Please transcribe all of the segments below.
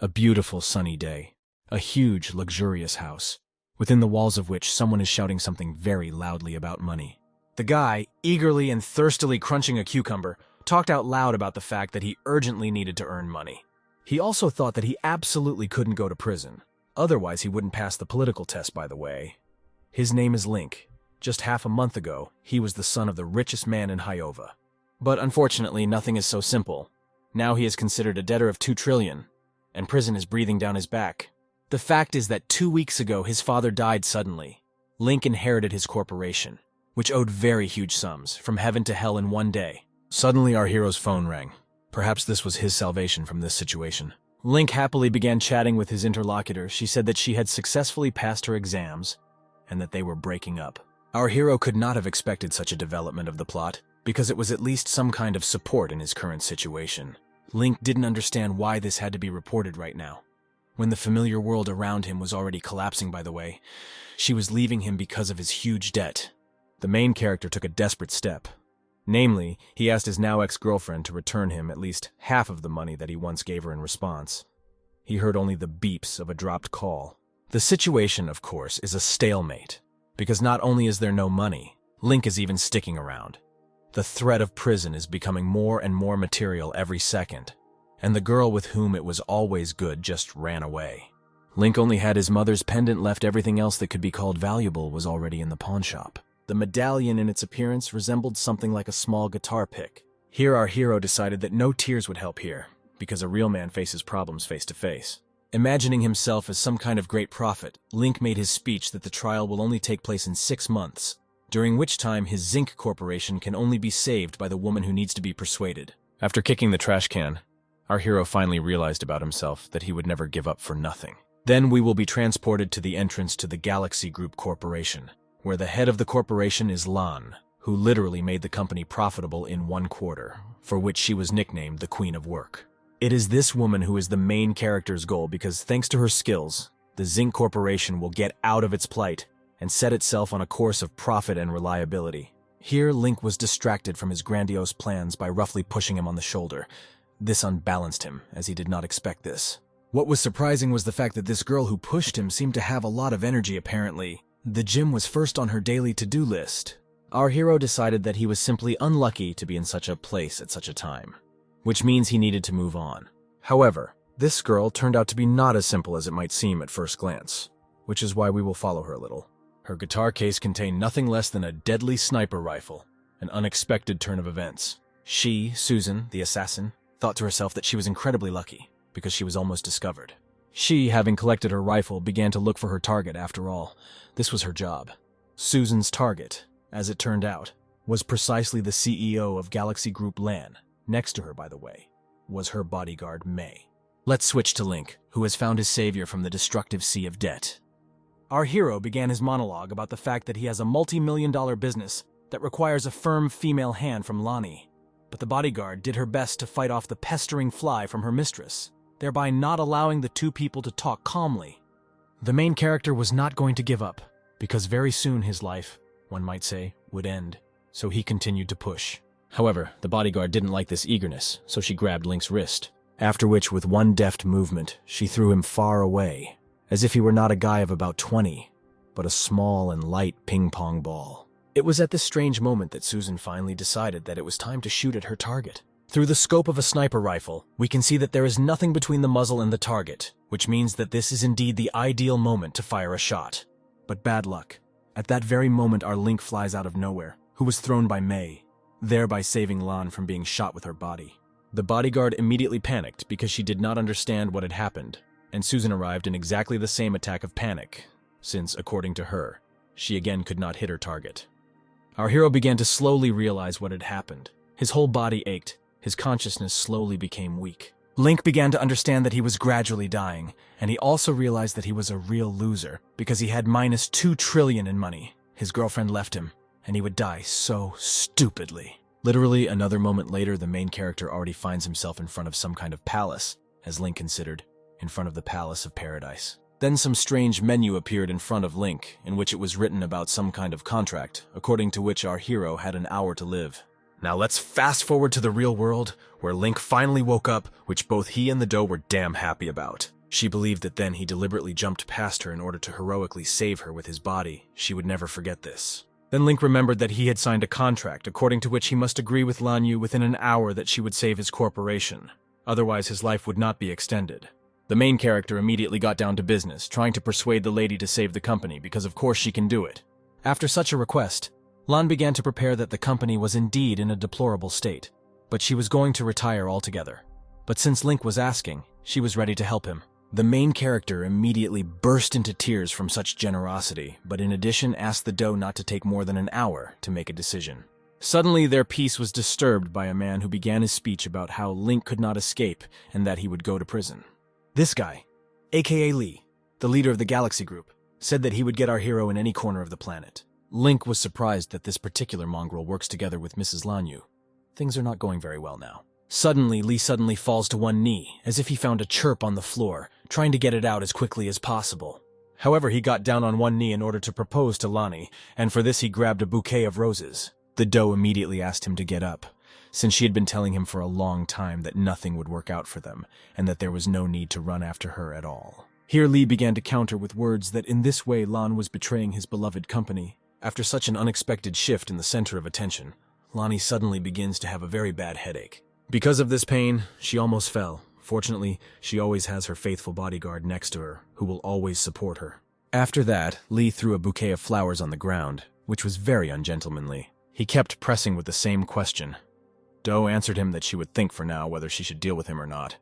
A beautiful sunny day. A huge, luxurious house, within the walls of which someone is shouting something very loudly about money. The guy, eagerly and thirstily crunching a cucumber, talked out loud about the fact that he urgently needed to earn money. He also thought that he absolutely couldn't go to prison. Otherwise, he wouldn't pass the political test, by the way. His name is Link. Just half a month ago, he was the son of the richest man in Hyova. But unfortunately, nothing is so simple. Now he is considered a debtor of 2 trillion, and prison is breathing down his back. The fact is that 2 weeks ago, his father died suddenly. Link inherited his corporation, which owed very huge sums, from heaven to hell in one day. Suddenly, our hero's phone rang. Perhaps this was his salvation from this situation. Link happily began chatting with his interlocutor. She said that she had successfully passed her exams, and that they were breaking up. Our hero could not have expected such a development of the plot, because it was at least some kind of support in his current situation. Link didn't understand why this had to be reported right now, when the familiar world around him was already collapsing, by the way. She was leaving him because of his huge debt. The main character took a desperate step. Namely, he asked his now ex-girlfriend to return him at least half of the money that he once gave her in response. He heard only the beeps of a dropped call. The situation, of course, is a stalemate, because not only is there no money, Link is even sticking around. The threat of prison is becoming more and more material every second, and the girl with whom it was always good just ran away. Link only had his mother's pendant left. Everything else that could be called valuable was already in the pawn shop. The medallion in its appearance resembled something like a small guitar pick. Here our hero decided that no tears would help here, because a real man faces problems face to face. Imagining himself as some kind of great prophet, Link made his speech that the trial will only take place in 6 months, during which time his Zinc Corporation can only be saved by the woman who needs to be persuaded. After kicking the trash can, our hero finally realized about himself that he would never give up for nothing. Then we will be transported to the entrance to the Galaxy Group Corporation, where the head of the corporation is Lan, who literally made the company profitable in 1 quarter, for which she was nicknamed the Queen of Work. It is this woman who is the main character's goal because thanks to her skills, the Zinc Corporation will get out of its plight and set itself on a course of profit and reliability. Here, Link was distracted from his grandiose plans by roughly pushing him on the shoulder. This unbalanced him, as he did not expect this. What was surprising was the fact that this girl who pushed him seemed to have a lot of energy, apparently. The gym was first on her daily to-do list. Our hero decided that he was simply unlucky to be in such a place at such a time, which means he needed to move on. However, this girl turned out to be not as simple as it might seem at first glance, which is why we will follow her a little. Her guitar case contained nothing less than a deadly sniper rifle, an unexpected turn of events. She, Susan, the assassin, thought to herself that she was incredibly lucky, because she was almost discovered. She, having collected her rifle, began to look for her target after all. This was her job. Susan's target, as it turned out, was precisely the CEO of Galaxy Group Lan. Next to her, by the way, was her bodyguard, May. Let's switch to Link, who has found his savior from the destructive sea of debt. Our hero began his monologue about the fact that he has a multi-million-dollar business that requires a firm female hand from Lani. But the bodyguard did her best to fight off the pestering fly from her mistress, thereby not allowing the 2 people to talk calmly. The main character was not going to give up, because very soon his life, one might say, would end, so he continued to push. However, the bodyguard didn't like this eagerness, so she grabbed Link's wrist, after which, with one deft movement, she threw him far away, as if he were not a guy of about 20, but a small and light ping-pong ball. It was at this strange moment that Susan finally decided that it was time to shoot at her target. Through the scope of a sniper rifle, we can see that there is nothing between the muzzle and the target, which means that this is indeed the ideal moment to fire a shot. But bad luck. At that very moment, our Link flies out of nowhere, who was thrown by May, thereby saving Lan from being shot with her body. The bodyguard immediately panicked because she did not understand what had happened, and Susan arrived in exactly the same attack of panic, since, according to her, she again could not hit her target. Our hero began to slowly realize what had happened. His whole body ached. His consciousness slowly became weak. Link began to understand that he was gradually dying, and he also realized that he was a real loser because he had minus 2 trillion in money. His girlfriend left him, and he would die so stupidly. Literally, another moment later, the main character already finds himself in front of some kind of palace, as Link considered, in front of the Palace of Paradise. Then some strange menu appeared in front of Link, in which it was written about some kind of contract, according to which our hero had an hour to live. Now let's fast forward to the real world, where Link finally woke up, which both he and the doe were damn happy about. She believed that then he deliberately jumped past her in order to heroically save her with his body. She would never forget this. Then Link remembered that he had signed a contract, according to which he must agree with Lanyu within an hour that she would save his corporation. Otherwise, his life would not be extended. The main character immediately got down to business, trying to persuade the lady to save the company, because of course she can do it. After such a request, Lan began to prepare that the company was indeed in a deplorable state, but she was going to retire altogether. But since Link was asking, she was ready to help him. The main character immediately burst into tears from such generosity, but in addition asked the doe not to take more than an hour to make a decision. Suddenly their peace was disturbed by a man who began his speech about how Link could not escape and that he would go to prison. This guy, aka Lee, the leader of the Galaxy Group, said that he would get our hero in any corner of the planet. Link was surprised that this particular mongrel works together with Mrs. Lanyu. Things are not going very well now. Suddenly, Lee suddenly falls to one knee, as if he found a chirp on the floor, trying to get it out as quickly as possible. However, he got down on one knee in order to propose to Lani, and for this he grabbed a bouquet of roses. The doe immediately asked him to get up, since she had been telling him for a long time that nothing would work out for them, and that there was no need to run after her at all. Here Lee began to counter with words that in this way Lan was betraying his beloved company. After such an unexpected shift in the center of attention, Lani suddenly begins to have a very bad headache. Because of this pain, she almost fell. Fortunately, she always has her faithful bodyguard next to her, who will always support her. After that, Lee threw a bouquet of flowers on the ground, which was very ungentlemanly. He kept pressing with the same question. Doe answered him that she would think for now whether she should deal with him or not,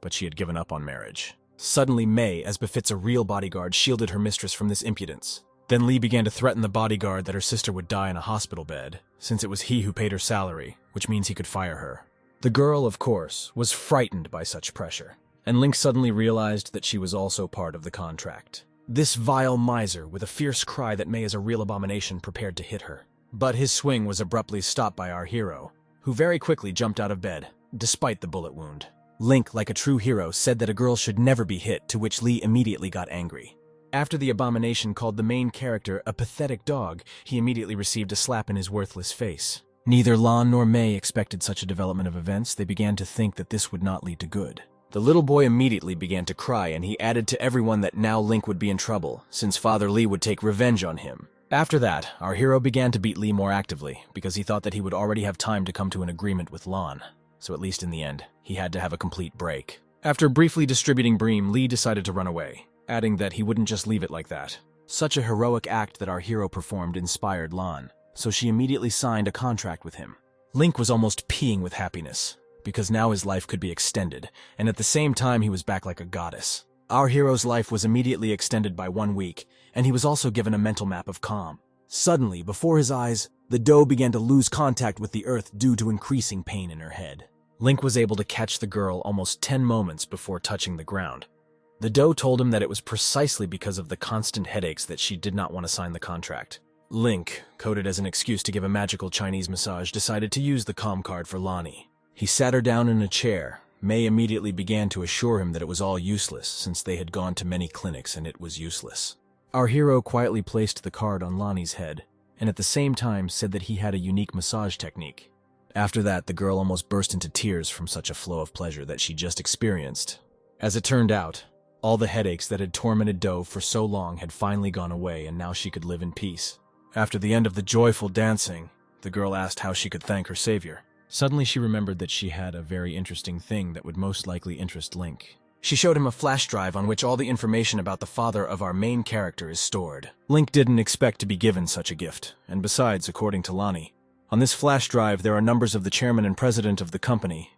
but she had given up on marriage. Suddenly Mei, as befits a real bodyguard, shielded her mistress from this impudence. Then Lee began to threaten the bodyguard that her sister would die in a hospital bed, since it was he who paid her salary, which means he could fire her. The girl, of course, was frightened by such pressure, and Link suddenly realized that she was also part of the contract. This vile miser, with a fierce cry that Mei is a real abomination, prepared to hit her. But his swing was abruptly stopped by our hero, who very quickly jumped out of bed, despite the bullet wound. Link, like a true hero, said that a girl should never be hit, to which Lee immediately got angry. After the abomination called the main character a pathetic dog, he immediately received a slap in his worthless face. Neither Lan nor Mei expected such a development of events. They began to think that this would not lead to good. The little boy immediately began to cry, and he added to everyone that now Link would be in trouble, since Father Lee would take revenge on him. After that, our hero began to beat Lee more actively, because he thought that he would already have time to come to an agreement with Lan. So at least in the end, he had to have a complete break. After briefly distributing Bream, Lee decided to run away, adding that he wouldn't just leave it like that. Such a heroic act that our hero performed inspired Lan, so she immediately signed a contract with him. Link was almost peeing with happiness, because now his life could be extended, and at the same time he was back like a goddess. Our hero's life was immediately extended by 1 week, and he was also given a mental map of calm. Suddenly, before his eyes, the doe began to lose contact with the earth due to increasing pain in her head. Link was able to catch the girl almost 10 moments before touching the ground. The doe told him that it was precisely because of the constant headaches that she did not want to sign the contract. Link, coded as an excuse to give a magical Chinese massage, decided to use the calm card for Lani. He sat her down in a chair. Mei immediately began to assure him that it was all useless, since they had gone to many clinics and it was useless. Our hero quietly placed the card on Lani's head, and at the same time said that he had a unique massage technique. After that, the girl almost burst into tears from such a flow of pleasure that she just experienced. As it turned out, all the headaches that had tormented Doe for so long had finally gone away, and now she could live in peace. After the end of the joyful dancing, the girl asked how she could thank her savior. Suddenly she remembered that she had a very interesting thing that would most likely interest Link. She showed him a flash drive on which all the information about the father of our main character is stored. Link didn't expect to be given such a gift, and besides, according to Lani, on this flash drive there are numbers of the chairman and president of the company,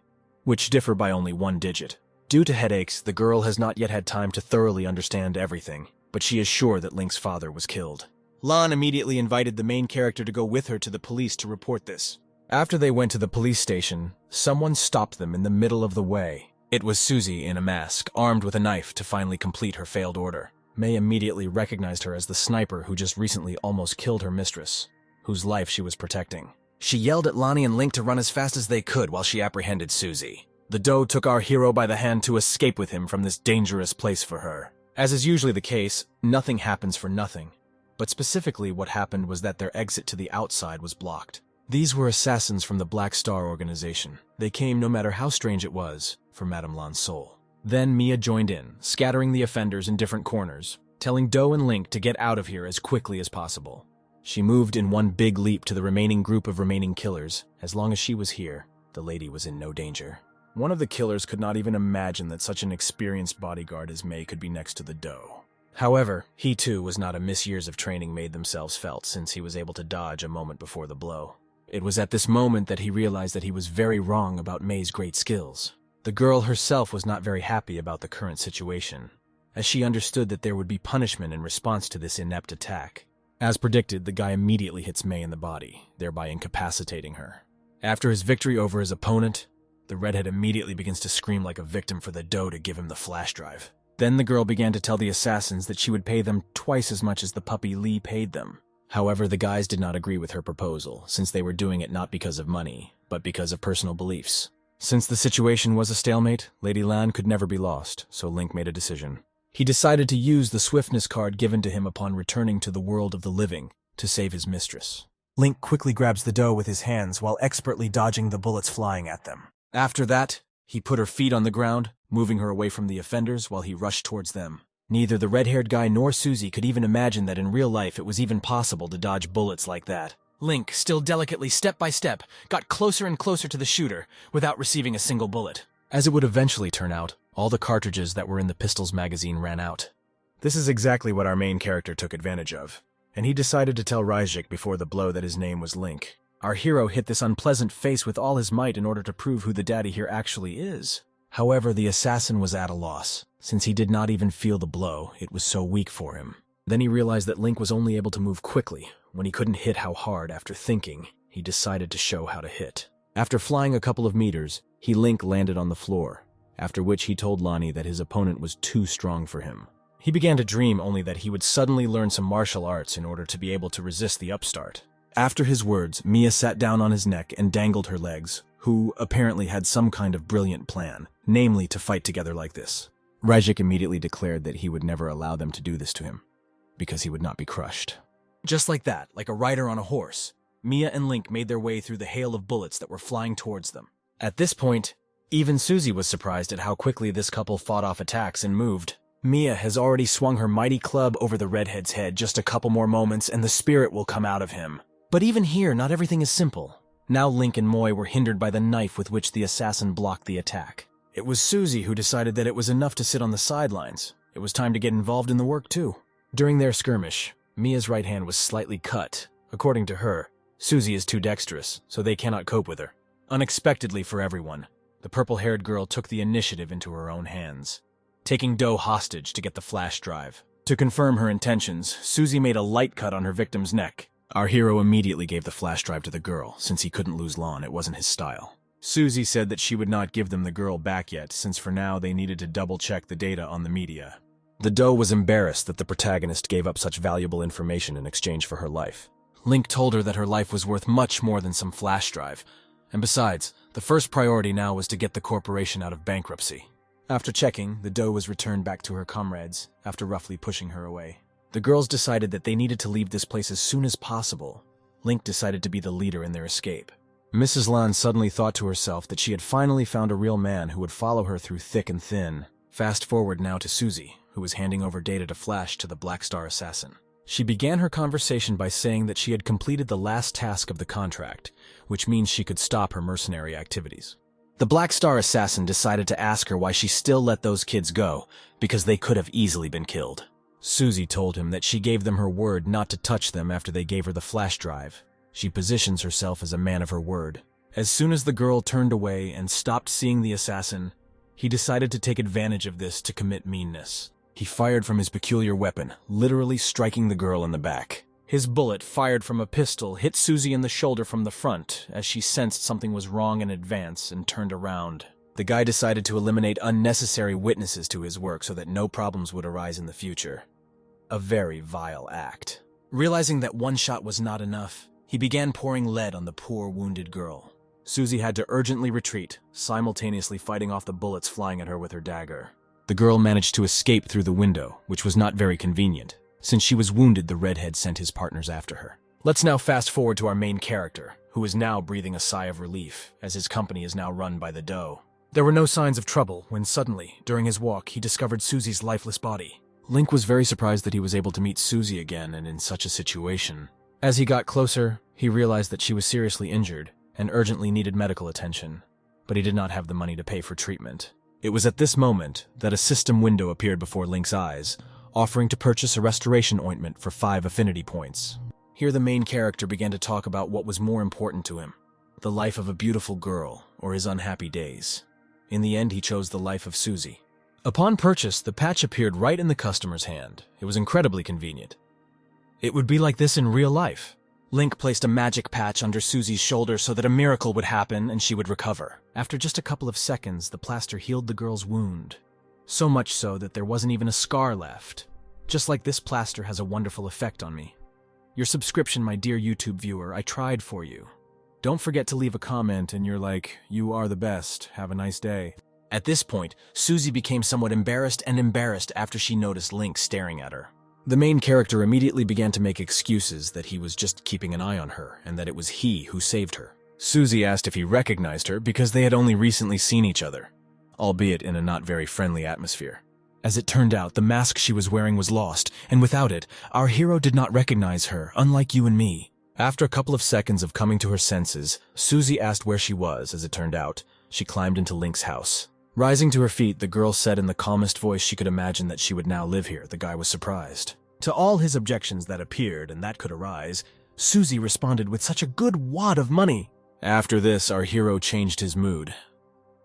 which differ by only 1 digit. Due to headaches, the girl has not yet had time to thoroughly understand everything, but she is sure that Link's father was killed. Lan immediately invited the main character to go with her to the police to report this. After they went to the police station, someone stopped them in the middle of the way. It was Susie in a mask, armed with a knife to finally complete her failed order. Mei immediately recognized her as the sniper who just recently almost killed her mistress, whose life she was protecting. She yelled at Lani and Link to run as fast as they could while she apprehended Susie. The doe took our hero by the hand to escape with him from this dangerous place for her. As is usually the case, nothing happens for nothing. But specifically what happened was that their exit to the outside was blocked. These were assassins from the Black Star organization. They came, no matter how strange it was, for Madame Lan's soul. Then Mia joined in, scattering the offenders in different corners, telling Doe and Link to get out of here as quickly as possible. She moved in one big leap to the remaining group of remaining killers. As long as she was here, the lady was in no danger. One of the killers could not even imagine that such an experienced bodyguard as May could be next to the Doe. However, he too was not amiss. Years of training made themselves felt since he was able to dodge a moment before the blow. It was at this moment that he realized that he was very wrong about May's great skills. The girl herself was not very happy about the current situation, as she understood that there would be punishment in response to this inept attack. As predicted, the guy immediately hits May in the body, thereby incapacitating her. After his victory over his opponent, the redhead immediately begins to scream like a victim for the Doe to give him the flash drive. Then the girl began to tell the assassins that she would pay them twice as much as the puppy Lee paid them. However, the guys did not agree with her proposal, since they were doing it not because of money, but because of personal beliefs. Since the situation was a stalemate, Lady Lan could never be lost, so Link made a decision. He decided to use the swiftness card given to him upon returning to the world of the living to save his mistress. Link quickly grabs the Doe with his hands while expertly dodging the bullets flying at them. After that, he put her feet on the ground, moving her away from the offenders while he rushed towards them. Neither the red-haired guy nor Susie could even imagine that in real life it was even possible to dodge bullets like that. Link, still delicately step by step, got closer and closer to the shooter without receiving a single bullet. As it would eventually turn out, all the cartridges that were in the pistol's magazine ran out. This is exactly what our main character took advantage of, and he decided to tell Ryzik before the blow that his name was Link. Our hero hit this unpleasant face with all his might in order to prove who the daddy here actually is. However, the assassin was at a loss, since he did not even feel the blow. It was so weak for him. Then he realized that Link was only able to move quickly. When he couldn't hit how hard, after thinking, he decided to show how to hit. After flying a couple of meters, Link landed on the floor, after which he told Lonnie that his opponent was too strong for him. He began to dream only that he would suddenly learn some martial arts in order to be able to resist the upstart. After his words, Mia sat down on his neck and dangled her legs, who apparently had some kind of brilliant plan, namely to fight together like this. Ryzik immediately declared that he would never allow them to do this to him, because he would not be crushed. Just like that, like a rider on a horse, Mia and Link made their way through the hail of bullets that were flying towards them. At this point, even Susie was surprised at how quickly this couple fought off attacks and moved. Mia has already swung her mighty club over the redhead's head. Just a couple more moments and the spirit will come out of him. But even here, not everything is simple. Now Link and Moy were hindered by the knife with which the assassin blocked the attack. It was Susie who decided that it was enough to sit on the sidelines. It was time to get involved in the work too. During their skirmish, Mia's right hand was slightly cut. According to her, Susie is too dexterous, so they cannot cope with her. Unexpectedly for everyone, the purple-haired girl took the initiative into her own hands, taking Doe hostage to get the flash drive. To confirm her intentions, Susie made a light cut on her victim's neck. Our hero immediately gave the flash drive to the girl, since he couldn't lose Lon. It wasn't his style. Susie said that she would not give them the girl back yet, since for now they needed to double-check the data on the media. The Doe was embarrassed that the protagonist gave up such valuable information in exchange for her life. Link told her that her life was worth much more than some flash drive, and besides, the first priority now was to get the corporation out of bankruptcy. After checking, the Doe was returned back to her comrades, after roughly pushing her away. The girls decided that they needed to leave this place as soon as possible. Link decided to be the leader in their escape. Mrs. Lan suddenly thought to herself that she had finally found a real man who would follow her through thick and thin. Fast forward now to Susie, who was handing over data to Flash to the Black Star assassin. She began her conversation by saying that she had completed the last task of the contract, which means she could stop her mercenary activities. The Black Star assassin decided to ask her why she still let those kids go, because they could have easily been killed. Susie told him that she gave them her word not to touch them after they gave her the flash drive. She positions herself as a man of her word. As soon as the girl turned away and stopped seeing the assassin, he decided to take advantage of this to commit meanness. He fired from his peculiar weapon, literally striking the girl in the back. His bullet, fired from a pistol, hit Susie in the shoulder from the front as she sensed something was wrong in advance and turned around. The guy decided to eliminate unnecessary witnesses to his work so that no problems would arise in the future. A very vile act. Realizing that one shot was not enough, he began pouring lead on the poor wounded girl. Susie had to urgently retreat, simultaneously fighting off the bullets flying at her with her dagger. The girl managed to escape through the window, which was not very convenient. Since she was wounded, the redhead sent his partners after her. Let's now fast forward to our main character, who was now breathing a sigh of relief, as his company is now run by the doe. There were no signs of trouble when suddenly, during his walk, he discovered Susie's lifeless body. Link was very surprised that he was able to meet Susie again and in such a situation. As he got closer, he realized that she was seriously injured and urgently needed medical attention, but he did not have the money to pay for treatment. It was at this moment that a system window appeared before Link's eyes, offering to purchase a restoration ointment for 5 affinity points. Here the main character began to talk about what was more important to him, the life of a beautiful girl or his unhappy days. In the end, he chose the life of Susie. Upon purchase, the patch appeared right in the customer's hand. It was incredibly convenient. It would be like this in real life. Link placed a magic patch under Susie's shoulder so that a miracle would happen and she would recover. After just a couple of seconds, the plaster healed the girl's wound. So much so that there wasn't even a scar left. Just like this plaster has a wonderful effect on me. Your subscription, my dear YouTube viewer, I tried for you. Don't forget to leave a comment and you're like, you are the best, have a nice day. At this point, Susie became somewhat embarrassed after she noticed Link staring at her. The main character immediately began to make excuses that he was just keeping an eye on her and that it was he who saved her. Susie asked if he recognized her because they had only recently seen each other, albeit in a not very friendly atmosphere. As it turned out, the mask she was wearing was lost, and without it, our hero did not recognize her, unlike you and me. After a couple of seconds of coming to her senses, Susie asked where she was. As it turned out, she climbed into Link's house. Rising to her feet, the girl said in the calmest voice she could imagine that she would now live here. The guy was surprised. To all his objections that appeared and that could arise, Susie responded with such a good wad of money. After this, our hero changed his mood.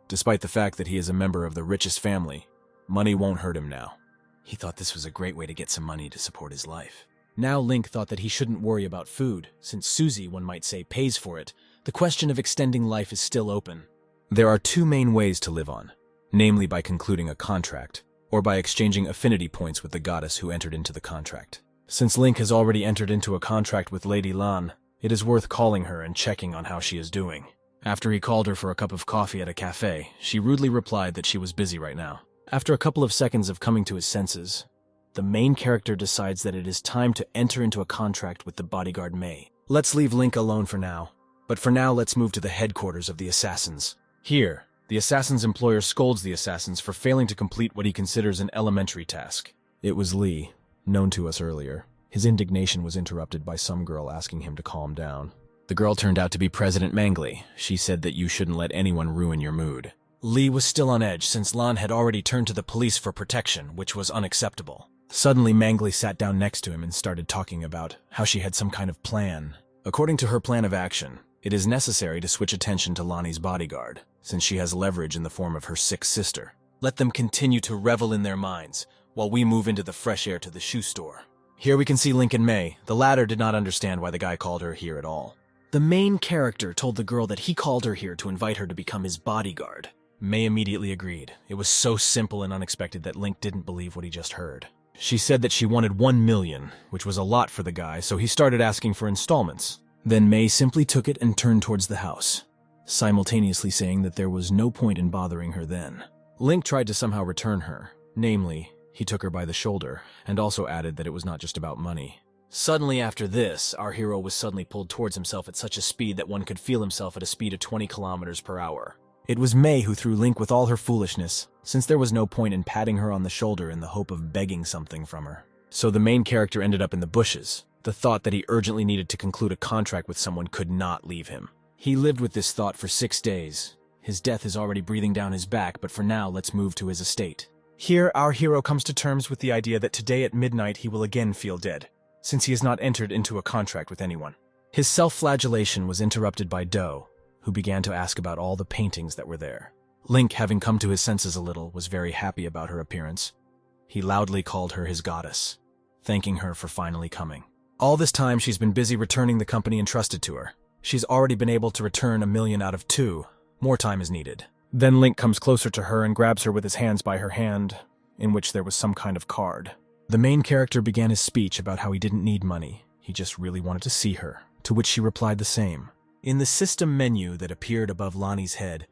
Despite the fact that he is a member of the richest family, money won't hurt him now. He thought this was a great way to get some money to support his life. Now Link thought that he shouldn't worry about food, since Susie, one might say, pays for it. The question of extending life is still open. There are 2 main ways to live on, namely by concluding a contract, or by exchanging affinity points with the goddess who entered into the contract. Since Link has already entered into a contract with Lady Lan, it is worth calling her and checking on how she is doing. After he called her for a cup of coffee at a cafe, she rudely replied that she was busy right now. After a couple of seconds of coming to his senses, the main character decides that it is time to enter into a contract with the bodyguard Mei. Let's leave Link alone for now, but for now let's move to the headquarters of the assassins. Here, the assassin's employer scolds the assassins for failing to complete what he considers an elementary task. It was Lee, known to us earlier. His indignation was interrupted by some girl asking him to calm down. The girl turned out to be President Mangli. She said that you shouldn't let anyone ruin your mood. Lee was still on edge since Lan had already turned to the police for protection, which was unacceptable. Suddenly, Mangli sat down next to him and started talking about how she had some kind of plan. According to her plan of action, it is necessary to switch attention to Lonnie's bodyguard, since she has leverage in the form of her sick sister. Let them continue to revel in their minds, while we move into the fresh air to the shoe store. Here we can see Link and Mei. The latter did not understand why the guy called her here at all. The main character told the girl that he called her here to invite her to become his bodyguard. Mei immediately agreed. It was so simple and unexpected that Link didn't believe what he just heard. She said that she wanted 1 million, which was a lot for the guy, so he started asking for installments. Then Mei simply took it and turned towards the house, simultaneously saying that there was no point in bothering her then. Link tried to somehow return her, namely, he took her by the shoulder, and also added that it was not just about money. Suddenly after this, our hero was suddenly pulled towards himself at such a speed that one could feel himself at a speed of 20 kilometers per hour. It was Mei who threw Link with all her foolishness, since there was no point in patting her on the shoulder in the hope of begging something from her. So the main character ended up in the bushes. The thought that he urgently needed to conclude a contract with someone could not leave him. He lived with this thought for 6 days. His death is already breathing down his back, but for now let's move to his estate. Here, our hero comes to terms with the idea that today at midnight he will again feel dead, since he has not entered into a contract with anyone. His self-flagellation was interrupted by Doe, who began to ask about all the paintings that were there. Link, having come to his senses a little, was very happy about her appearance. He loudly called her his goddess, thanking her for finally coming. All this time she's been busy returning the company entrusted to her. She's already been able to return 1 million out of 2. More time is needed. Then Link comes closer to her and grabs her with his hands by her hand, in which there was some kind of card. The main character began his speech about how he didn't need money. He just really wanted to see her, to which she replied the same. In the system menu that appeared above Lonnie's head,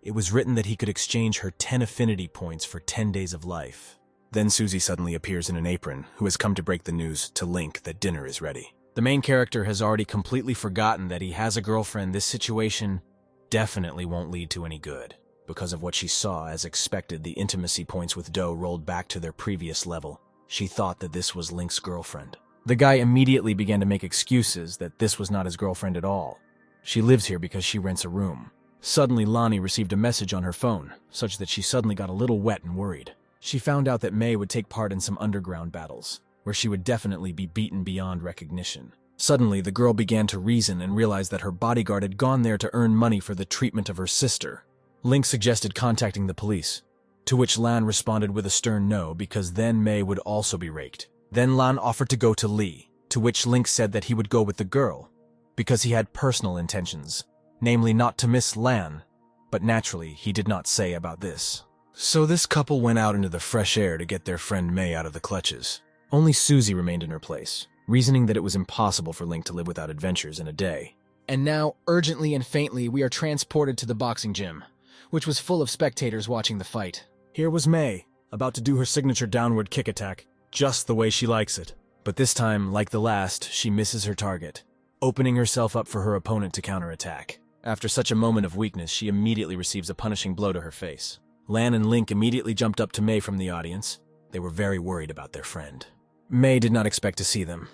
it was written that he could exchange her 10 affinity points for 10 days of life. Then Susie suddenly appears in an apron, who has come to break the news to Link that dinner is ready. The main character has already completely forgotten that he has a girlfriend. This situation definitely won't lead to any good. Because of what she saw, as expected, the intimacy points with Doe rolled back to their previous level. She thought that this was Link's girlfriend. The guy immediately began to make excuses that this was not his girlfriend at all. She lives here because she rents a room. Suddenly, Lonnie received a message on her phone, such that she suddenly got a little wet and worried. She found out that May would take part in some underground battles, where she would definitely be beaten beyond recognition. Suddenly, the girl began to reason and realized that her bodyguard had gone there to earn money for the treatment of her sister. Link suggested contacting the police, to which Lan responded with a stern no, because then May would also be raked. Then Lan offered to go to Lee, to which Link said that he would go with the girl, because he had personal intentions, namely not to miss Lan, but naturally he did not say about this. So this couple went out into the fresh air to get their friend May out of the clutches. Only Susie remained in her place, reasoning that it was impossible for Link to live without adventures in a day. And now, urgently and faintly, we are transported to the boxing gym, which was full of spectators watching the fight. Here was May, about to do her signature downward kick attack, just the way she likes it. But this time, like the last, she misses her target, opening herself up for her opponent to counterattack. After such a moment of weakness, she immediately receives a punishing blow to her face. Lan and Link immediately jumped up to May from the audience. They were very worried about their friend. May did not expect to see them.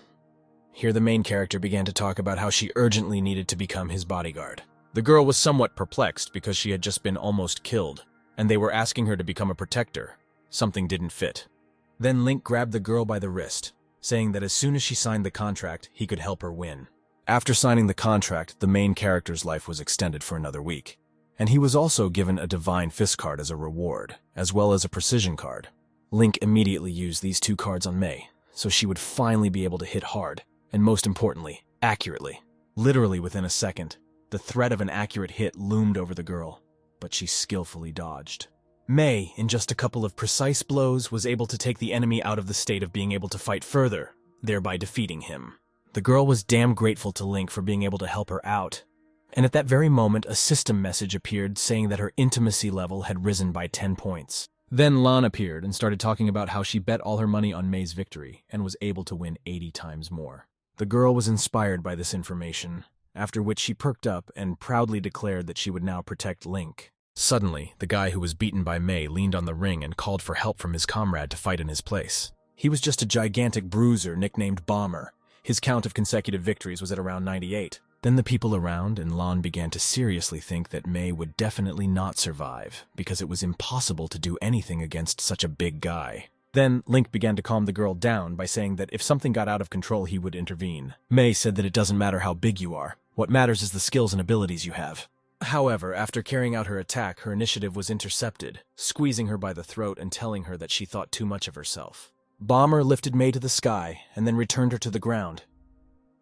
Here the main character began to talk about how she urgently needed to become his bodyguard. The girl was somewhat perplexed because she had just been almost killed, and they were asking her to become a protector. Something didn't fit. Then Link grabbed the girl by the wrist, saying that as soon as she signed the contract, he could help her win. After signing the contract, the main character's life was extended for another week, and he was also given a Divine Fist card as a reward, as well as a Precision card. Link immediately used these two cards on May, so she would finally be able to hit hard, and most importantly, accurately. Literally within a second, the threat of an accurate hit loomed over the girl, but she skillfully dodged. May, in just a couple of precise blows, was able to take the enemy out of the state of being able to fight further, thereby defeating him. The girl was damn grateful to Link for being able to help her out, and at that very moment a system message appeared saying that her intimacy level had risen by 10 points. Then Lan appeared and started talking about how she bet all her money on May's victory and was able to win 80 times more. The girl was inspired by this information, after which she perked up and proudly declared that she would now protect Link. Suddenly, the guy who was beaten by May leaned on the ring and called for help from his comrade to fight in his place. He was just a gigantic bruiser nicknamed Bomber. His count of consecutive victories was at around 98. Then the people around and Lan began to seriously think that May would definitely not survive, because it was impossible to do anything against such a big guy. Then Link began to calm the girl down by saying that if something got out of control, he would intervene. May said that it doesn't matter how big you are. What matters is the skills and abilities you have. However, after carrying out her attack, her initiative was intercepted, squeezing her by the throat and telling her that she thought too much of herself. Bomber lifted May to the sky and then returned her to the ground,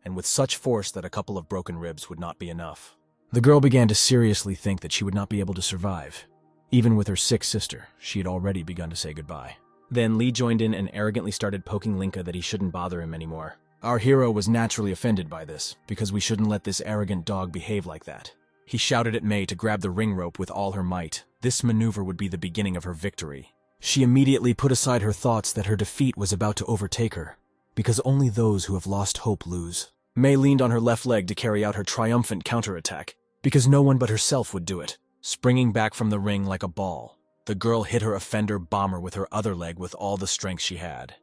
and with such force that a couple of broken ribs would not be enough. The girl began to seriously think that she would not be able to survive. Even with her sick sister, she had already begun to say goodbye. Then Lee joined in and arrogantly started poking Linka that he shouldn't bother him anymore. Our hero was naturally offended by this, because we shouldn't let this arrogant dog behave like that. He shouted at May to grab the ring rope with all her might. This maneuver would be the beginning of her victory. She immediately put aside her thoughts that her defeat was about to overtake her, because only those who have lost hope lose. May leaned on her left leg to carry out her triumphant counterattack, because no one but herself would do it. Springing back from the ring like a ball, the girl hit her offender Bomber with her other leg with all the strength she had.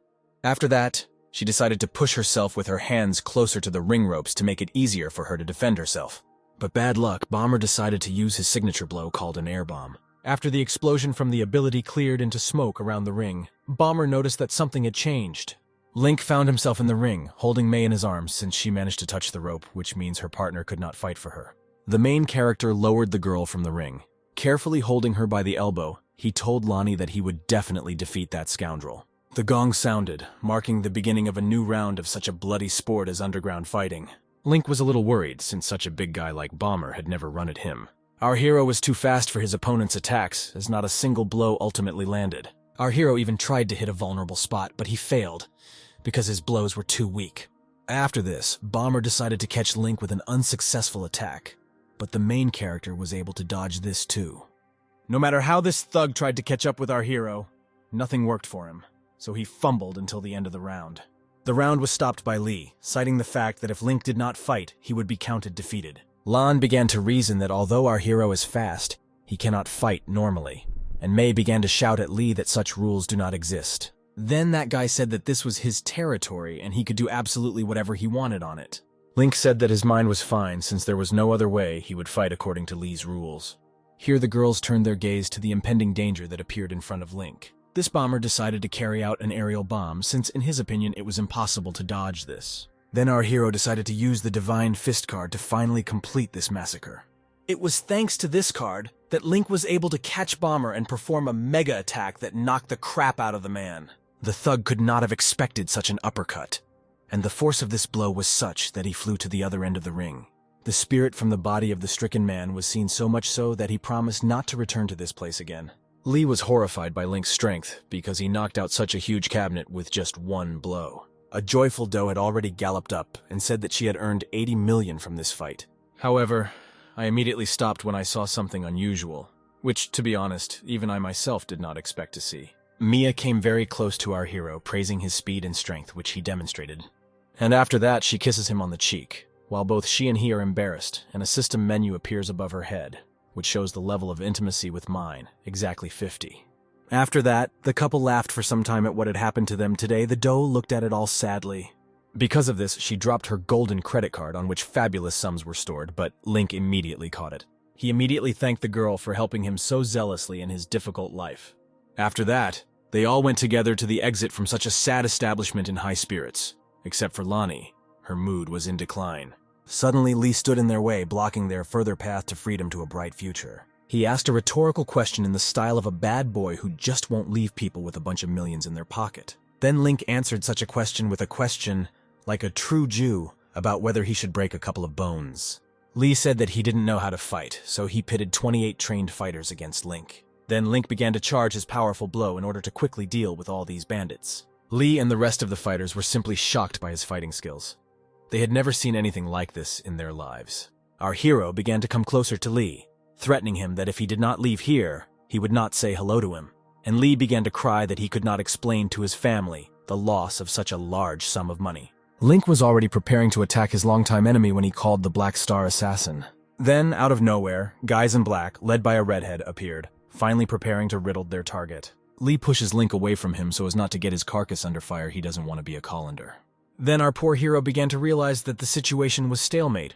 After that, she decided to push herself with her hands closer to the ring ropes to make it easier for her to defend herself. But bad luck, Bomber decided to use his signature blow called an air bomb. After the explosion from the ability cleared into smoke around the ring, Bomber noticed that something had changed. Link found himself in the ring, holding May in his arms since she managed to touch the rope, which means her partner could not fight for her. The main character lowered the girl from the ring. Carefully holding her by the elbow, he told Lonnie that he would definitely defeat that scoundrel. The gong sounded, marking the beginning of a new round of such a bloody sport as underground fighting. Link was a little worried, since such a big guy like Bomber had never run at him. Our hero was too fast for his opponent's attacks, as not a single blow ultimately landed. Our hero even tried to hit a vulnerable spot, but he failed, because his blows were too weak. After this, Bomber decided to catch Link with an unsuccessful attack, but the main character was able to dodge this too. No matter how this thug tried to catch up with our hero, nothing worked for him, so he fumbled until the end of the round. The round was stopped by Lee, citing the fact that if Link did not fight, he would be counted defeated. Lan began to reason that although our hero is fast, he cannot fight normally, and Mei began to shout at Lee that such rules do not exist. Then that guy said that this was his territory and he could do absolutely whatever he wanted on it. Link said that his mind was fine since there was no other way he would fight according to Lee's rules. Here the girls turned their gaze to the impending danger that appeared in front of Link. This bomber decided to carry out an aerial bomb since in his opinion it was impossible to dodge this. Then our hero decided to use the Divine Fist card to finally complete this massacre. It was thanks to this card that Link was able to catch Bomber and perform a mega attack that knocked the crap out of the man. The thug could not have expected such an uppercut, and the force of this blow was such that he flew to the other end of the ring. The spirit from the body of the stricken man was seen so much so that he promised not to return to this place again. Lee was horrified by Link's strength because he knocked out such a huge cabinet with just one blow. A joyful doe had already galloped up and said that she had earned 80 million from this fight. However, I immediately stopped when I saw something unusual, which, to be honest, even I myself did not expect to see. Mia came very close to our hero, praising his speed and strength, which he demonstrated. And after that, she kisses him on the cheek, while both she and he are embarrassed, and a system menu appears above her head, which shows the level of intimacy with mine, exactly 50. After that, the couple laughed for some time at what had happened to them today. The doe looked at it all sadly. Because of this, she dropped her golden credit card on which fabulous sums were stored, but Link immediately caught it. He immediately thanked the girl for helping him so zealously in his difficult life. After that, they all went together to the exit from such a sad establishment in high spirits. Except for Lonnie, her mood was in decline. Suddenly, Lee stood in their way, blocking their further path to freedom to a bright future. He asked a rhetorical question in the style of a bad boy who just won't leave people with a bunch of millions in their pocket. Then Link answered such a question with a question, like a true Jew, about whether he should break a couple of bones. Lee said that he didn't know how to fight, so he pitted 28 trained fighters against Link. Then Link began to charge his powerful blow in order to quickly deal with all these bandits. Lee and the rest of the fighters were simply shocked by his fighting skills. They had never seen anything like this in their lives. Our hero began to come closer to Lee, threatening him that if he did not leave here, he would not say hello to him. And Lee began to cry that he could not explain to his family the loss of such a large sum of money. Link was already preparing to attack his longtime enemy when he called the Black Star Assassin. Then, out of nowhere, guys in black, led by a redhead, appeared, finally preparing to riddle their target. Lee pushes Link away from him so as not to get his carcass under fire. He doesn't want to be a colander. Then our poor hero began to realize that the situation was stalemate.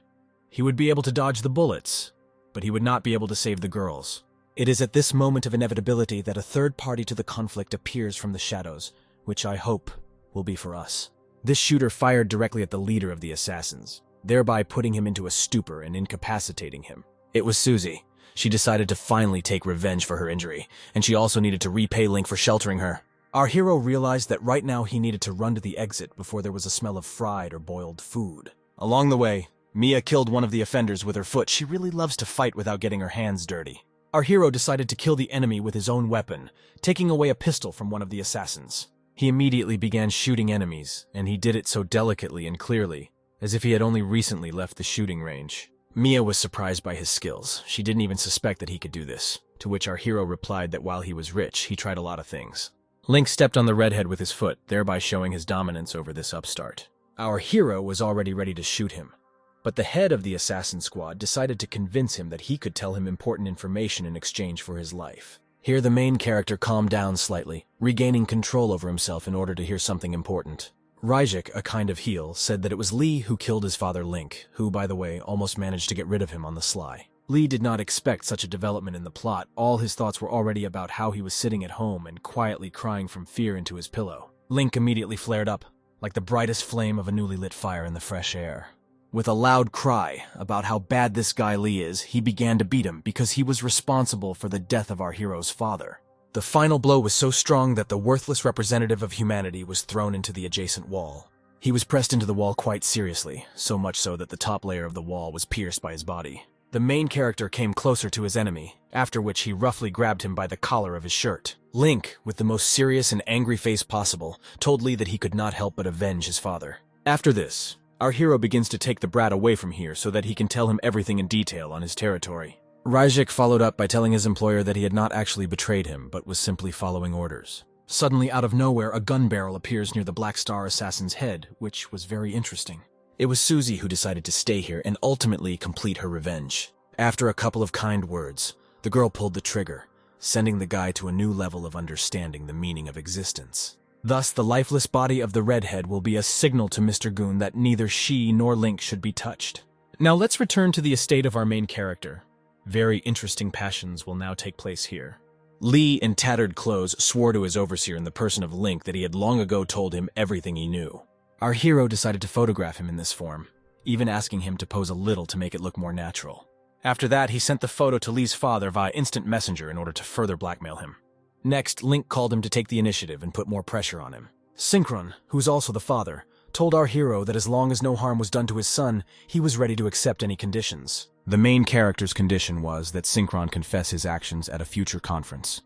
He would be able to dodge the bullets, but he would not be able to save the girls. It is at this moment of inevitability that a third party to the conflict appears from the shadows, which I hope will be for us. This shooter fired directly at the leader of the assassins, thereby putting him into a stupor and incapacitating him. It was Susie. She decided to finally take revenge for her injury, and she also needed to repay Link for sheltering her. Our hero realized that right now he needed to run to the exit before there was a smell of fried or boiled food. Along the way, Mia killed one of the offenders with her foot. She really loves to fight without getting her hands dirty. Our hero decided to kill the enemy with his own weapon, taking away a pistol from one of the assassins. He immediately began shooting enemies, and he did it so delicately and clearly, as if he had only recently left the shooting range. Mia was surprised by his skills. She didn't even suspect that he could do this, to which our hero replied that while he was rich, he tried a lot of things. Link stepped on the redhead with his foot, thereby showing his dominance over this upstart. Our hero was already ready to shoot him, but the head of the assassin squad decided to convince him that he could tell him important information in exchange for his life. Here the main character calmed down slightly, regaining control over himself in order to hear something important. Ryjik, a kind of heel, said that it was Lee who killed his father Link, who, by the way, almost managed to get rid of him on the sly. Lee did not expect such a development in the plot. All his thoughts were already about how he was sitting at home and quietly crying from fear into his pillow. Link immediately flared up, like the brightest flame of a newly lit fire in the fresh air. With a loud cry about how bad this guy Lee is, he began to beat him because he was responsible for the death of our hero's father. The final blow was so strong that the worthless representative of humanity was thrown into the adjacent wall. He was pressed into the wall quite seriously, so much so that the top layer of the wall was pierced by his body. The main character came closer to his enemy, after which he roughly grabbed him by the collar of his shirt. Link, with the most serious and angry face possible, told Lee that he could not help but avenge his father. After this, our hero begins to take the brat away from here so that he can tell him everything in detail on his territory. Ryjik followed up by telling his employer that he had not actually betrayed him, but was simply following orders. Suddenly, out of nowhere, a gun barrel appears near the Black Star assassin's head, which was very interesting. It was Susie who decided to stay here and ultimately complete her revenge. After a couple of kind words, the girl pulled the trigger, sending the guy to a new level of understanding the meaning of existence. Thus, the lifeless body of the redhead will be a signal to Mr. Goon that neither she nor Link should be touched. Now let's return to the estate of our main character. Very interesting passions will now take place here. Lee, in tattered clothes, swore to his overseer in the person of Link that he had long ago told him everything he knew. Our hero decided to photograph him in this form, even asking him to pose a little to make it look more natural. After that, he sent the photo to Lee's father via instant messenger in order to further blackmail him. Next, Link called him to take the initiative and put more pressure on him. Synchron, who's also the father, told our hero that as long as no harm was done to his son, he was ready to accept any conditions. The main character's condition was that Synchron confess his actions at a future conference,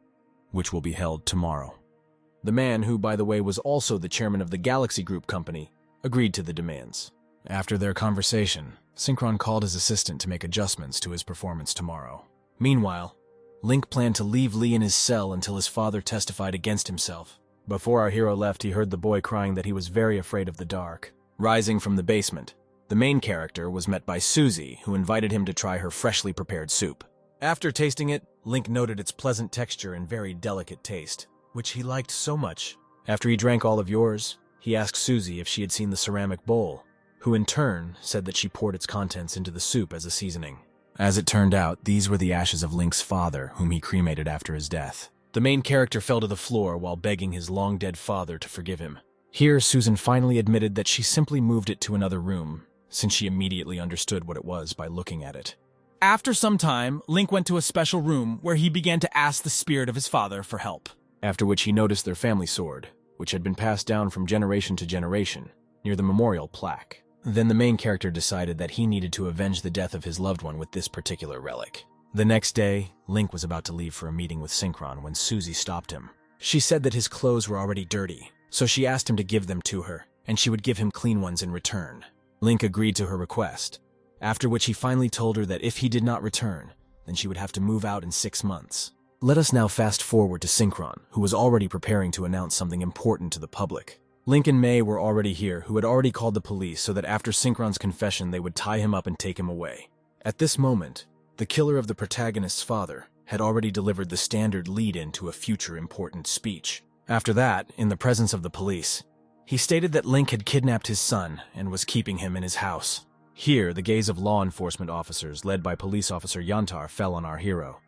which will be held tomorrow. The man, who by the way was also the chairman of the Galaxy Group company, agreed to the demands. After their conversation, Synchron called his assistant to make adjustments to his performance tomorrow. Meanwhile, Link planned to leave Lee in his cell until his father testified against himself. Before our hero left, he heard the boy crying that he was very afraid of the dark. Rising from the basement, the main character was met by Susie, who invited him to try her freshly prepared soup. After tasting it, Link noted its pleasant texture and very delicate taste, which he liked so much. After he drank all of yours, he asked Susie if she had seen the ceramic bowl, who in turn said that she poured its contents into the soup as a seasoning. As it turned out, these were the ashes of Link's father, whom he cremated after his death. The main character fell to the floor while begging his long-dead father to forgive him. Here, Susan finally admitted that she simply moved it to another room, since she immediately understood what it was by looking at it. After some time, Link went to a special room where he began to ask the spirit of his father for help. After which he noticed their family sword, which had been passed down from generation to generation, near the memorial plaque. Then the main character decided that he needed to avenge the death of his loved one with this particular relic. The next day, Link was about to leave for a meeting with Synchron when Susie stopped him. She said that his clothes were already dirty, so she asked him to give them to her, and she would give him clean ones in return. Link agreed to her request, after which he finally told her that if he did not return, then she would have to move out in 6 months. Let us now fast forward to Synchron, who was already preparing to announce something important to the public. Link and May were already here, who had already called the police so that after Synchron's confession they would tie him up and take him away. At this moment, the killer of the protagonist's father had already delivered the standard lead-in to a future important speech. After that, in the presence of the police, he stated that Link had kidnapped his son and was keeping him in his house. Here, the gaze of law enforcement officers, led by police officer Yantar, fell on our hero.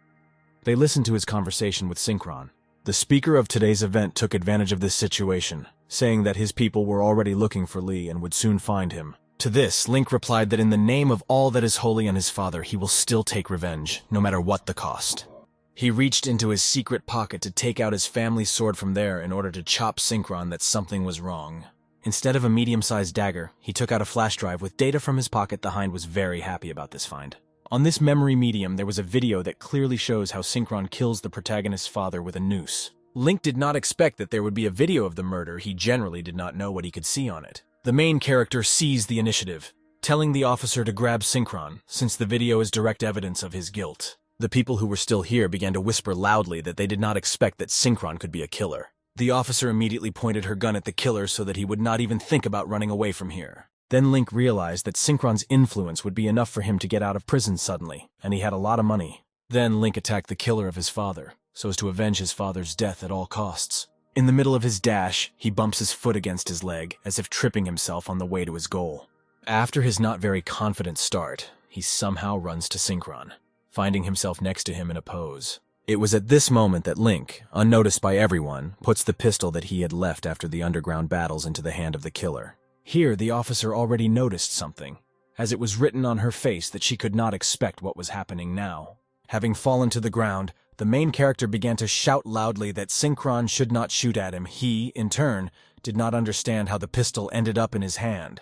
They listened to his conversation with Synchron. The speaker of today's event took advantage of this situation, saying that his people were already looking for Lee and would soon find him. To this, Link replied that in the name of all that is holy and his father, he will still take revenge, no matter what the cost. He reached into his secret pocket to take out his family's sword from there in order to chop Synchron that something was wrong. Instead of a medium-sized dagger, he took out a flash drive with data from his pocket. The Hind was very happy about this find. On this memory medium, there was a video that clearly shows how Synchron kills the protagonist's father with a noose. Link did not expect that there would be a video of the murder. He generally did not know what he could see on it. The main character seized the initiative, telling the officer to grab Synchron, since the video is direct evidence of his guilt. The people who were still here began to whisper loudly that they did not expect that Synchron could be a killer. The officer immediately pointed her gun at the killer so that he would not even think about running away from here. Then Link realized that Synchron's influence would be enough for him to get out of prison suddenly, and he had a lot of money. Then Link attacked the killer of his father, so as to avenge his father's death at all costs. In the middle of his dash, he bumps his foot against his leg, as if tripping himself on the way to his goal. After his not very confident start, he somehow runs to Synchron, finding himself next to him in a pose. It was at this moment that Link, unnoticed by everyone, puts the pistol that he had left after the underground battles into the hand of the killer. Here, the officer already noticed something, as it was written on her face that she could not expect what was happening now. Having fallen to the ground, the main character began to shout loudly that Synchron should not shoot at him. He, in turn, did not understand how the pistol ended up in his hand.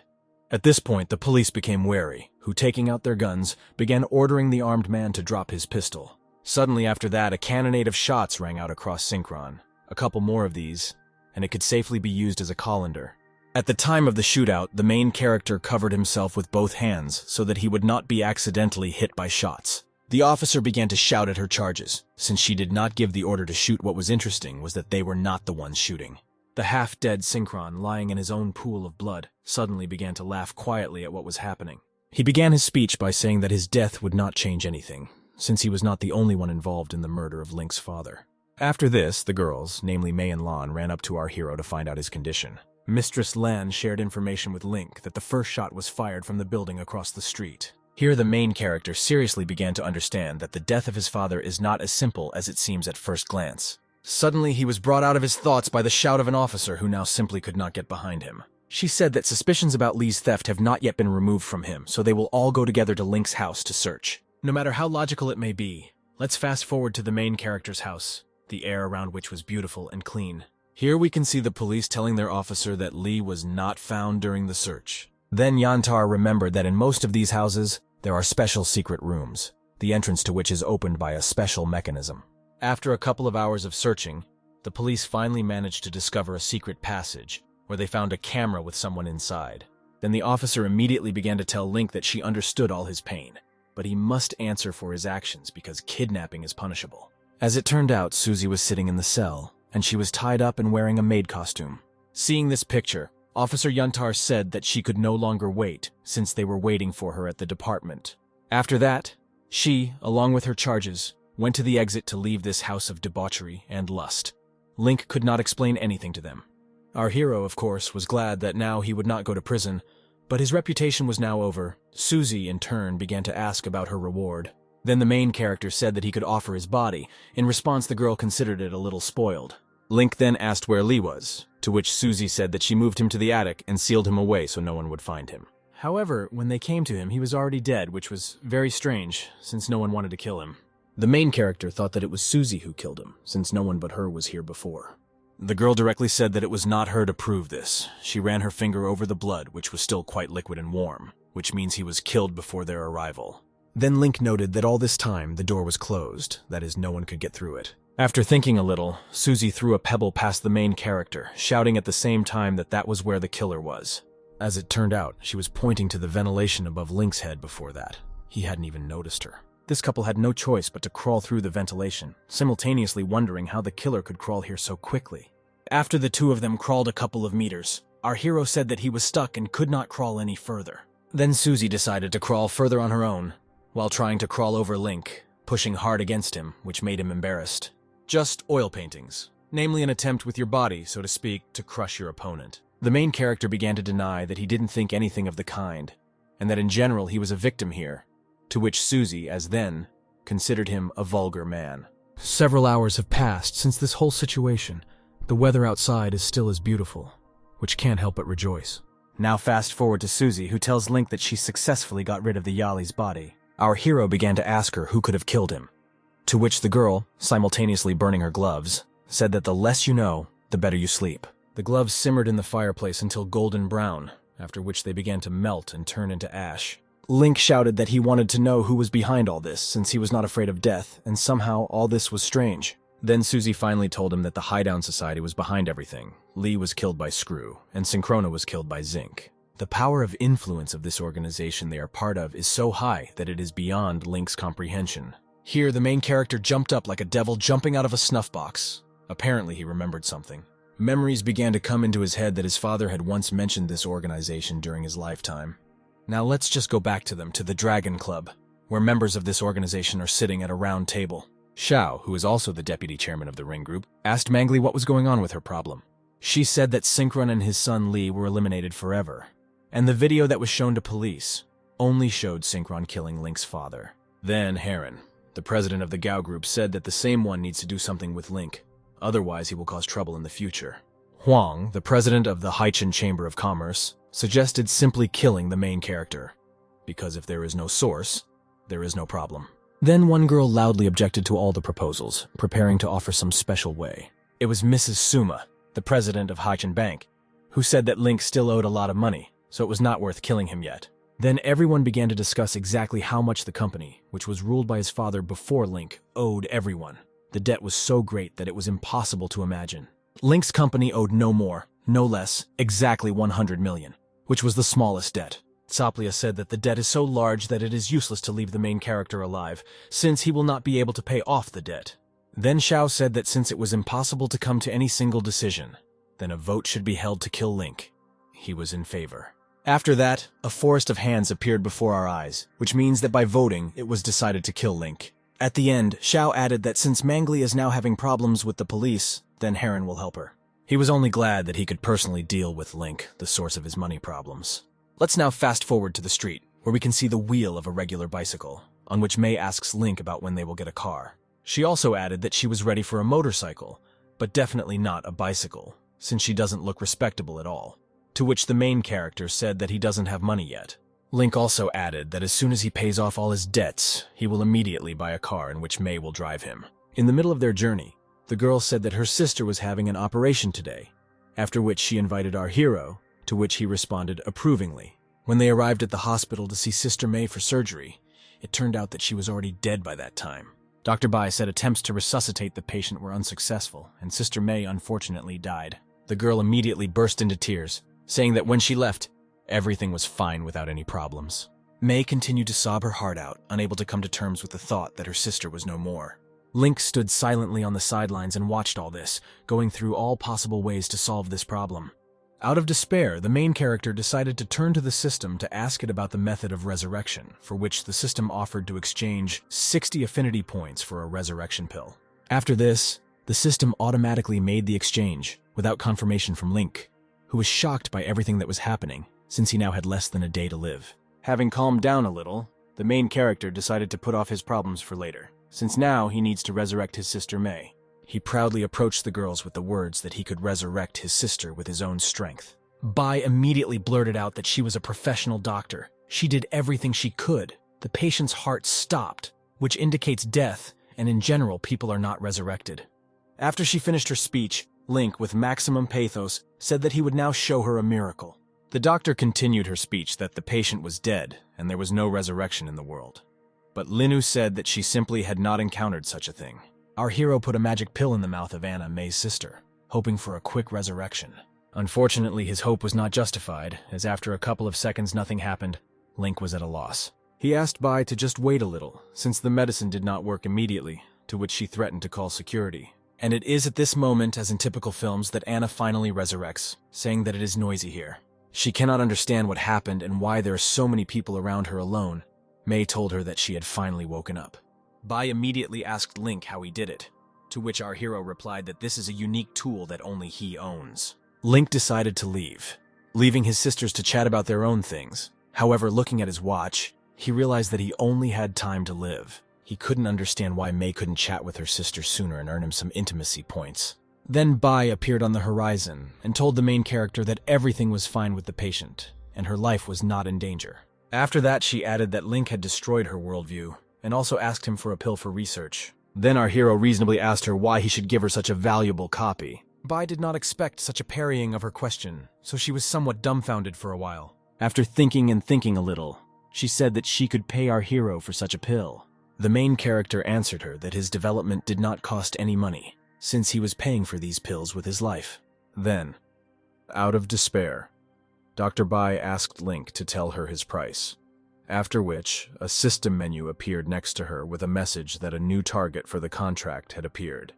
At this point, the police became wary, who, taking out their guns, began ordering the armed man to drop his pistol. Suddenly after that, a cannonade of shots rang out across Synchron. A couple more of these, and it could safely be used as a colander. At the time of the shootout, the main character covered himself with both hands so that he would not be accidentally hit by shots. The officer began to shout at her charges, since she did not give the order to shoot. What was interesting was that they were not the ones shooting. The half-dead Synchron, lying in his own pool of blood, suddenly began to laugh quietly at what was happening. He began his speech by saying that his death would not change anything, since he was not the only one involved in the murder of Link's father. After this, the girls, namely Mei and Lan, ran up to our hero to find out his condition. Mistress Lan shared information with Link that the first shot was fired from the building across the street. Here the main character seriously began to understand that the death of his father is not as simple as it seems at first glance. Suddenly he was brought out of his thoughts by the shout of an officer who now simply could not get behind him. She said that suspicions about Lee's theft have not yet been removed from him, so they will all go together to Link's house to search. No matter how logical it may be, let's fast forward to the main character's house, the air around which was beautiful and clean. Here we can see the police telling their officer that Lee was not found during the search. Then Yantar remembered that in most of these houses, there are special secret rooms, the entrance to which is opened by a special mechanism. After a couple of hours of searching, the police finally managed to discover a secret passage, where they found a camera with someone inside. Then the officer immediately began to tell Link that she understood all his pain, but he must answer for his actions because kidnapping is punishable. As it turned out, Susie was sitting in the cell, and she was tied up and wearing a maid costume. Seeing this picture, Officer Yantar said that she could no longer wait, since they were waiting for her at the department. After that, she, along with her charges, went to the exit to leave this house of debauchery and lust. Link could not explain anything to them. Our hero, of course, was glad that now he would not go to prison, but his reputation was now over. Susie, in turn, began to ask about her reward. Then the main character said that he could offer his body. In response, the girl considered it a little spoiled. Link then asked where Lee was, to which Susie said that she moved him to the attic and sealed him away so no one would find him. However, when they came to him, he was already dead, which was very strange, since no one wanted to kill him. The main character thought that it was Susie who killed him, since no one but her was here before. The girl directly said that it was not her to prove this. She ran her finger over the blood, which was still quite liquid and warm, which means he was killed before their arrival. Then Link noted that all this time the door was closed, that is, no one could get through it. After thinking a little, Susie threw a pebble past the main character, shouting at the same time that that was where the killer was. As it turned out, she was pointing to the ventilation above Link's head before that. He hadn't even noticed her. This couple had no choice but to crawl through the ventilation, simultaneously wondering how the killer could crawl here so quickly. After the two of them crawled a couple of meters, our hero said that he was stuck and could not crawl any further. Then Susie decided to crawl further on her own, while trying to crawl over Link, pushing hard against him, which made him embarrassed. Just oil paintings, namely an attempt with your body, so to speak, to crush your opponent. The main character began to deny that he didn't think anything of the kind, and that in general he was a victim here, to which Susie, as then, considered him a vulgar man. Several hours have passed since this whole situation. The weather outside is still as beautiful, which can't help but rejoice. Now fast forward to Susie, who tells Link that she successfully got rid of the Yali's body. Our hero began to ask her who could have killed him, to which the girl, simultaneously burning her gloves, said that the less you know, the better you sleep. The gloves simmered in the fireplace until golden brown, after which they began to melt and turn into ash. Link shouted that he wanted to know who was behind all this, since he was not afraid of death, and somehow all this was strange. Then Susie finally told him that the Highdown Society was behind everything. Lee was killed by Screw, and Synchrona was killed by Zinc. The power of influence of this organization they are part of is so high that it is beyond Link's comprehension. Here, the main character jumped up like a devil jumping out of a snuff box. Apparently, he remembered something. Memories began to come into his head that his father had once mentioned this organization during his lifetime. Now let's just go back to them, to the Dragon Club, where members of this organization are sitting at a round table. Xiao, who is also the deputy chairman of the ring group, asked Mangli what was going on with her problem. She said that Synchron and his son Lee were eliminated forever, and the video that was shown to police only showed Synchron killing Link's father. Then Heron, the president of the Gao group, said that the same one needs to do something with Link, otherwise he will cause trouble in the future. Huang, the president of the Haichen Chamber of Commerce, suggested simply killing the main character, because if there is no source, there is no problem. Then one girl loudly objected to all the proposals, preparing to offer some special way. It was Mrs. Suma, the president of Haichen Bank, who said that Link still owed a lot of money, so it was not worth killing him yet. Then everyone began to discuss exactly how much the company, which was ruled by his father before Link, owed everyone. The debt was so great that it was impossible to imagine. Link's company owed no more, no less, exactly 100 million, which was the smallest debt. Saplia said that the debt is so large that it is useless to leave the main character alive, since he will not be able to pay off the debt. Then Xiao said that since it was impossible to come to any single decision, then a vote should be held to kill Link. He was in favor. After that, a forest of hands appeared before our eyes, which means that by voting, it was decided to kill Link. At the end, Xiao added that since Mangli is now having problems with the police, then Heron will help her. He was only glad that he could personally deal with Link, the source of his money problems. Let's now fast forward to the street, where we can see the wheel of a regular bicycle, on which Mei asks Link about when they will get a car. She also added that she was ready for a motorcycle, but definitely not a bicycle, since she doesn't look respectable at all. To which the main character said that he doesn't have money yet. Link also added that as soon as he pays off all his debts, he will immediately buy a car in which Mei will drive him. In the middle of their journey, the girl said that her sister was having an operation today, after which she invited our hero, to which he responded approvingly. When they arrived at the hospital to see Sister Mei for surgery, it turned out that she was already dead by that time. Dr. Bai said attempts to resuscitate the patient were unsuccessful, and Sister Mei unfortunately died. The girl immediately burst into tears, saying that when she left, everything was fine without any problems. Mei continued to sob her heart out, unable to come to terms with the thought that her sister was no more. Link stood silently on the sidelines and watched all this, going through all possible ways to solve this problem. Out of despair, the main character decided to turn to the system to ask it about the method of resurrection, for which the system offered to exchange 60 affinity points for a resurrection pill. After this, the system automatically made the exchange, without confirmation from Link, who was shocked by everything that was happening, since he now had less than a day to live. Having calmed down a little, the main character decided to put off his problems for later, since now he needs to resurrect his sister Mei. He proudly approached the girls with the words that he could resurrect his sister with his own strength. Bai immediately blurted out that she was a professional doctor. She did everything she could. The patient's heart stopped, which indicates death, and in general, people are not resurrected. After she finished her speech, Link, with maximum pathos, said that he would now show her a miracle. The doctor continued her speech that the patient was dead, and there was no resurrection in the world. But Linu said that she simply had not encountered such a thing. Our hero put a magic pill in the mouth of Anna, Mei's sister, hoping for a quick resurrection. Unfortunately, his hope was not justified, as after a couple of seconds nothing happened. Link was at a loss. He asked Bai to just wait a little, since the medicine did not work immediately, to which she threatened to call security. And it is at this moment, as in typical films, that Anna finally resurrects, saying that it is noisy here. She cannot understand what happened and why there are so many people around her alone. Mei told her that she had finally woken up. Bai immediately asked Link how he did it, to which our hero replied that this is a unique tool that only he owns. Link decided to leave, leaving his sisters to chat about their own things. However, looking at his watch, he realized that he only had time to live. He couldn't understand why Mei couldn't chat with her sister sooner and earn him some intimacy points. Then Bai appeared on the horizon and told the main character that everything was fine with the patient, and her life was not in danger. After that, she added that Link had destroyed her worldview, and also asked him for a pill for research. Then our hero reasonably asked her why he should give her such a valuable copy. Bai did not expect such a parrying of her question, so she was somewhat dumbfounded for a while. After thinking and thinking a little, she said that she could pay our hero for such a pill. The main character answered her that his development did not cost any money, since he was paying for these pills with his life. Then, out of despair, Dr. Bai asked Link to tell her his price. After which, a system menu appeared next to her with a message that a new target for the contract had appeared.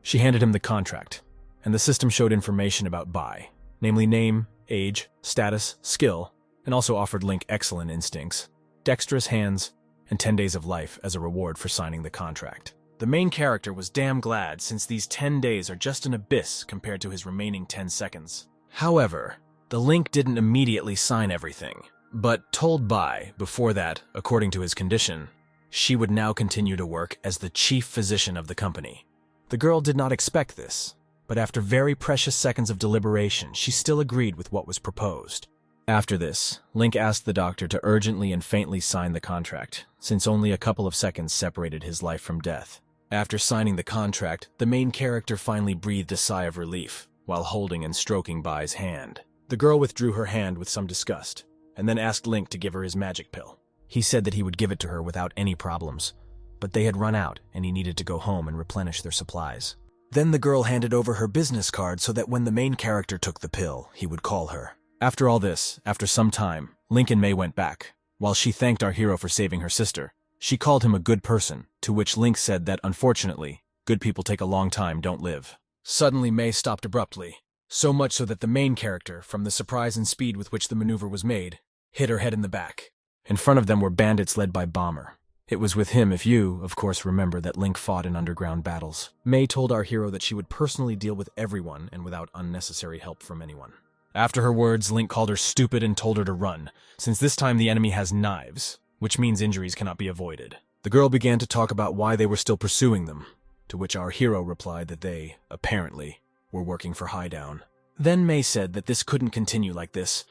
She handed him the contract, and the system showed information about Bai, namely name, age, status, skill, and also offered Link excellent instincts, dexterous hands, and 10 days of life as a reward for signing the contract. The main character was damn glad, since these 10 days are just an abyss compared to his remaining 10 seconds. However, the Link didn't immediately sign everything, but told Bai, before that, according to his condition, she would now continue to work as the chief physician of the company. The girl did not expect this, but after very precious seconds of deliberation, she still agreed with what was proposed. After this, Link asked the doctor to urgently and faintly sign the contract, since only a couple of seconds separated his life from death. After signing the contract, the main character finally breathed a sigh of relief, while holding and stroking Bai's hand. The girl withdrew her hand with some disgust, and then asked Link to give her his magic pill. He said that he would give it to her without any problems, but they had run out and he needed to go home and replenish their supplies. Then the girl handed over her business card so that when the main character took the pill, he would call her. After all this, after some time, Link and May went back. While she thanked our hero for saving her sister, she called him a good person, to which Link said that, unfortunately, good people take a long time, don't live. Suddenly, May stopped abruptly, so much so that the main character, from the surprise and speed with which the maneuver was made, hit her head in the back. In front of them were bandits led by Bomber. It was with him, if you, of course, remember that Link fought in underground battles. May told our hero that she would personally deal with everyone and without unnecessary help from anyone. After her words, Link called her stupid and told her to run, since this time the enemy has knives, which means injuries cannot be avoided. The girl began to talk about why they were still pursuing them, to which our hero replied that they, apparently, were working for Highdown. Then May said that this couldn't continue like this,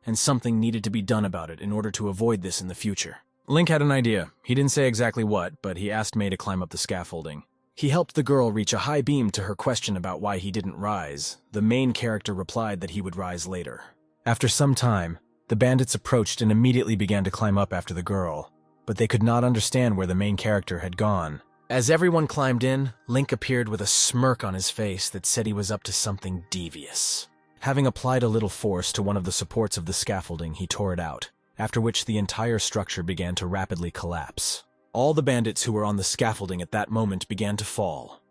and something needed to be done about it in order to avoid this in the future. Link had an idea. He didn't say exactly what, but he asked May to climb up the scaffolding. He helped the girl reach a high beam. To her question about why he didn't rise, the main character replied that he would rise later. After some time, the bandits approached and immediately began to climb up after the girl, but they could not understand where the main character had gone. As everyone climbed in, Link appeared with a smirk on his face that said he was up to something devious. Having applied a little force to one of the supports of the scaffolding, he tore it out, after which the entire structure began to rapidly collapse. All the bandits who were on the scaffolding at that moment began to fall,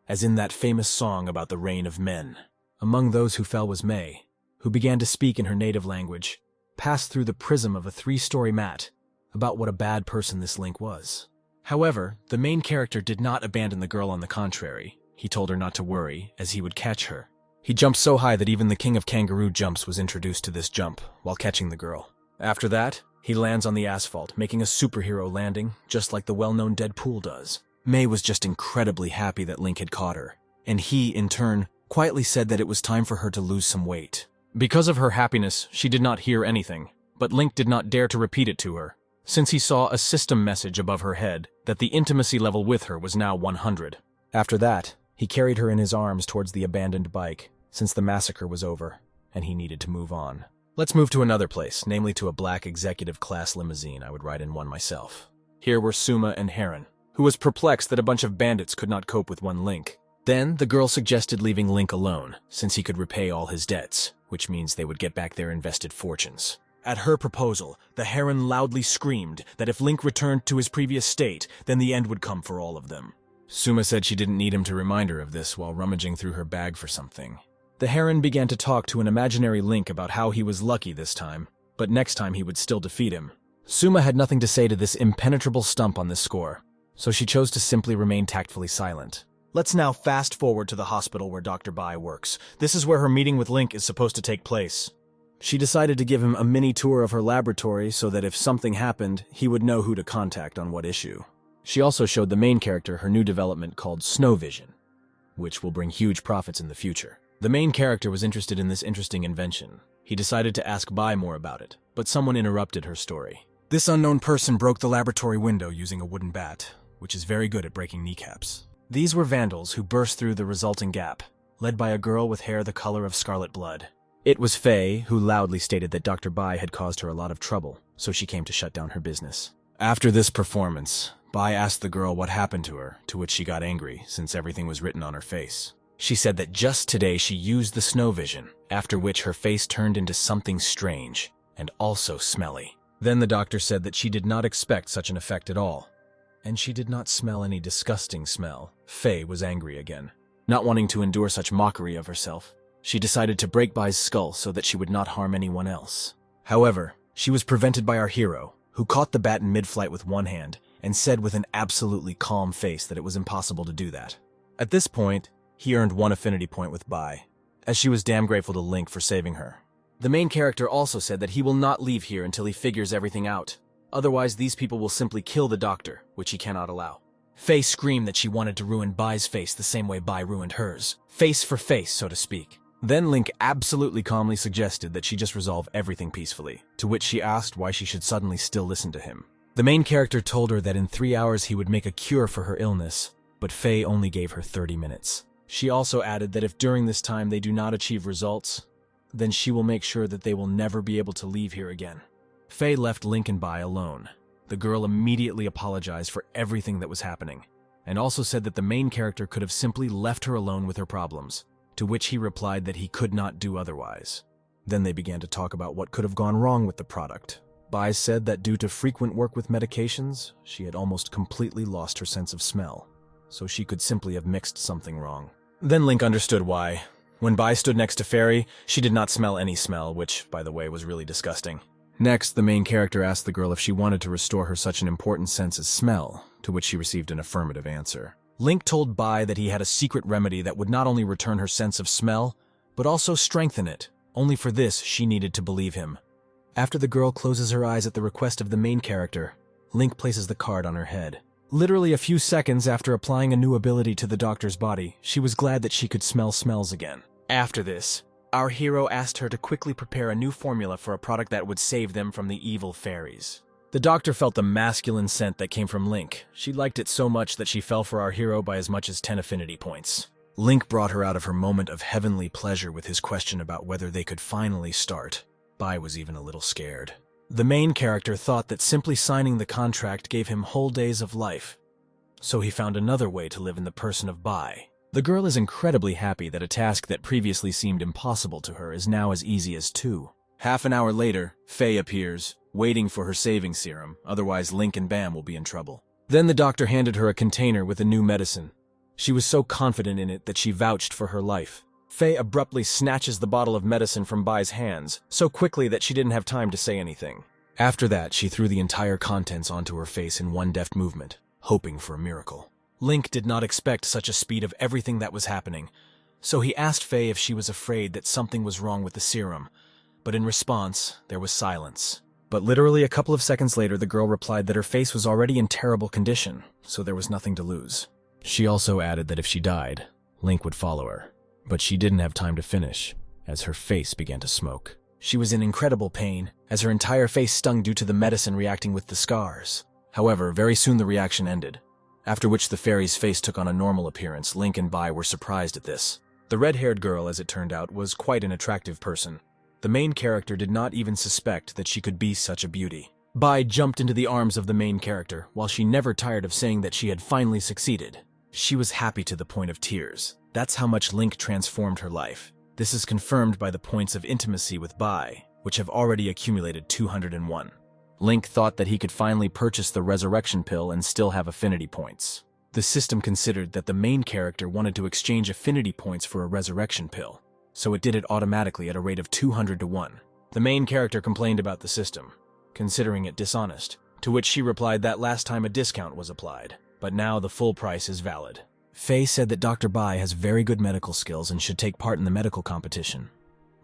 as in that famous song about the reign of men. Among those who fell was May, who began to speak in her native language, passed through the prism of a 3-story mat, about what a bad person this Link was. However, the main character did not abandon the girl. On the contrary, he told her not to worry, as he would catch her. He jumped so high that even the king of kangaroo jumps was introduced to this jump, while catching the girl. After that, he lands on the asphalt, making a superhero landing, just like the well-known Deadpool does. May was just incredibly happy that Link had caught her, and he, in turn, quietly said that it was time for her to lose some weight. Because of her happiness, she did not hear anything, but Link did not dare to repeat it to her, since he saw a system message above her head that the intimacy level with her was now 100. After that, he carried her in his arms towards the abandoned bike, since the massacre was over, and he needed to move on. Let's move to another place, namely to a black executive-class limousine. I would ride in one myself. Here were Suma and Heron, who was perplexed that a bunch of bandits could not cope with one Link. Then, the girl suggested leaving Link alone, since he could repay all his debts, which means they would get back their invested fortunes. At her proposal, the Heron loudly screamed that if Link returned to his previous state, then the end would come for all of them. Suma said she didn't need him to remind her of this while rummaging through her bag for something. The Heron began to talk to an imaginary Link about how he was lucky this time, but next time he would still defeat him. Suma had nothing to say to this impenetrable stump on this score, so she chose to simply remain tactfully silent. Let's now fast forward to the hospital where Dr. Bai works. This is where her meeting with Link is supposed to take place. She decided to give him a mini tour of her laboratory so that if something happened, he would know who to contact on what issue. She also showed the main character her new development called Snow Vision, which will bring huge profits in the future. The main character was interested in this interesting invention. He decided to ask Bai more about it, but someone interrupted her story. This unknown person broke the laboratory window using a wooden bat, which is very good at breaking kneecaps. These were vandals who burst through the resulting gap, led by a girl with hair the color of scarlet blood. It was Faye, who loudly stated that Dr. Bai had caused her a lot of trouble, so she came to shut down her business. After this performance, Bai asked the girl what happened to her, to which she got angry, since everything was written on her face. She said that just today she used the Snow Vision, after which her face turned into something strange, and also smelly. Then the doctor said that she did not expect such an effect at all, and she did not smell any disgusting smell. Faye was angry again. Not wanting to endure such mockery of herself, she decided to break Bai's skull so that she would not harm anyone else. However, she was prevented by our hero, who caught the bat in mid-flight with one hand, and said with an absolutely calm face that it was impossible to do that. At this point, he earned 1 affinity point with Bai, as she was damn grateful to Link for saving her. The main character also said that he will not leave here until he figures everything out. Otherwise, these people will simply kill the doctor, which he cannot allow. Faye screamed that she wanted to ruin Bai's face the same way Bai ruined hers. Face for face, so to speak. Then Link absolutely calmly suggested that she just resolve everything peacefully, to which she asked why she should suddenly still listen to him. The main character told her that in 3 hours he would make a cure for her illness, but Faye only gave her 30 minutes. She also added that if during this time they do not achieve results, then she will make sure that they will never be able to leave here again. Faye left Link and Bai alone. The girl immediately apologized for everything that was happening, and also said that the main character could have simply left her alone with her problems, to which he replied that he could not do otherwise. Then they began to talk about what could have gone wrong with the product. Bai said that due to frequent work with medications, she had almost completely lost her sense of smell, so she could simply have mixed something wrong. Then Link understood why. When Bai stood next to Fairy, she did not smell any smell, which, by the way, was really disgusting. Next, the main character asked the girl if she wanted to restore her such an important sense as smell, to which she received an affirmative answer. Link told Bai that he had a secret remedy that would not only return her sense of smell, but also strengthen it. Only for this, she needed to believe him. After the girl closes her eyes at the request of the main character, Link places the card on her head. Literally a few seconds after applying a new ability to the doctor's body, she was glad that she could smell smells again. After this, our hero asked her to quickly prepare a new formula for a product that would save them from the evil fairies. The doctor felt the masculine scent that came from Link. She liked it so much that she fell for our hero by as much as 10 affinity points. Link brought her out of her moment of heavenly pleasure with his question about whether they could finally start. Bai was even a little scared. The main character thought that simply signing the contract gave him whole days of life, so he found another way to live in the person of Bai. The girl is incredibly happy that a task that previously seemed impossible to her is now as easy as 2. Half an hour later, Faye appears, waiting for her saving serum, otherwise Link and Bam will be in trouble. Then the doctor handed her a container with a new medicine. She was so confident in it that she vouched for her life. Faye abruptly snatches the bottle of medicine from Bai's hands, so quickly that she didn't have time to say anything. After that, she threw the entire contents onto her face in one deft movement, hoping for a miracle. Link did not expect such a speed of everything that was happening, so he asked Faye if she was afraid that something was wrong with the serum, but in response, there was silence. But literally a couple of seconds later, the girl replied that her face was already in terrible condition, so there was nothing to lose. She also added that if she died, Link would follow her. But she didn't have time to finish, as her face began to smoke. She was in incredible pain, as her entire face stung due to the medicine reacting with the scars. However, very soon the reaction ended, after which the fairy's face took on a normal appearance. Link and Bai were surprised at this. The red-haired girl, as it turned out, was quite an attractive person. The main character did not even suspect that she could be such a beauty. Bai jumped into the arms of the main character, while she never tired of saying that she had finally succeeded. She was happy to the point of tears. That's how much Link transformed her life. This is confirmed by the points of intimacy with Bai, which have already accumulated 201. Link thought that he could finally purchase the resurrection pill and still have affinity points. The system considered that the main character wanted to exchange affinity points for a resurrection pill, so it did it automatically at a rate of 200 to 1. The main character complained about the system, considering it dishonest, to which she replied that last time a discount was applied, but now the full price is valid. Faye said that Dr. Bai has very good medical skills and should take part in the medical competition,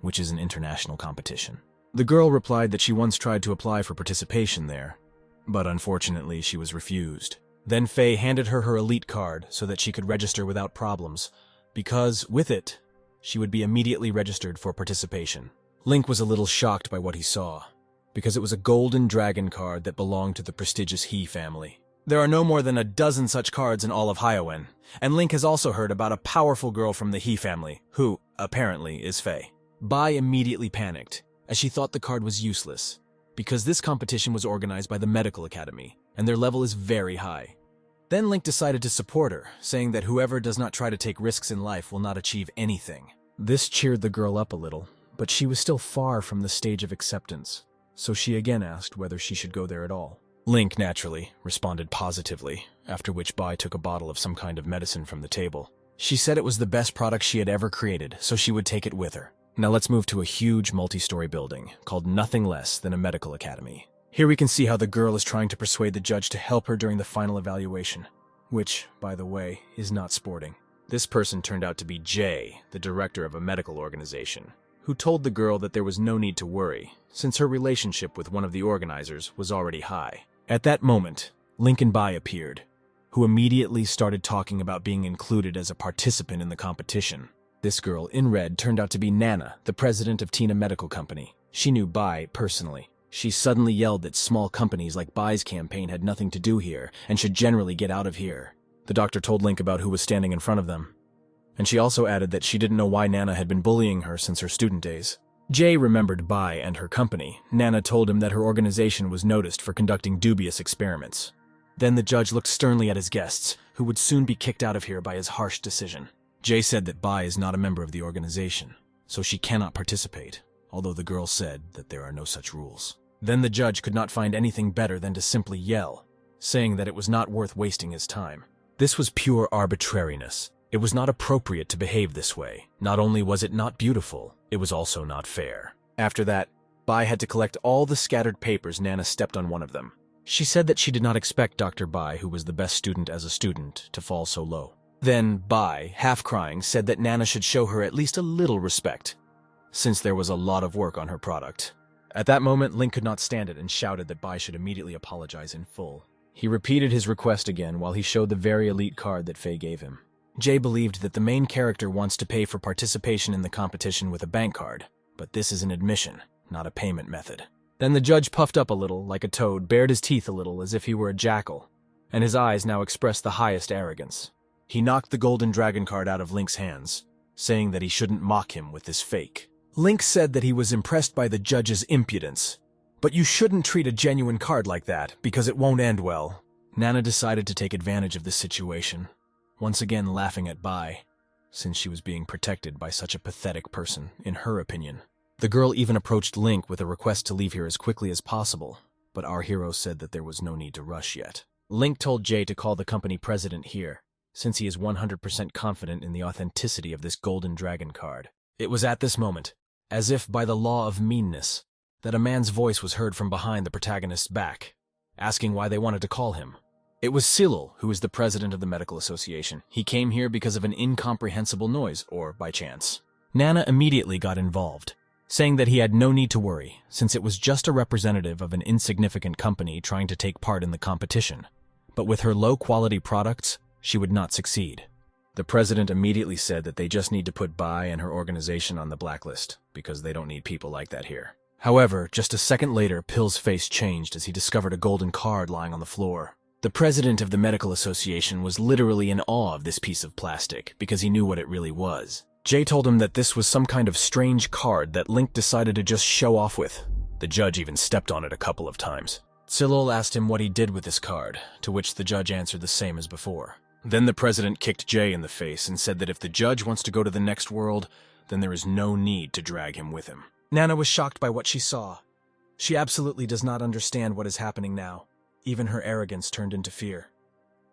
which is an international competition. The girl replied that she once tried to apply for participation there, but unfortunately she was refused. Then Faye handed her her elite card so that she could register without problems, because, with it, she would be immediately registered for participation. Link was a little shocked by what he saw, because it was a golden dragon card that belonged to the prestigious He family. There are no more than a dozen such cards in all of Hyoen, and Link has also heard about a powerful girl from the He family, who, apparently, is Faye. Bai immediately panicked, as she thought the card was useless, because this competition was organized by the Medical Academy, and their level is very high. Then Link decided to support her, saying that whoever does not try to take risks in life will not achieve anything. This cheered the girl up a little, but she was still far from the stage of acceptance, so she again asked whether she should go there at all. Link, naturally, responded positively, after which Bai took a bottle of some kind of medicine from the table. She said it was the best product she had ever created, so she would take it with her. Now let's move to a huge multi-story building, called nothing less than a medical academy. Here we can see how the girl is trying to persuade the judge to help her during the final evaluation, which, by the way, is not sporting. This person turned out to be Jay, the director of a medical organization, who told the girl that there was no need to worry, since her relationship with one of the organizers was already high. At that moment, Link and Bai appeared, who immediately started talking about being included as a participant in the competition. This girl, in red, turned out to be Nana, the president of Tina Medical Company. She knew Bai personally. She suddenly yelled that small companies like Bai's campaign had nothing to do here and should generally get out of here. The doctor told Link about who was standing in front of them, and she also added that she didn't know why Nana had been bullying her since her student days. Jay remembered Bai and her company. Nana told him that her organization was noticed for conducting dubious experiments. Then the judge looked sternly at his guests, who would soon be kicked out of here by his harsh decision. Jay said that Bai is not a member of the organization, so she cannot participate. although the girl said that there are no such rules. Then the judge could not find anything better than to simply yell, saying that it was not worth wasting his time. This was pure arbitrariness. It was not appropriate to behave this way. Not only was it not beautiful, it was also not fair. After that, Bai had to collect all the scattered papers. Nana stepped on one of them. She said that she did not expect Dr. Bai, who was the best student as a student, to fall so low. Then Bai, half crying, said that Nana should show her at least a little respect, since there was a lot of work on her product. At that moment, Link could not stand it and shouted that Bai should immediately apologize in full. He repeated his request again while he showed the very elite card that Faye gave him. Jay believed that the main character wants to pay for participation in the competition with a bank card, but this is an admission, not a payment method. Then the judge puffed up a little, like a toad, bared his teeth a little as if he were a jackal, and his eyes now expressed the highest arrogance. He knocked the golden dragon card out of Link's hands, saying that he shouldn't mock him with this fake. Link said that he was impressed by the judge's impudence, but you shouldn't treat a genuine card like that, because it won't end well. Nana decided to take advantage of this situation, once again laughing at Bai, since she was being protected by such a pathetic person, in her opinion. The girl even approached Link with a request to leave here as quickly as possible, but our hero said that there was no need to rush yet. Link told Jay to call the company president here, since he is 100% confident in the authenticity of this golden dragon card. It was at this moment, as if by the law of meanness, that a man's voice was heard from behind the protagonist's back, asking why they wanted to call him. It was Silul, who is the president of the medical association. He came here because of an incomprehensible noise, or by chance. Nana immediately got involved, saying that he had no need to worry, since it was just a representative of an insignificant company trying to take part in the competition. But with her low-quality products, she would not succeed. The president immediately said that they just need to put Bai and her organization on the blacklist, because they don't need people like that here. However, just a second later, Pill's face changed as he discovered a golden card lying on the floor. The president of the medical association was literally in awe of this piece of plastic, because he knew what it really was. Jay told him that this was some kind of strange card that Link decided to just show off with. The judge even stepped on it a couple of times. Silul asked him what he did with this card, to which the judge answered the same as before. Then the president kicked Jay in the face and said that if the judge wants to go to the next world, then there is no need to drag him with him. Nana was shocked by what she saw. She absolutely does not understand what is happening now. Even her arrogance turned into fear.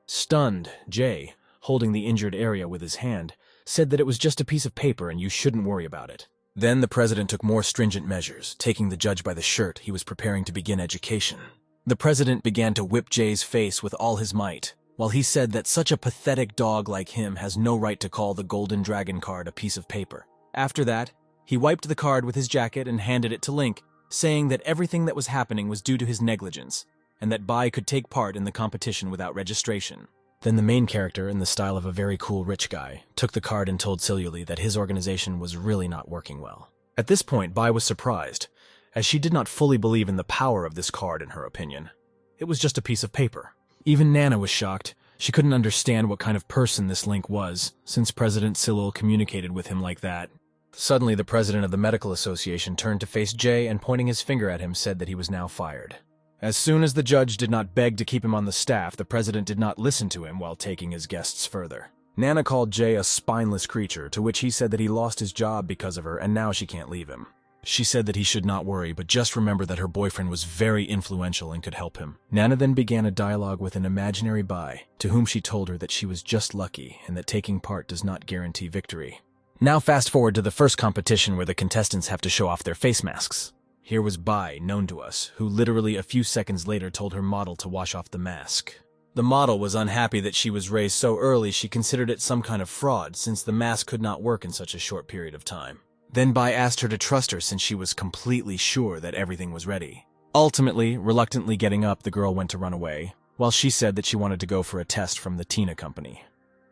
Stunned, Jay, holding the injured area with his hand, said that it was just a piece of paper and you shouldn't worry about it. Then the president took more stringent measures, taking the judge by the shirt. He was preparing to begin education. The president began to whip Jay's face with all his might, while he said that such a pathetic dog like him has no right to call the golden dragon card a piece of paper. After that, he wiped the card with his jacket and handed it to Link, saying that everything that was happening was due to his negligence, and that Bai could take part in the competition without registration. Then the main character, in the style of a very cool rich guy, took the card and told Siluli that his organization was really not working well. At this point, Bai was surprised, as she did not fully believe in the power of this card in her opinion. It was just a piece of paper. Even Nana was shocked. She couldn't understand what kind of person this Link was, since President Silul communicated with him like that. Suddenly, the president of the medical association turned to face Jay and pointing his finger at him said that he was now fired. As soon as the judge did not beg to keep him on the staff, the president did not listen to him while taking his guests further. Nana called Jay a spineless creature, to which he said that he lost his job because of her and now she can't leave him. She said that he should not worry, but just remember that her boyfriend was very influential and could help him. Nana then began a dialogue with an imaginary Bai, to whom she told her that she was just lucky and that taking part does not guarantee victory. Now fast forward to the first competition where the contestants have to show off their face masks. Here was Bai, known to us, who literally a few seconds later told her model to wash off the mask. The model was unhappy that she was raised so early. She considered it some kind of fraud, since the mask could not work in such a short period of time. Then Bai asked her to trust her since she was completely sure that everything was ready. Ultimately, reluctantly getting up, the girl went to run away, while she said that she wanted to go for a test from the Tina company.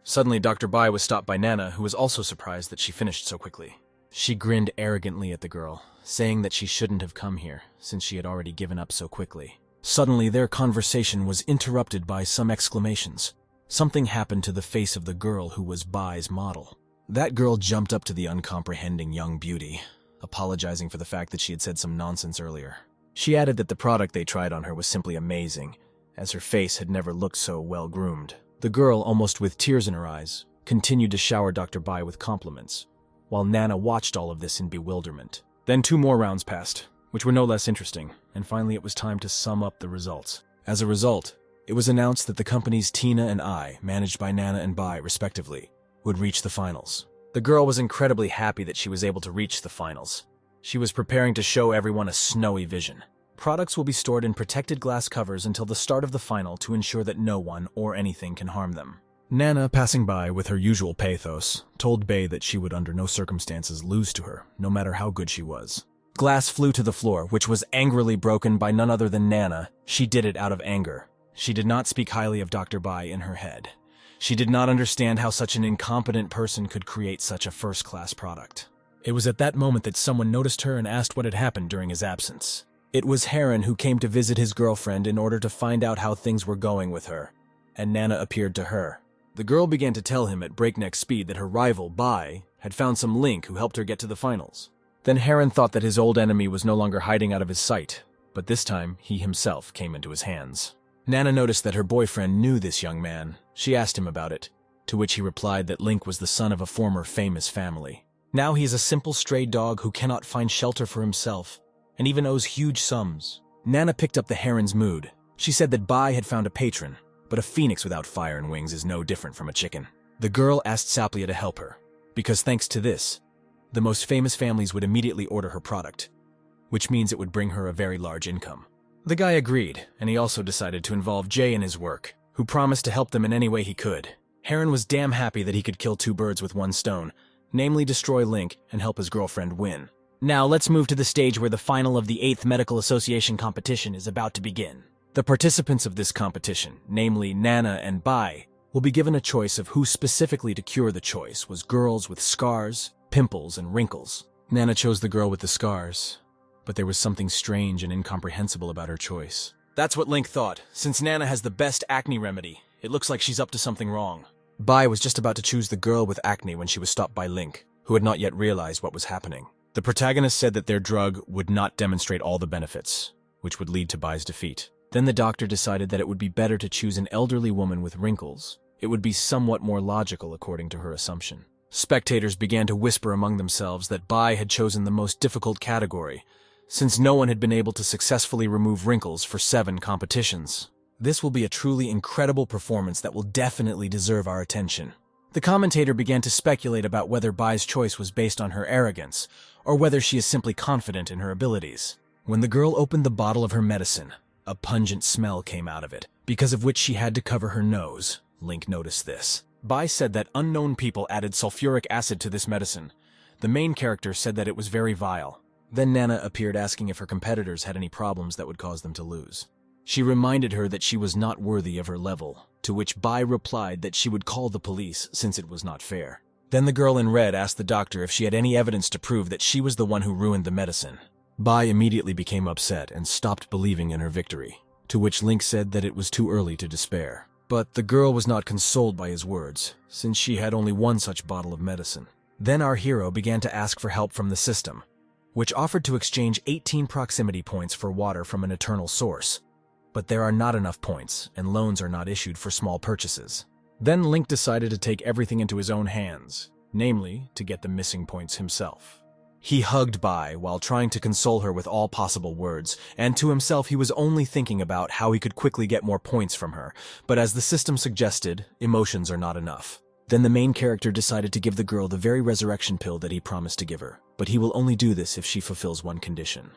Suddenly, Dr. Bai was stopped by Nana, who was also surprised that she finished so quickly. She grinned arrogantly at the girl, saying that she shouldn't have come here, since she had already given up so quickly. Suddenly, their conversation was interrupted by some exclamations. Something happened to the face of the girl who was Bai's model. That girl jumped up to the uncomprehending young beauty, apologizing for the fact that she had said some nonsense earlier. She added that the product they tried on her was simply amazing, as her face had never looked so well-groomed. The girl, almost with tears in her eyes, continued to shower Dr. Bai with compliments, while Nana watched all of this in bewilderment. Then 2 more rounds passed, which were no less interesting, and finally it was time to sum up the results. As a result, it was announced that the companies Tina and I, managed by Nana and Bai, respectively, would reach the finals. The girl was incredibly happy that she was able to reach the finals. She was preparing to show everyone a snowy vision. Products will be stored in protected glass covers until the start of the final to ensure that no one or anything can harm them. Nana, passing by with her usual pathos, told Bai that she would under no circumstances lose to her, no matter how good she was. Glass flew to the floor, which was angrily broken by none other than Nana. She did it out of anger. She did not speak highly of Dr. Bai in her head. She did not understand how such an incompetent person could create such a first-class product. It was at that moment that someone noticed her and asked what had happened during his absence. It was Heron who came to visit his girlfriend in order to find out how things were going with her, and Nana appeared to her. The girl began to tell him at breakneck speed that her rival, Bai, had found some link who helped her get to the finals. Then Heron thought that his old enemy was no longer hiding out of his sight, but this time he himself came into his hands. Nana noticed that her boyfriend knew this young man. She asked him about it, to which he replied that Link was the son of a former famous family. Now he is a simple stray dog who cannot find shelter for himself, and even owes huge sums. Nana picked up the Heron's mood. She said that Bai had found a patron, but a phoenix without fire and wings is no different from a chicken. The girl asked Saplia to help her, because thanks to this, the most famous families would immediately order her product, which means it would bring her a very large income. The guy agreed, and he also decided to involve Jay in his work, who promised to help them in any way he could. Heron was damn happy that he could kill 2 birds with 1 stone, namely destroy Link and help his girlfriend win. Now let's move to the stage where the final of the 8th Medical Association competition is about to begin. The participants of this competition, namely Nana and Bai, will be given a choice of who specifically to cure. The choice was girls with scars, pimples, and wrinkles. Nana chose the girl with the scars, but there was something strange and incomprehensible about her choice. That's what Link thought. Since Nana has the best acne remedy, it looks like she's up to something wrong. Bai was just about to choose the girl with acne when she was stopped by Link, who had not yet realized what was happening. The protagonist said that their drug would not demonstrate all the benefits, which would lead to Bai's defeat. Then the doctor decided that it would be better to choose an elderly woman with wrinkles. It would be somewhat more logical according to her assumption. Spectators began to whisper among themselves that Bai had chosen the most difficult category, since no one had been able to successfully remove wrinkles for 7 competitions. This will be a truly incredible performance that will definitely deserve our attention. The commentator began to speculate about whether Bai's choice was based on her arrogance, or whether she is simply confident in her abilities. When the girl opened the bottle of her medicine, a pungent smell came out of it, because of which she had to cover her nose. Link noticed this. Bai said that unknown people added sulfuric acid to this medicine. The main character said that it was very vile. Then Nana appeared asking if her competitors had any problems that would cause them to lose. She reminded her that she was not worthy of her level, to which Bai replied that she would call the police since it was not fair. Then the girl in red asked the doctor if she had any evidence to prove that she was the one who ruined the medicine. Bai immediately became upset and stopped believing in her victory, to which Link said that it was too early to despair. But the girl was not consoled by his words, since she had only 1 such bottle of medicine. Then our hero began to ask for help from the system, which offered to exchange 18 proximity points for water from an eternal source. But there are not enough points, and loans are not issued for small purchases. Then Link decided to take everything into his own hands, namely, to get the missing points himself. He hugged Bai while trying to console her with all possible words, and to himself he was only thinking about how he could quickly get more points from her, but as the system suggested, emotions are not enough. Then the main character decided to give the girl the very resurrection pill that he promised to give her, but he will only do this if she fulfills 1 condition.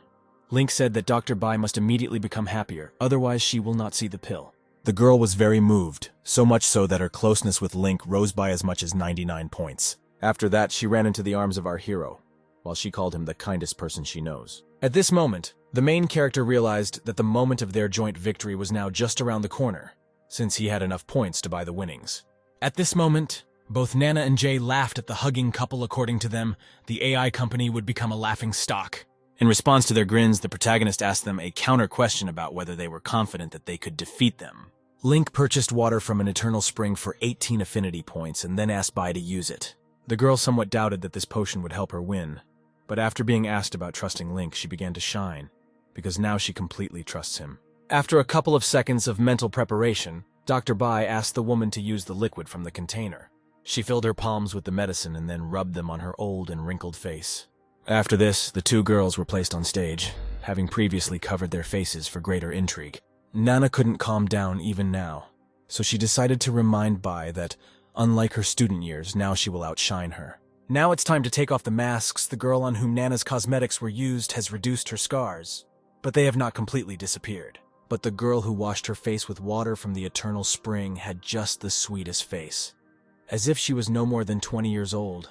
Link said that Dr. Bai must immediately become happier, otherwise she will not see the pill. The girl was very moved, so much so that her closeness with Link rose by as much as 99 points. After that, she ran into the arms of our hero, while she called him the kindest person she knows. At this moment, the main character realized that the moment of their joint victory was now just around the corner, since he had enough points to buy the winnings. At this moment, both Nana and Jay laughed at the hugging couple. According to them, the AI company would become a laughing stock. In response to their grins, the protagonist asked them a counter question about whether they were confident that they could defeat them. Link purchased water from an eternal spring for 18 affinity points and then asked Bai to use it. The girl somewhat doubted that this potion would help her win, but after being asked about trusting Link, she began to shine, because now she completely trusts him. After a couple of seconds of mental preparation, Dr. Bai asked the woman to use the liquid from the container. She filled her palms with the medicine and then rubbed them on her old and wrinkled face. After this, the two girls were placed on stage, having previously covered their faces for greater intrigue. Nana couldn't calm down even now, so she decided to remind Bai that, unlike her student years, now she will outshine her. Now it's time to take off the masks. The girl on whom Nana's cosmetics were used has reduced her scars, but they have not completely disappeared. But the girl who washed her face with water from the eternal spring had just the sweetest face, as if she was no more than 20 years old.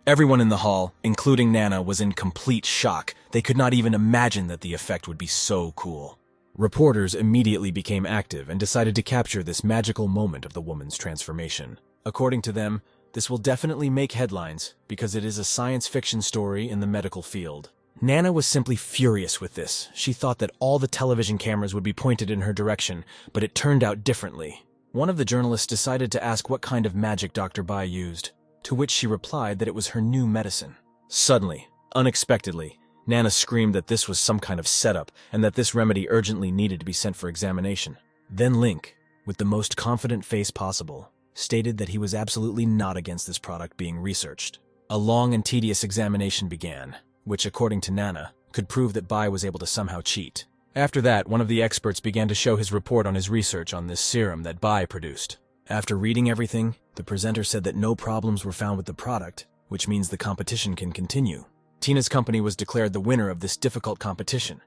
Everyone in the hall, including Nana, was in complete shock. They could not even imagine that the effect would be so cool. Reporters immediately became active and decided to capture this magical moment of the woman's transformation. According to them, this will definitely make headlines because it is a science fiction story in the medical field. Nana was simply furious with this. She thought that all the television cameras would be pointed in her direction, but it turned out differently. One of the journalists decided to ask what kind of magic Dr. Bai used, to which she replied that it was her new medicine. Suddenly, unexpectedly, Nana screamed that this was some kind of setup and that this remedy urgently needed to be sent for examination. Then Link, with the most confident face possible, stated that he was absolutely not against this product being researched. A long and tedious examination began, which, according to Nana, could prove that Bai was able to somehow cheat. After that, one of the experts began to show his report on his research on this serum that Bai produced. After reading everything, the presenter said that no problems were found with the product, which means the competition can continue. Tina's company was declared the winner of this difficult competition.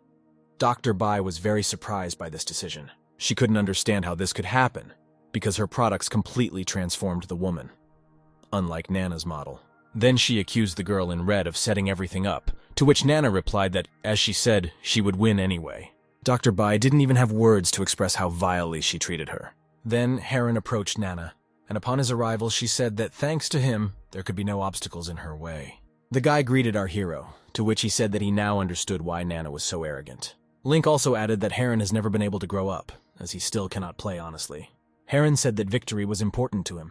Dr. Bai was very surprised by this decision. She couldn't understand how this could happen, because her products completely transformed the woman, unlike Nana's model. Then she accused the girl in red of setting everything up, to which Nana replied that, as she said, she would win anyway. Dr. Bai didn't even have words to express how vilely she treated her. Then Heron approached Nana, and upon his arrival she said that thanks to him, there could be no obstacles in her way. The guy greeted our hero, to which he said that he now understood why Nana was so arrogant. Link also added that Heron has never been able to grow up, as he still cannot play honestly. Heron said that victory was important to him,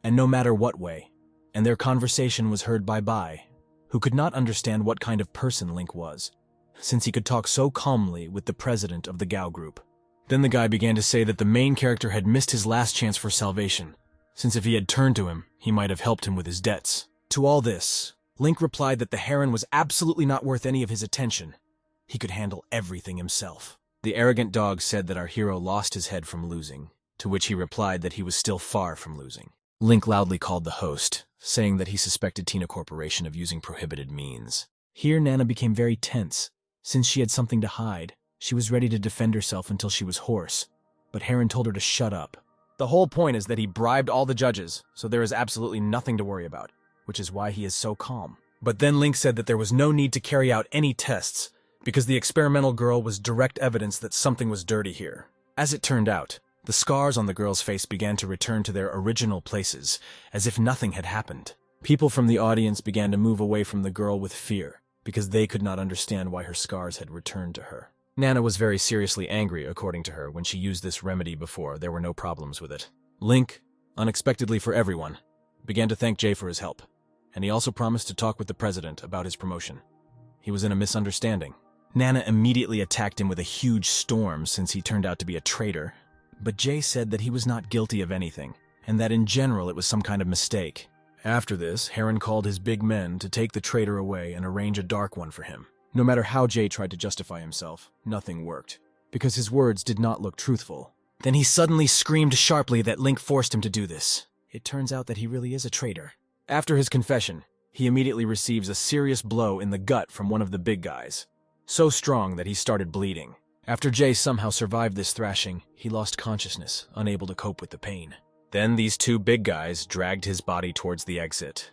and no matter what way, and their conversation was heard by Bai, who could not understand what kind of person Link was, since he could talk so calmly with the president of the Gao group. Then the guy began to say that the main character had missed his last chance for salvation, since if he had turned to him, he might have helped him with his debts. To all this, Link replied that the Heron was absolutely not worth any of his attention. He could handle everything himself. The arrogant dog said that our hero lost his head from losing, to which he replied that he was still far from losing. Link loudly called the host, saying that he suspected Tina Corporation of using prohibited means. Here Nana became very tense. Since she had something to hide, she was ready to defend herself until she was hoarse, but Heron told her to shut up. The whole point is that he bribed all the judges, so there is absolutely nothing to worry about, which is why he is so calm. But then Link said that there was no need to carry out any tests, because the experimental girl was direct evidence that something was dirty here. As it turned out, the scars on the girl's face began to return to their original places, as if nothing had happened. People from the audience began to move away from the girl with fear, because they could not understand why her scars had returned to her. Nana was very seriously angry, according to her, when she used this remedy before. There were no problems with it. Link, unexpectedly for everyone, began to thank Jay for his help, and he also promised to talk with the president about his promotion. He was in a misunderstanding. Nana immediately attacked him with a huge storm since he turned out to be a traitor, but Jay said that he was not guilty of anything, and that in general it was some kind of mistake. After this, Heron called his big men to take the traitor away and arrange a dark one for him. No matter how Jay tried to justify himself, nothing worked, because his words did not look truthful. Then he suddenly screamed sharply that Link forced him to do this. It turns out that he really is a traitor. After his confession, he immediately receives a serious blow in the gut from one of the big guys, so strong that he started bleeding. After Jay somehow survived this thrashing, he lost consciousness, unable to cope with the pain. Then these two big guys dragged his body towards the exit.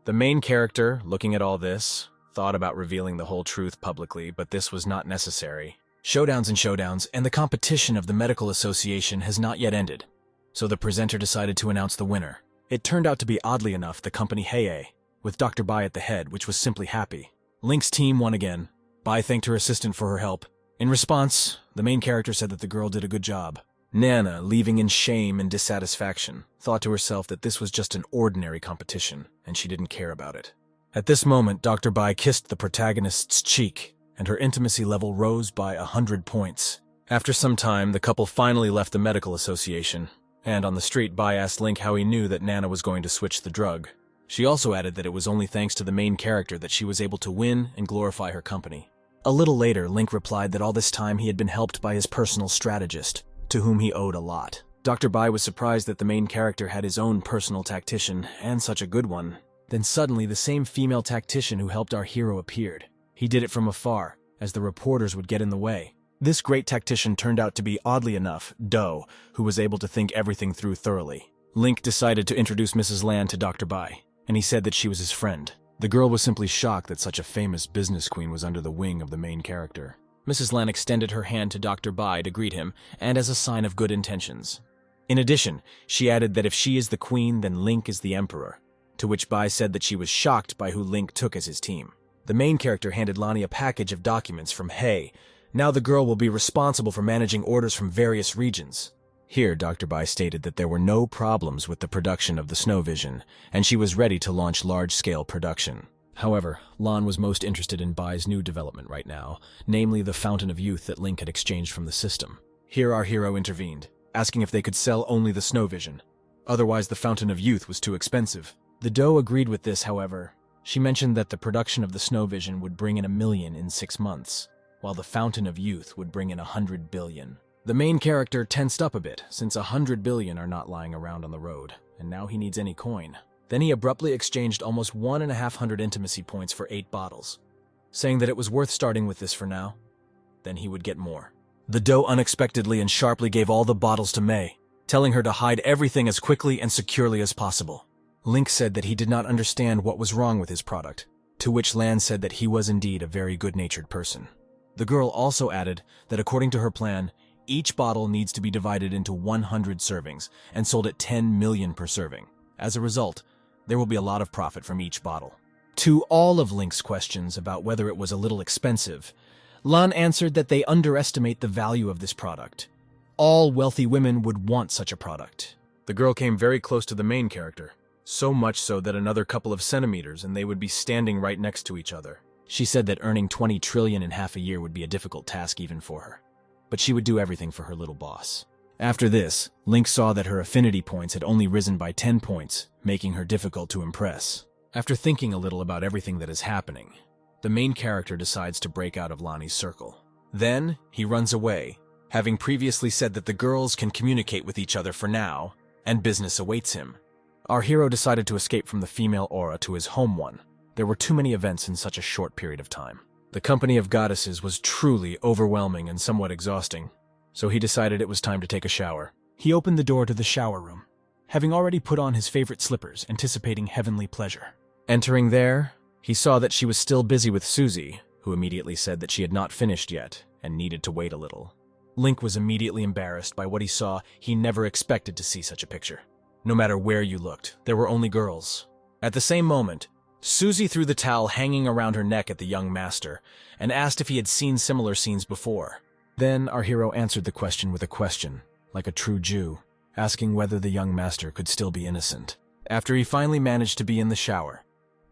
The main character, looking at all this, thought about revealing the whole truth publicly, but this was not necessary. Showdowns and showdowns, and the competition of the medical association has not yet ended, so the presenter decided to announce the winner. It turned out to be, oddly enough, the company Heye, with Dr. Bai at the head, which was simply happy. Link's team won again. Bai thanked her assistant for her help. In response, the main character said that the girl did a good job. Nana, leaving in shame and dissatisfaction, thought to herself that this was just an ordinary competition, and she didn't care about it. At this moment, Dr. Bai kissed the protagonist's cheek, and her intimacy level rose by 100 points. After some time, the couple finally left the medical association, and on the street, Bai asked Link how he knew that Nana was going to switch the drug. She also added that it was only thanks to the main character that she was able to win and glorify her company. A little later, Link replied that all this time he had been helped by his personal strategist, to whom he owed a lot. Dr. Bai was surprised that the main character had his own personal tactician, and such a good one. Then suddenly, the same female tactician who helped our hero appeared. He did it from afar, as the reporters would get in the way. This great tactician turned out to be, oddly enough, Doe, who was able to think everything through thoroughly. Link decided to introduce Mrs. Lan to Dr. Bai, and he said that she was his friend. The girl was simply shocked that such a famous business queen was under the wing of the main character. Mrs. Lan extended her hand to Dr. Bai to greet him, and as a sign of good intentions. In addition, she added that if she is the queen, then Link is the emperor, to which Bai said that she was shocked by who Link took as his team. The main character handed Lani a package of documents from Hey. Now the girl will be responsible for managing orders from various regions. Here, Dr. Bai stated that there were no problems with the production of the Snow Vision, and she was ready to launch large-scale production. However, Lan was most interested in Bai's new development right now, namely the Fountain of Youth that Link had exchanged from the system. Here our hero intervened, asking if they could sell only the Snow Vision. Otherwise, the Fountain of Youth was too expensive. The Doe agreed with this, however. She mentioned that the production of the Snow Vision would bring in 1 million in 6 months, while the Fountain of Youth would bring in 100 billion. The main character tensed up a bit, since 100 billion are not lying around on the road, and now he needs any coin. Then he abruptly exchanged almost 1,500 intimacy points for 8 bottles, saying that it was worth starting with this for now. Then he would get more. The Doe unexpectedly and sharply gave all the bottles to Mei, telling her to hide everything as quickly and securely as possible. Link said that he did not understand what was wrong with his product, to which Lan said that he was indeed a very good-natured person. The girl also added that according to her plan, each bottle needs to be divided into 100 servings and sold at 10 million per serving. As a result, there will be a lot of profit from each bottle. To all of Link's questions about whether it was a little expensive, Lan answered that they underestimate the value of this product. All wealthy women would want such a product. The girl came very close to the main character, so much so that another couple of centimeters and they would be standing right next to each other. She said that earning 20 trillion in half a year would be a difficult task even for her, but she would do everything for her little boss. After this, Link saw that her affinity points had only risen by 10 points, making her difficult to impress. After thinking a little about everything that is happening, the main character decides to break out of Lani's circle. Then, he runs away, having previously said that the girls can communicate with each other for now, and business awaits him. Our hero decided to escape from the female aura to his home one. There were too many events in such a short period of time. The company of goddesses was truly overwhelming and somewhat exhausting, so he decided it was time to take a shower. He opened the door to the shower room, having already put on his favorite slippers, anticipating heavenly pleasure. Entering there, he saw that she was still busy with Susie, who immediately said that she had not finished yet and needed to wait a little. Link was immediately embarrassed by what he saw. He never expected to see such a picture. No matter where you looked, there were only girls. At the same moment, Susie threw the towel hanging around her neck at the young master and asked if he had seen similar scenes before. Then our hero answered the question with a question, like a true Jew, asking whether the young master could still be innocent. After he finally managed to be in the shower,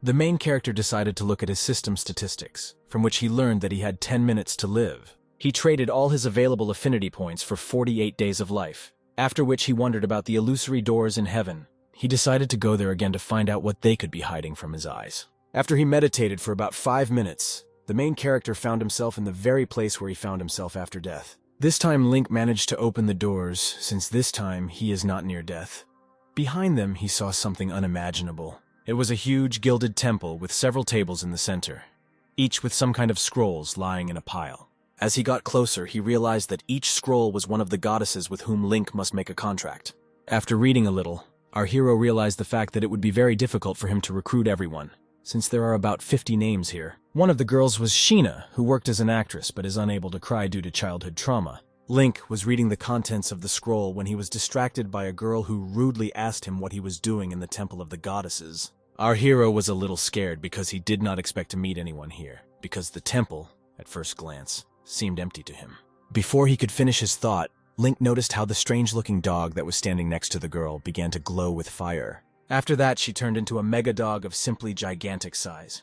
the main character decided to look at his system statistics, from which he learned that he had 10 minutes to live. He traded all his available affinity points for 48 days of life, after which he wondered about the illusory doors in heaven. He decided to go there again to find out what they could be hiding from his eyes. After he meditated for about 5 minutes, the main character found himself in the very place where he found himself after death. This time Link managed to open the doors, since this time he is not near death. Behind them he saw something unimaginable. It was a huge gilded temple with several tables in the center, each with some kind of scrolls lying in a pile. As he got closer, he realized that each scroll was one of the goddesses with whom Link must make a contract. After reading a little, our hero realized the fact that it would be very difficult for him to recruit everyone, since there are about 50 names here. One of the girls was Sheena, who worked as an actress but is unable to cry due to childhood trauma. Link was reading the contents of the scroll when he was distracted by a girl who rudely asked him what he was doing in the Temple of the Goddesses. Our hero was a little scared because he did not expect to meet anyone here, because the temple, at first glance, seemed empty to him. Before he could finish his thought, Link noticed how the strange-looking dog that was standing next to the girl began to glow with fire. After that, she turned into a mega dog of simply gigantic size.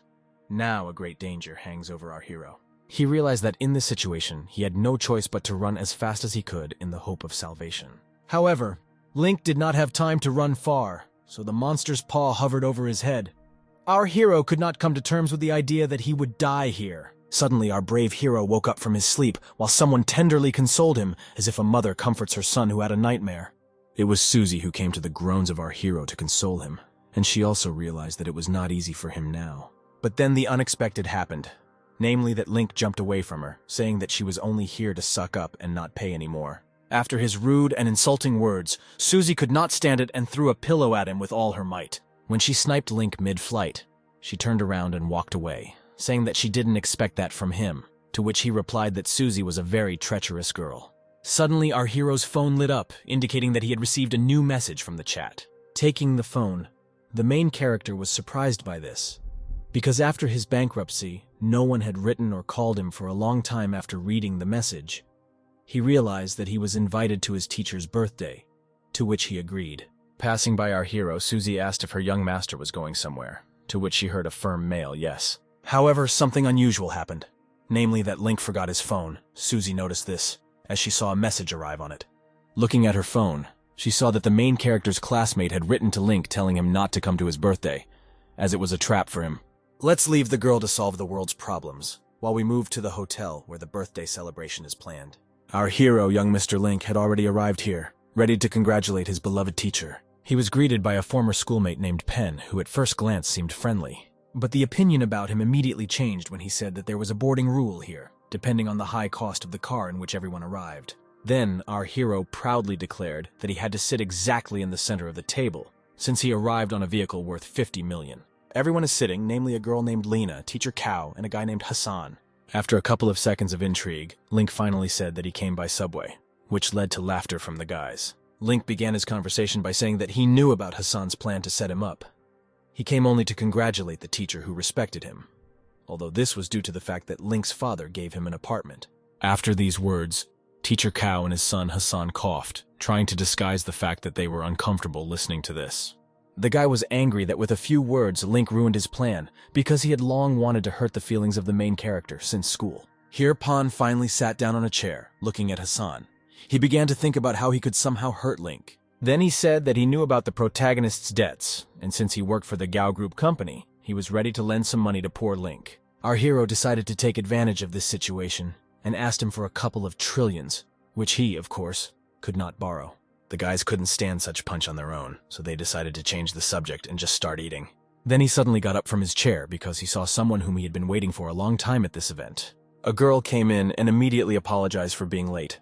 Now a great danger hangs over our hero. He realized that in this situation, he had no choice but to run as fast as he could in the hope of salvation. However, Link did not have time to run far, so the monster's paw hovered over his head. Our hero could not come to terms with the idea that he would die here. Suddenly, our brave hero woke up from his sleep while someone tenderly consoled him, as if a mother comforts her son who had a nightmare. It was Susie who came to the groans of our hero to console him, and she also realized that it was not easy for him now. But then the unexpected happened, namely that Link jumped away from her, saying that she was only here to suck up and not pay anymore. After his rude and insulting words, Susie could not stand it and threw a pillow at him with all her might. When she sniped Link mid-flight, she turned around and walked away, saying that she didn't expect that from him, to which he replied that Susie was a very treacherous girl. Suddenly, our hero's phone lit up, indicating that he had received a new message from the chat. Taking the phone, the main character was surprised by this, because after his bankruptcy, no one had written or called him for a long time after reading the message. He realized that he was invited to his teacher's birthday, to which he agreed. Passing by our hero, Susie asked if her young master was going somewhere, to which she heard a firm male yes. However, something unusual happened, namely that Link forgot his phone. Susie noticed this, as she saw a message arrive on it. Looking at her phone, she saw that the main character's classmate had written to Link telling him not to come to his birthday, as it was a trap for him. Let's leave the girl to solve the world's problems, while we move to the hotel where the birthday celebration is planned. Our hero, young Mr. Link, had already arrived here, ready to congratulate his beloved teacher. He was greeted by a former schoolmate named Pen, who at first glance seemed friendly. But the opinion about him immediately changed when he said that there was a boarding rule here, depending on the high cost of the car in which everyone arrived. Then, our hero proudly declared that he had to sit exactly in the center of the table, since he arrived on a vehicle worth 50 million. Everyone is sitting, namely a girl named Lena, teacher Cow, and a guy named Hassan. After a couple of seconds of intrigue, Link finally said that he came by subway, which led to laughter from the guys. Link began his conversation by saying that he knew about Hassan's plan to set him up. He came only to congratulate the teacher who respected him, although this was due to the fact that Link's father gave him an apartment. After these words, teacher Cow and his son Hassan coughed, trying to disguise the fact that they were uncomfortable listening to this. The guy was angry that with a few words Link ruined his plan, because he had long wanted to hurt the feelings of the main character since school. Here Pan finally sat down on a chair, looking at Hassan. He began to think about how he could somehow hurt Link. Then he said that he knew about the protagonist's debts, and since he worked for the Gao Group company, he was ready to lend some money to poor Link. Our hero decided to take advantage of this situation, and asked him for a couple of trillions, which he, of course, could not borrow. The guys couldn't stand such punch on their own, so they decided to change the subject and just start eating. Then he suddenly got up from his chair because he saw someone whom he had been waiting for a long time at this event. A girl came in and immediately apologized for being late,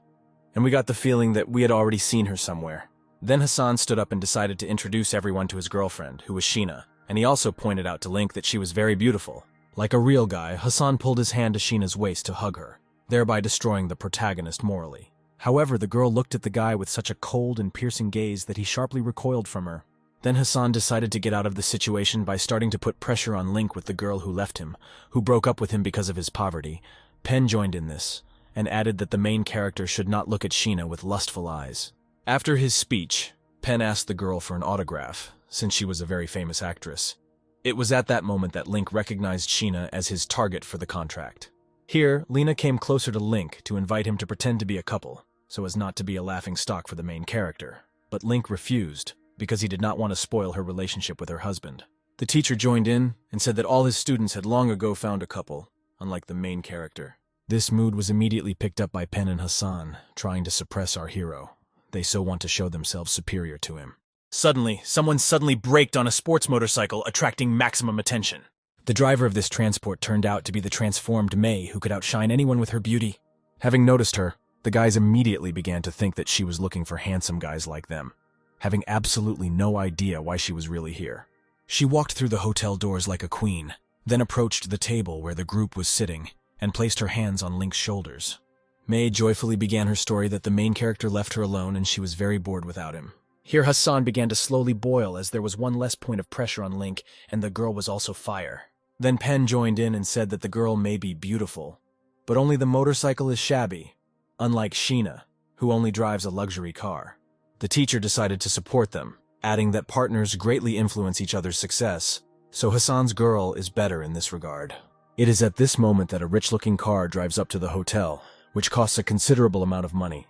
and we got the feeling that we had already seen her somewhere. Then Hassan stood up and decided to introduce everyone to his girlfriend, who was Sheena, and he also pointed out to Link that she was very beautiful. Like a real guy, Hassan pulled his hand to Sheena's waist to hug her, thereby destroying the protagonist morally. However, the girl looked at the guy with such a cold and piercing gaze that he sharply recoiled from her. Then Hassan decided to get out of the situation by starting to put pressure on Link with the girl who left him, who broke up with him because of his poverty. Pen joined in this, and added that the main character should not look at Sheena with lustful eyes. After his speech, Pen asked the girl for an autograph, since she was a very famous actress. It was at that moment that Link recognized Sheena as his target for the contract. Here, Lena came closer to Link to invite him to pretend to be a couple, so as not to be a laughingstock for the main character. But Link refused, because he did not want to spoil her relationship with her husband. The teacher joined in and said that all his students had long ago found a couple, unlike the main character. This mood was immediately picked up by Pen and Hassan, trying to suppress our hero. They so want to show themselves superior to him. Suddenly, someone braked on a sports motorcycle, attracting maximum attention. The driver of this transport turned out to be the transformed May, who could outshine anyone with her beauty. Having noticed her, the guys immediately began to think that she was looking for handsome guys like them, having absolutely no idea why she was really here. She walked through the hotel doors like a queen, then approached the table where the group was sitting, and placed her hands on Link's shoulders. May joyfully began her story that the main character left her alone and she was very bored without him. Here Hassan began to slowly boil as there was one less point of pressure on Link, and the girl was also fire. Then Pen joined in and said that the girl may be beautiful, but only the motorcycle is shabby, unlike Sheena, who only drives a luxury car. The teacher decided to support them, adding that partners greatly influence each other's success, so Hassan's girl is better in this regard. It is at this moment that a rich-looking car drives up to the hotel, which costs a considerable amount of money.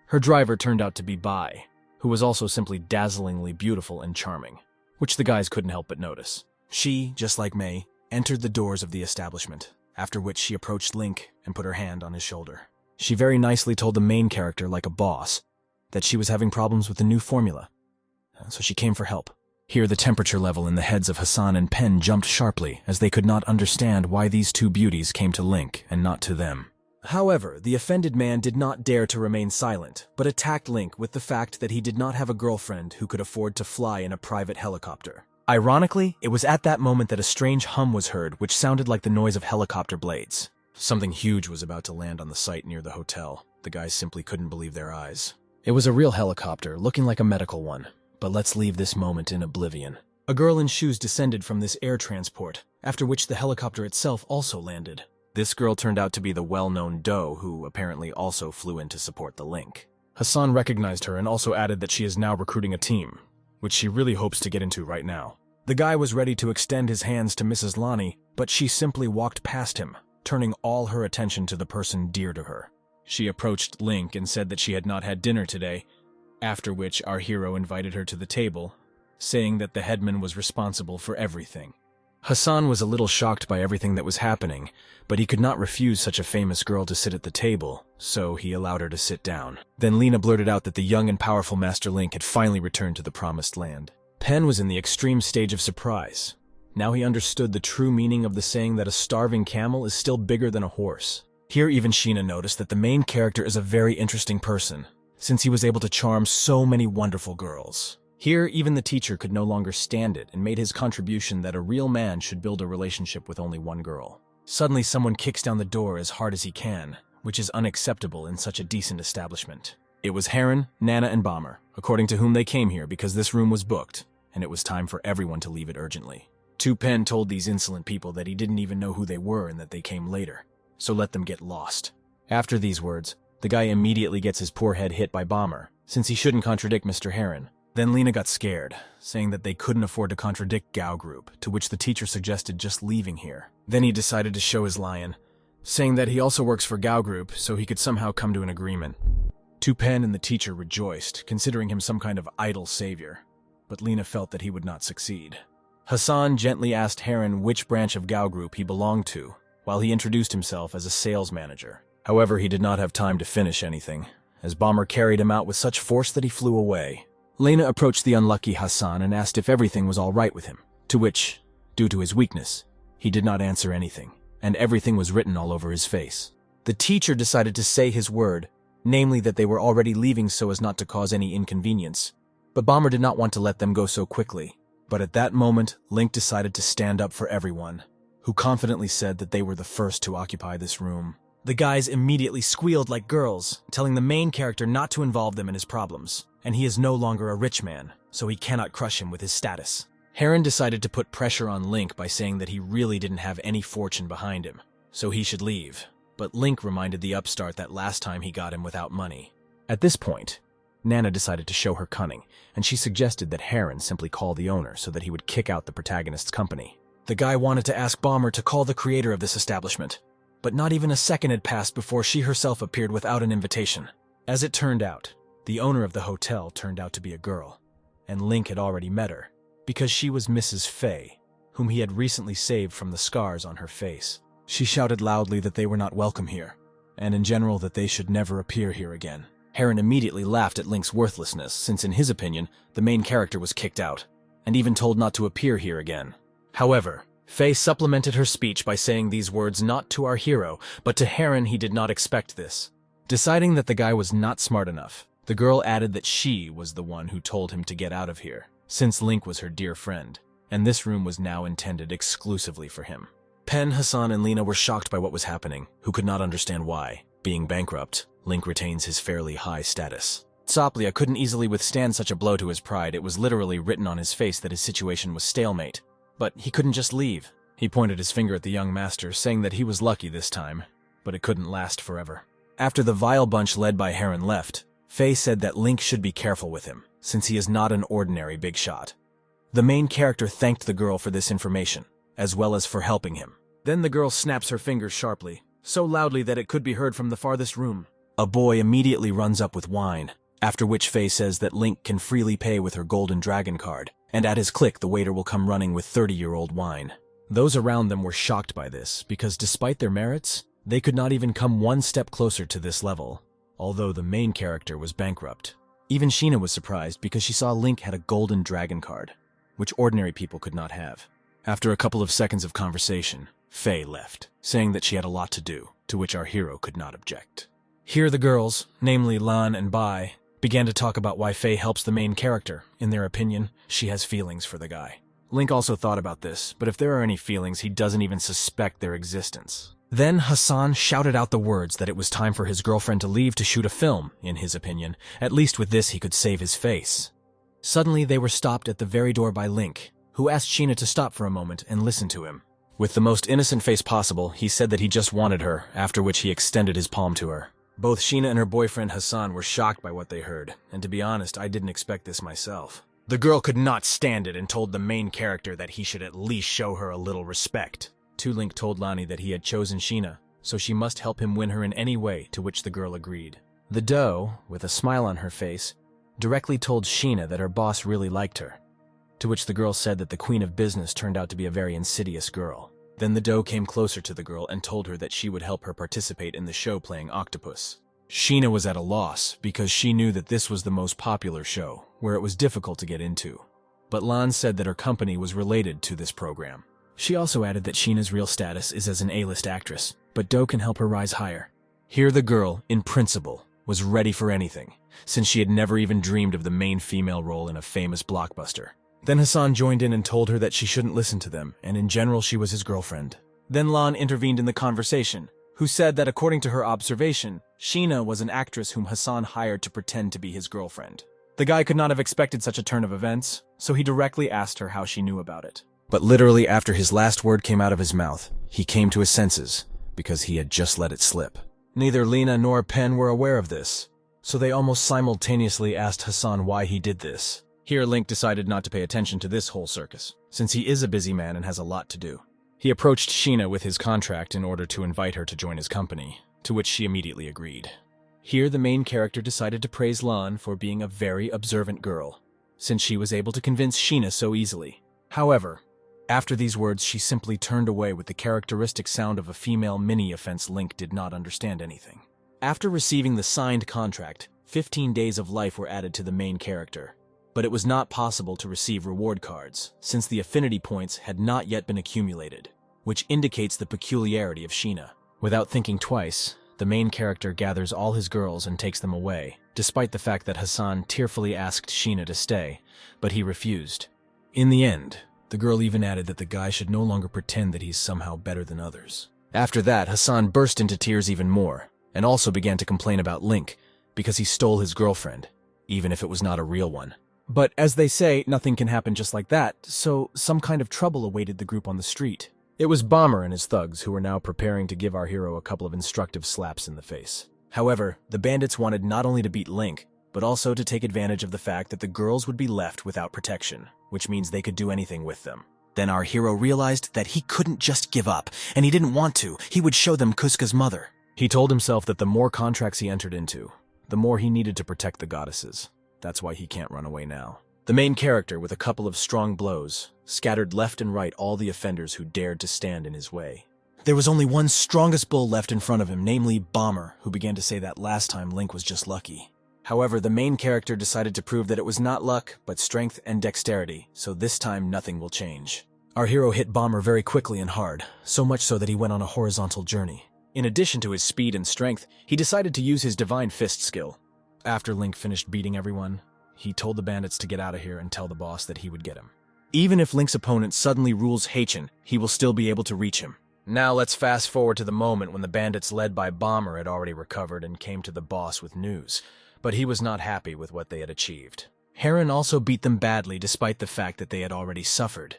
Her driver turned out to be Bai, who was also simply dazzlingly beautiful and charming. which the guys couldn't help but notice. She, just like May, entered the doors of the establishment, after which she approached Link and put her hand on his shoulder. She very nicely told the main character, like a boss, that she was having problems with the new formula, so she came for help. Here the temperature level in the heads of Hassan and Pen jumped sharply, as they could not understand why these two beauties came to Link and not to them. However, the offended man did not dare to remain silent, but attacked Link with the fact that he did not have a girlfriend who could afford to fly in a private helicopter. Ironically, it was at that moment that a strange hum was heard, which sounded like the noise of helicopter blades. Something huge was about to land on the site near the hotel. The guys simply couldn't believe their eyes. It was a real helicopter, looking like a medical one. But let's leave this moment in oblivion. A girl in shoes descended from this air transport, after which the helicopter itself also landed. This girl turned out to be the well-known Doe, who apparently also flew in to support the Link. Hassan recognized her and also added that she is now recruiting a team, which she really hopes to get into right now. The guy was ready to extend his hands to Mrs. Lonnie, but she simply walked past him, turning all her attention to the person dear to her. She approached Link and said that she had not had dinner today, after which our hero invited her to the table, saying that the headman was responsible for everything. Hassan was a little shocked by everything that was happening, but he could not refuse such a famous girl to sit at the table, so he allowed her to sit down. Then Lena blurted out that the young and powerful Master Link had finally returned to the Promised Land. Pen was in the extreme stage of surprise. Now he understood the true meaning of the saying that a starving camel is still bigger than a horse. Here even Sheena noticed that the main character is a very interesting person, since he was able to charm so many wonderful girls. Here, even the teacher could no longer stand it and made his contribution that a real man should build a relationship with only one girl. Suddenly, someone kicks down the door as hard as he can, which is unacceptable in such a decent establishment. It was Heron, Nana, and Bomber, according to whom they came here because this room was booked, and it was time for everyone to leave it urgently. Pen told these insolent people that he didn't even know who they were and that they came later, so let them get lost. After these words, the guy immediately gets his poor head hit by Bomber, since he shouldn't contradict Mr. Heron. Then Lena got scared, saying that they couldn't afford to contradict Gao Group, to which the teacher suggested just leaving here. Then he decided to show his lion, saying that he also works for Gao Group, so he could somehow come to an agreement. Pen and the teacher rejoiced, considering him some kind of idol savior, but Lena felt that he would not succeed. Hassan gently asked Heron which branch of Gao Group he belonged to, while he introduced himself as a sales manager. However, he did not have time to finish anything, as Bomber carried him out with such force that he flew away. Lena approached the unlucky Hassan and asked if everything was all right with him, to which, due to his weakness, he did not answer anything, and everything was written all over his face. The teacher decided to say his word, namely that they were already leaving so as not to cause any inconvenience, but Bomber did not want to let them go so quickly. But at that moment, Link decided to stand up for everyone, who confidently said that they were the first to occupy this room. The guys immediately squealed like girls, telling the main character not to involve them in his problems, and he is no longer a rich man, so he cannot crush him with his status. Heron decided to put pressure on Link by saying that he really didn't have any fortune behind him, so he should leave, but Link reminded the upstart that last time he got him without money. At this point, Nana decided to show her cunning, and she suggested that Heron simply call the owner so that he would kick out the protagonist's company. The guy wanted to ask Bomber to call the creator of this establishment, but not even a second had passed before she herself appeared without an invitation. As it turned out, the owner of the hotel turned out to be a girl, and Link had already met her, because she was Mrs. Fei, whom he had recently saved from the scars on her face. She shouted loudly that they were not welcome here, and in general that they should never appear here again. Heron immediately laughed at Link's worthlessness, since in his opinion, the main character was kicked out, and even told not to appear here again. However, Fei supplemented her speech by saying these words not to our hero, but to Heron he did not expect this. Deciding that the guy was not smart enough, the girl added that she was the one who told him to get out of here, since Link was her dear friend, and this room was now intended exclusively for him. Pen, Hassan, and Lena were shocked by what was happening, who could not understand why. Being bankrupt, Link retains his fairly high status. Soplia couldn't easily withstand such a blow to his pride. It was literally written on his face that his situation was stalemate. But he couldn't just leave. He pointed his finger at the young master, saying that he was lucky this time, but it couldn't last forever. After the vile bunch led by Heron left, Fei said that Link should be careful with him, since he is not an ordinary big shot. The main character thanked the girl for this information, as well as for helping him. Then the girl snaps her fingers sharply, so loudly that it could be heard from the farthest room. A boy immediately runs up with wine, after which Fei says that Link can freely pay with her golden dragon card, and at his click the waiter will come running with 30-year-old wine. Those around them were shocked by this, because despite their merits, they could not even come one step closer to this level, although the main character was bankrupt. Even Sheena was surprised because she saw Link had a golden dragon card, which ordinary people could not have. After a couple of seconds of conversation, Faye left, saying that she had a lot to do, to which our hero could not object. Here the girls, namely Lan and Bai, began to talk about why Faye helps the main character. In their opinion, she has feelings for the guy. Link also thought about this, but if there are any feelings, he doesn't even suspect their existence. Then Hassan shouted out the words that it was time for his girlfriend to leave to shoot a film, in his opinion. At least with this he could save his face. Suddenly they were stopped at the very door by Link, who asked Sheena to stop for a moment and listen to him. With the most innocent face possible, he said that he just wanted her, after which he extended his palm to her. Both Sheena and her boyfriend Hassan were shocked by what they heard, and to be honest, I didn't expect this myself. The girl could not stand it and told the main character that he should at least show her a little respect. Link told Lani that he had chosen Sheena, so she must help him win her in any way, to which the girl agreed. The doe, with a smile on her face, directly told Sheena that her boss really liked her, to which the girl said that the queen of business turned out to be a very insidious girl. Then the doe came closer to the girl and told her that she would help her participate in the show playing octopus. Sheena was at a loss because she knew that this was the most popular show, where it was difficult to get into. But Lan said that her company was related to this program. She also added that Sheena's real status is as an A-list actress, but Doe can help her rise higher. Here the girl, in principle, was ready for anything, since she had never even dreamed of the main female role in a famous blockbuster. Then Hassan joined in and told her that she shouldn't listen to them, and in general she was his girlfriend. Then Lan intervened in the conversation, who said that according to her observation, Sheena was an actress whom Hassan hired to pretend to be his girlfriend. The guy could not have expected such a turn of events, so he directly asked her how she knew about it. But literally after his last word came out of his mouth, he came to his senses, because he had just let it slip. Neither Lena nor Pen were aware of this, so they almost simultaneously asked Hassan why he did this. Here Link decided not to pay attention to this whole circus, since he is a busy man and has a lot to do. He approached Sheena with his contract in order to invite her to join his company, to which she immediately agreed. Here the main character decided to praise Lan for being a very observant girl, since she was able to convince Sheena so easily. However, after these words, she simply turned away with the characteristic sound of a female mini-offense. Link did not understand anything. After receiving the signed contract, 15 days of life were added to the main character, but it was not possible to receive reward cards, since the affinity points had not yet been accumulated, which indicates the peculiarity of Sheena. Without thinking twice, the main character gathers all his girls and takes them away, despite the fact that Hassan tearfully asked Sheena to stay, but he refused. In the end, the girl even added that the guy should no longer pretend that he's somehow better than others. After that, Hassan burst into tears even more, and also began to complain about Link, because he stole his girlfriend, even if it was not a real one. But as they say, nothing can happen just like that, so some kind of trouble awaited the group on the street. It was Bomber and his thugs who were now preparing to give our hero a couple of instructive slaps in the face. However, the bandits wanted not only to beat Link, but also to take advantage of the fact that the girls would be left without protection, which means they could do anything with them. Then our hero realized that he couldn't just give up, and he didn't want to. He would show them Kuska's mother. He told himself that the more contracts he entered into, the more he needed to protect the goddesses. That's why he can't run away now. The main character, with a couple of strong blows, scattered left and right all the offenders who dared to stand in his way. There was only one strongest bull left in front of him, namely Bomber, who began to say that last time Link was just lucky. However, the main character decided to prove that it was not luck, but strength and dexterity, so this time nothing will change. Our hero hit Bomber very quickly and hard, so much so that he went on a horizontal journey. In addition to his speed and strength, he decided to use his Divine Fist skill. After Link finished beating everyone, he told the bandits to get out of here and tell the boss that he would get him. Even if Link's opponent suddenly rules Haichin, he will still be able to reach him. Now let's fast forward to the moment when the bandits led by Bomber had already recovered and came to the boss with news. But he was not happy with what they had achieved. Heron also beat them badly despite the fact that they had already suffered.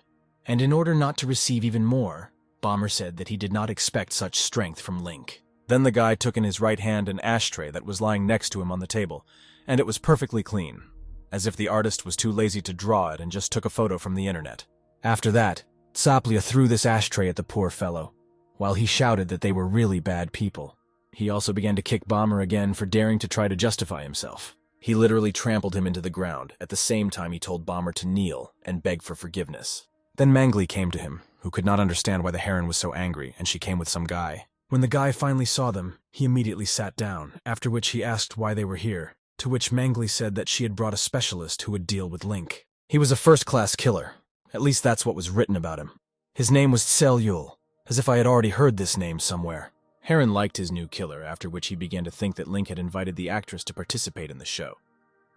And in order not to receive even more, Bomber said that he did not expect such strength from Link. Then the guy took in his right hand an ashtray that was lying next to him on the table, and it was perfectly clean, as if the artist was too lazy to draw it and just took a photo from the internet. After that, Tsaplia threw this ashtray at the poor fellow, while he shouted that they were really bad people. He also began to kick Bomber again for daring to try to justify himself. He literally trampled him into the ground. At the same time, he told Bomber to kneel and beg for forgiveness. Then Mangli came to him, who could not understand why the heron was so angry, and she came with some guy. When the guy finally saw them, he immediately sat down, after which he asked why they were here, to which Mangli said that she had brought a specialist who would deal with Link. He was a first-class killer. At least that's what was written about him. His name was Tselyul, as if I had already heard this name somewhere. Heron liked his new killer, after which he began to think that Link had invited the actress to participate in the show.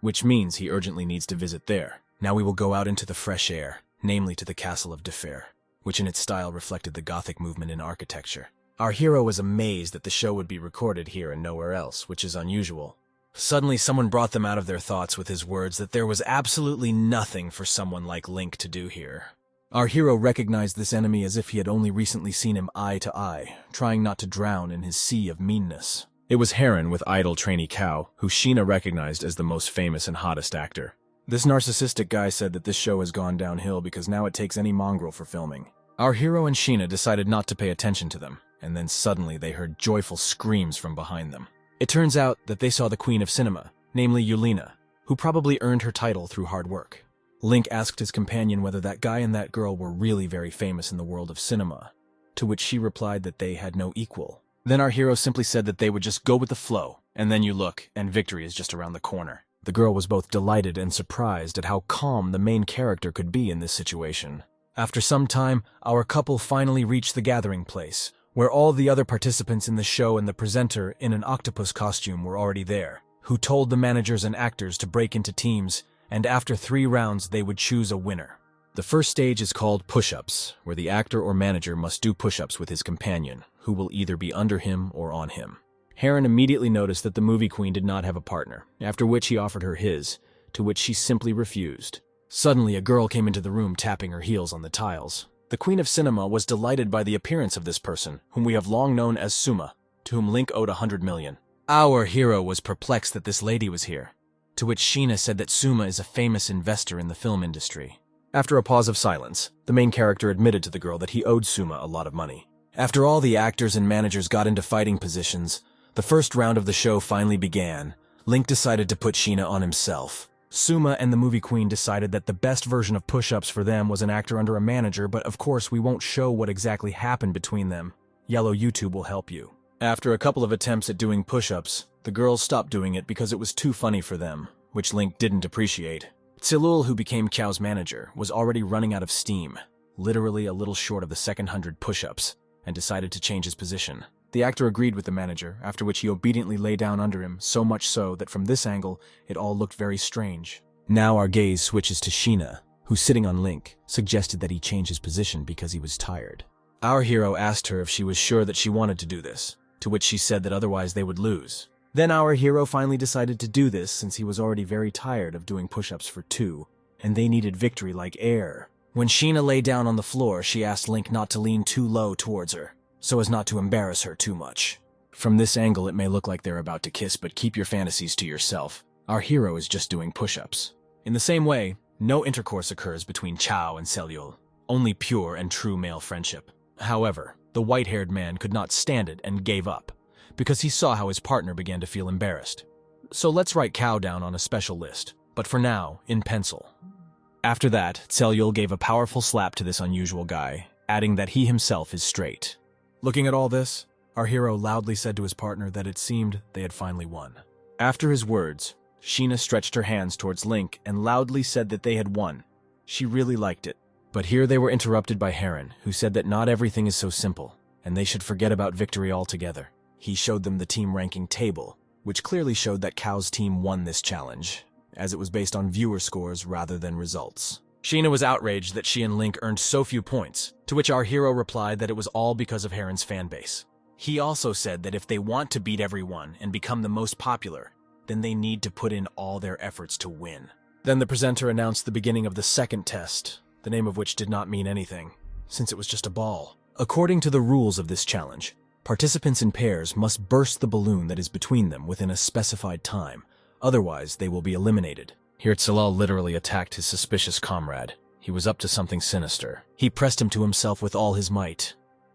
Which means he urgently needs to visit there. Now we will go out into the fresh air, namely to the castle of Defer, which in its style reflected the Gothic movement in architecture. Our hero was amazed that the show would be recorded here and nowhere else, which is unusual. Suddenly someone brought them out of their thoughts with his words that there was absolutely nothing for someone like Link to do here. Our hero recognized this enemy as if he had only recently seen him eye to eye, trying not to drown in his sea of meanness. It was Heron with idol trainee Cow, who Sheena recognized as the most famous and hottest actor. This narcissistic guy said that this show has gone downhill because now it takes any mongrel for filming. Our hero and Sheena decided not to pay attention to them, and then suddenly they heard joyful screams from behind them. It turns out that they saw the Queen of Cinema, namely Yulina, who probably earned her title through hard work. Link asked his companion whether that guy and that girl were really very famous in the world of cinema, to which she replied that they had no equal. Then our hero simply said that they would just go with the flow, and then you look, and victory is just around the corner. The girl was both delighted and surprised at how calm the main character could be in this situation. After some time, our couple finally reached the gathering place, where all the other participants in the show and the presenter in an octopus costume were already there, who told the managers and actors to break into teams, and after 3 rounds they would choose a winner. The first stage is called push-ups, where the actor or manager must do push-ups with his companion, who will either be under him or on him. Heron immediately noticed that the movie queen did not have a partner, after which he offered her his, to which she simply refused. Suddenly a girl came into the room tapping her heels on the tiles. The Queen of Cinema was delighted by the appearance of this person, whom we have long known as Suma, to whom Link owed 100 million. Our hero was perplexed that this lady was here, to which Sheena said that Suma is a famous investor in the film industry. After a pause of silence, the main character admitted to the girl that he owed Suma a lot of money. After all the actors and managers got into fighting positions, the first round of the show finally began. Link decided to put Sheena on himself. Suma and the movie queen decided that the best version of push-ups for them was an actor under a manager, but of course we won't show what exactly happened between them. Yellow YouTube will help you. After a couple of attempts at doing push-ups, the girls stopped doing it because it was too funny for them, which Link didn't appreciate. Tselyul, who became Cow's manager, was already running out of steam, literally a little short of the second 100 push-ups, and decided to change his position. The actor agreed with the manager, after which he obediently lay down under him, so much so that from this angle, it all looked very strange. Now our gaze switches to Sheena, who, sitting on Link, suggested that he change his position because he was tired. Our hero asked her if she was sure that she wanted to do this, to which she said that otherwise they would lose. Then our hero finally decided to do this since he was already very tired of doing push-ups for 2, and they needed victory like air. When Sheena lay down on the floor, she asked Link not to lean too low towards her, so as not to embarrass her too much. From this angle, it may look like they're about to kiss, but keep your fantasies to yourself. Our hero is just doing push-ups. In the same way, no intercourse occurs between Chow and Tselyul, only pure and true male friendship. However, the white-haired man could not stand it and gave up, because he saw how his partner began to feel embarrassed. So let's write Cow down on a special list, but for now, in pencil. After that, Tselyul gave a powerful slap to this unusual guy, adding that he himself is straight. Looking at all this, our hero loudly said to his partner that it seemed they had finally won. After his words, Sheena stretched her hands towards Link and loudly said that they had won. She really liked it. But here they were interrupted by Heron, who said that not everything is so simple, and they should forget about victory altogether. He showed them the team ranking table, which clearly showed that Cow's team won this challenge, as it was based on viewer scores rather than results. Sheena was outraged that she and Link earned so few points, to which our hero replied that it was all because of Heron's fanbase. He also said that if they want to beat everyone and become the most popular, then they need to put in all their efforts to win. Then the presenter announced the beginning of the second test, the name of which did not mean anything, since it was just a ball. According to the rules of this challenge, participants in pairs must burst the balloon that is between them within a specified time, otherwise they will be eliminated. Here Tselyul literally attacked his suspicious comrade. He was up to something sinister. He pressed him to himself with all his might.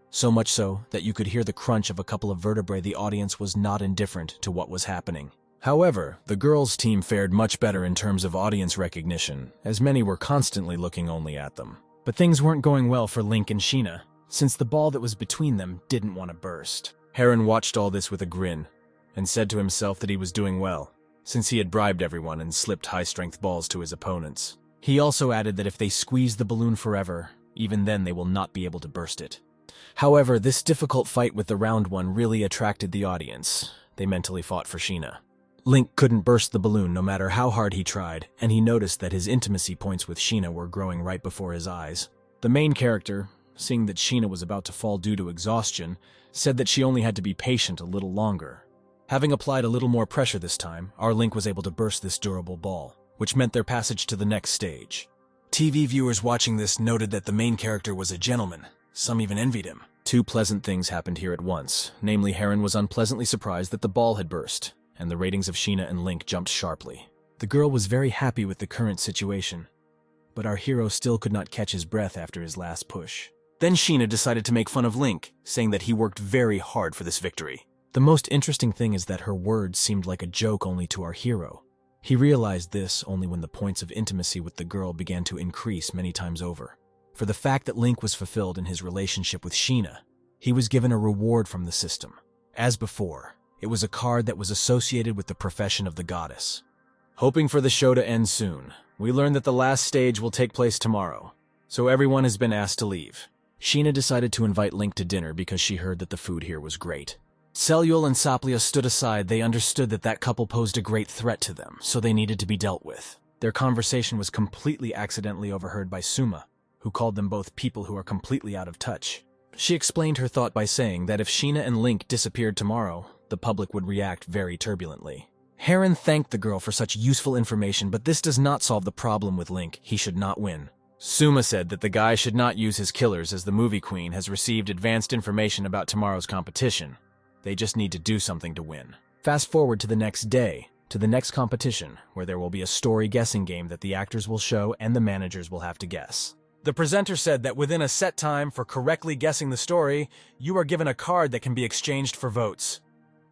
So much so that you could hear the crunch of a couple of vertebrae. The audience was not indifferent to what was happening. However, the girls' team fared much better in terms of audience recognition, as many were constantly looking only at them. But things weren't going well for Link and Sheena, since the ball that was between them didn't want to burst. Heron watched all this with a grin, and said to himself that he was doing well, since he had bribed everyone and slipped high-strength balls to his opponents. He also added that if they squeeze the balloon forever, even then they will not be able to burst it. However, this difficult fight with the round one really attracted the audience. They mentally fought for Sheena. Link couldn't burst the balloon no matter how hard he tried, and he noticed that his intimacy points with Sheena were growing right before his eyes. The main character, seeing that Sheena was about to fall due to exhaustion, said that she only had to be patient a little longer. Having applied a little more pressure this time, our Link was able to burst this durable ball, which meant their passage to the next stage. TV viewers watching this noted that the main character was a gentleman. Some even envied him. Two pleasant things happened here at once. Namely, Heron was unpleasantly surprised that the ball had burst, and the ratings of Sheena and Link jumped sharply. The girl was very happy with the current situation, but our hero still could not catch his breath after his last push. Then Sheena decided to make fun of Link, saying that he worked very hard for this victory. The most interesting thing is that her words seemed like a joke only to our hero. He realized this only when the points of intimacy with the girl began to increase many times over. For the fact that Link was fulfilled in his relationship with Sheena, he was given a reward from the system. As before, it was a card that was associated with the profession of the goddess. Hoping for the show to end soon, we learn that the last stage will take place tomorrow, so everyone has been asked to leave. Sheena decided to invite Link to dinner because she heard that the food here was great. Cellule and Saplia stood aside. They understood that that couple posed a great threat to them, so they needed to be dealt with. Their conversation was completely accidentally overheard by Suma, who called them both people who are completely out of touch. She explained her thought by saying that if Sheena and Link disappeared tomorrow, the public would react very turbulently. Heron thanked the girl for such useful information, but this does not solve the problem with Link. He should not win. Suma said that the guy should not use his killers as the movie queen has received advanced information about tomorrow's competition. They just need to do something to win. Fast forward to the next day, to the next competition, where there will be a story guessing game that the actors will show and the managers will have to guess. The presenter said that within a set time for correctly guessing the story, you are given a card that can be exchanged for votes.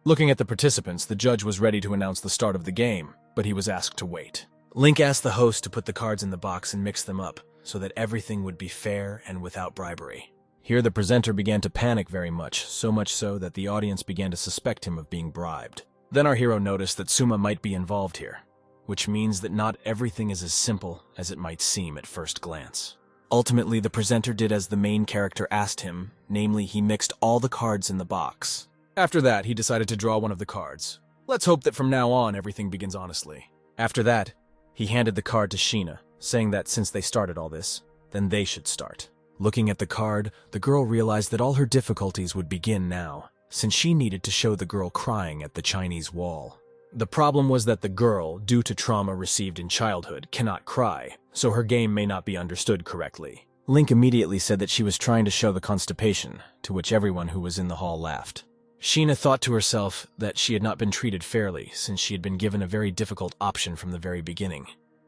Looking at the participants, the judge was ready to announce the start of the game, but he was asked to wait. Link asked the host to put the cards in the box and mix them up, so that everything would be fair and without bribery. Here the presenter began to panic very much, so much so that the audience began to suspect him of being bribed. Then our hero noticed that Suma might be involved here, which means that not everything is as simple as it might seem at first glance. Ultimately, the presenter did as the main character asked him, namely he mixed all the cards in the box. After that, he decided to draw one of the cards. Let's hope that from now on everything begins honestly. After that, he handed the card to Sheena, saying that since they started all this, then they should start. Looking at the card, the girl realized that all her difficulties would begin now, since she needed to show the girl crying at the Chinese wall. The problem was that the girl, due to trauma received in childhood, cannot cry, so her game may not be understood correctly. Link immediately said that she was trying to show the constipation, to which everyone who was in the hall laughed. Sheena thought to herself that she had not been treated fairly, since she had been given a very difficult option from the very beginning.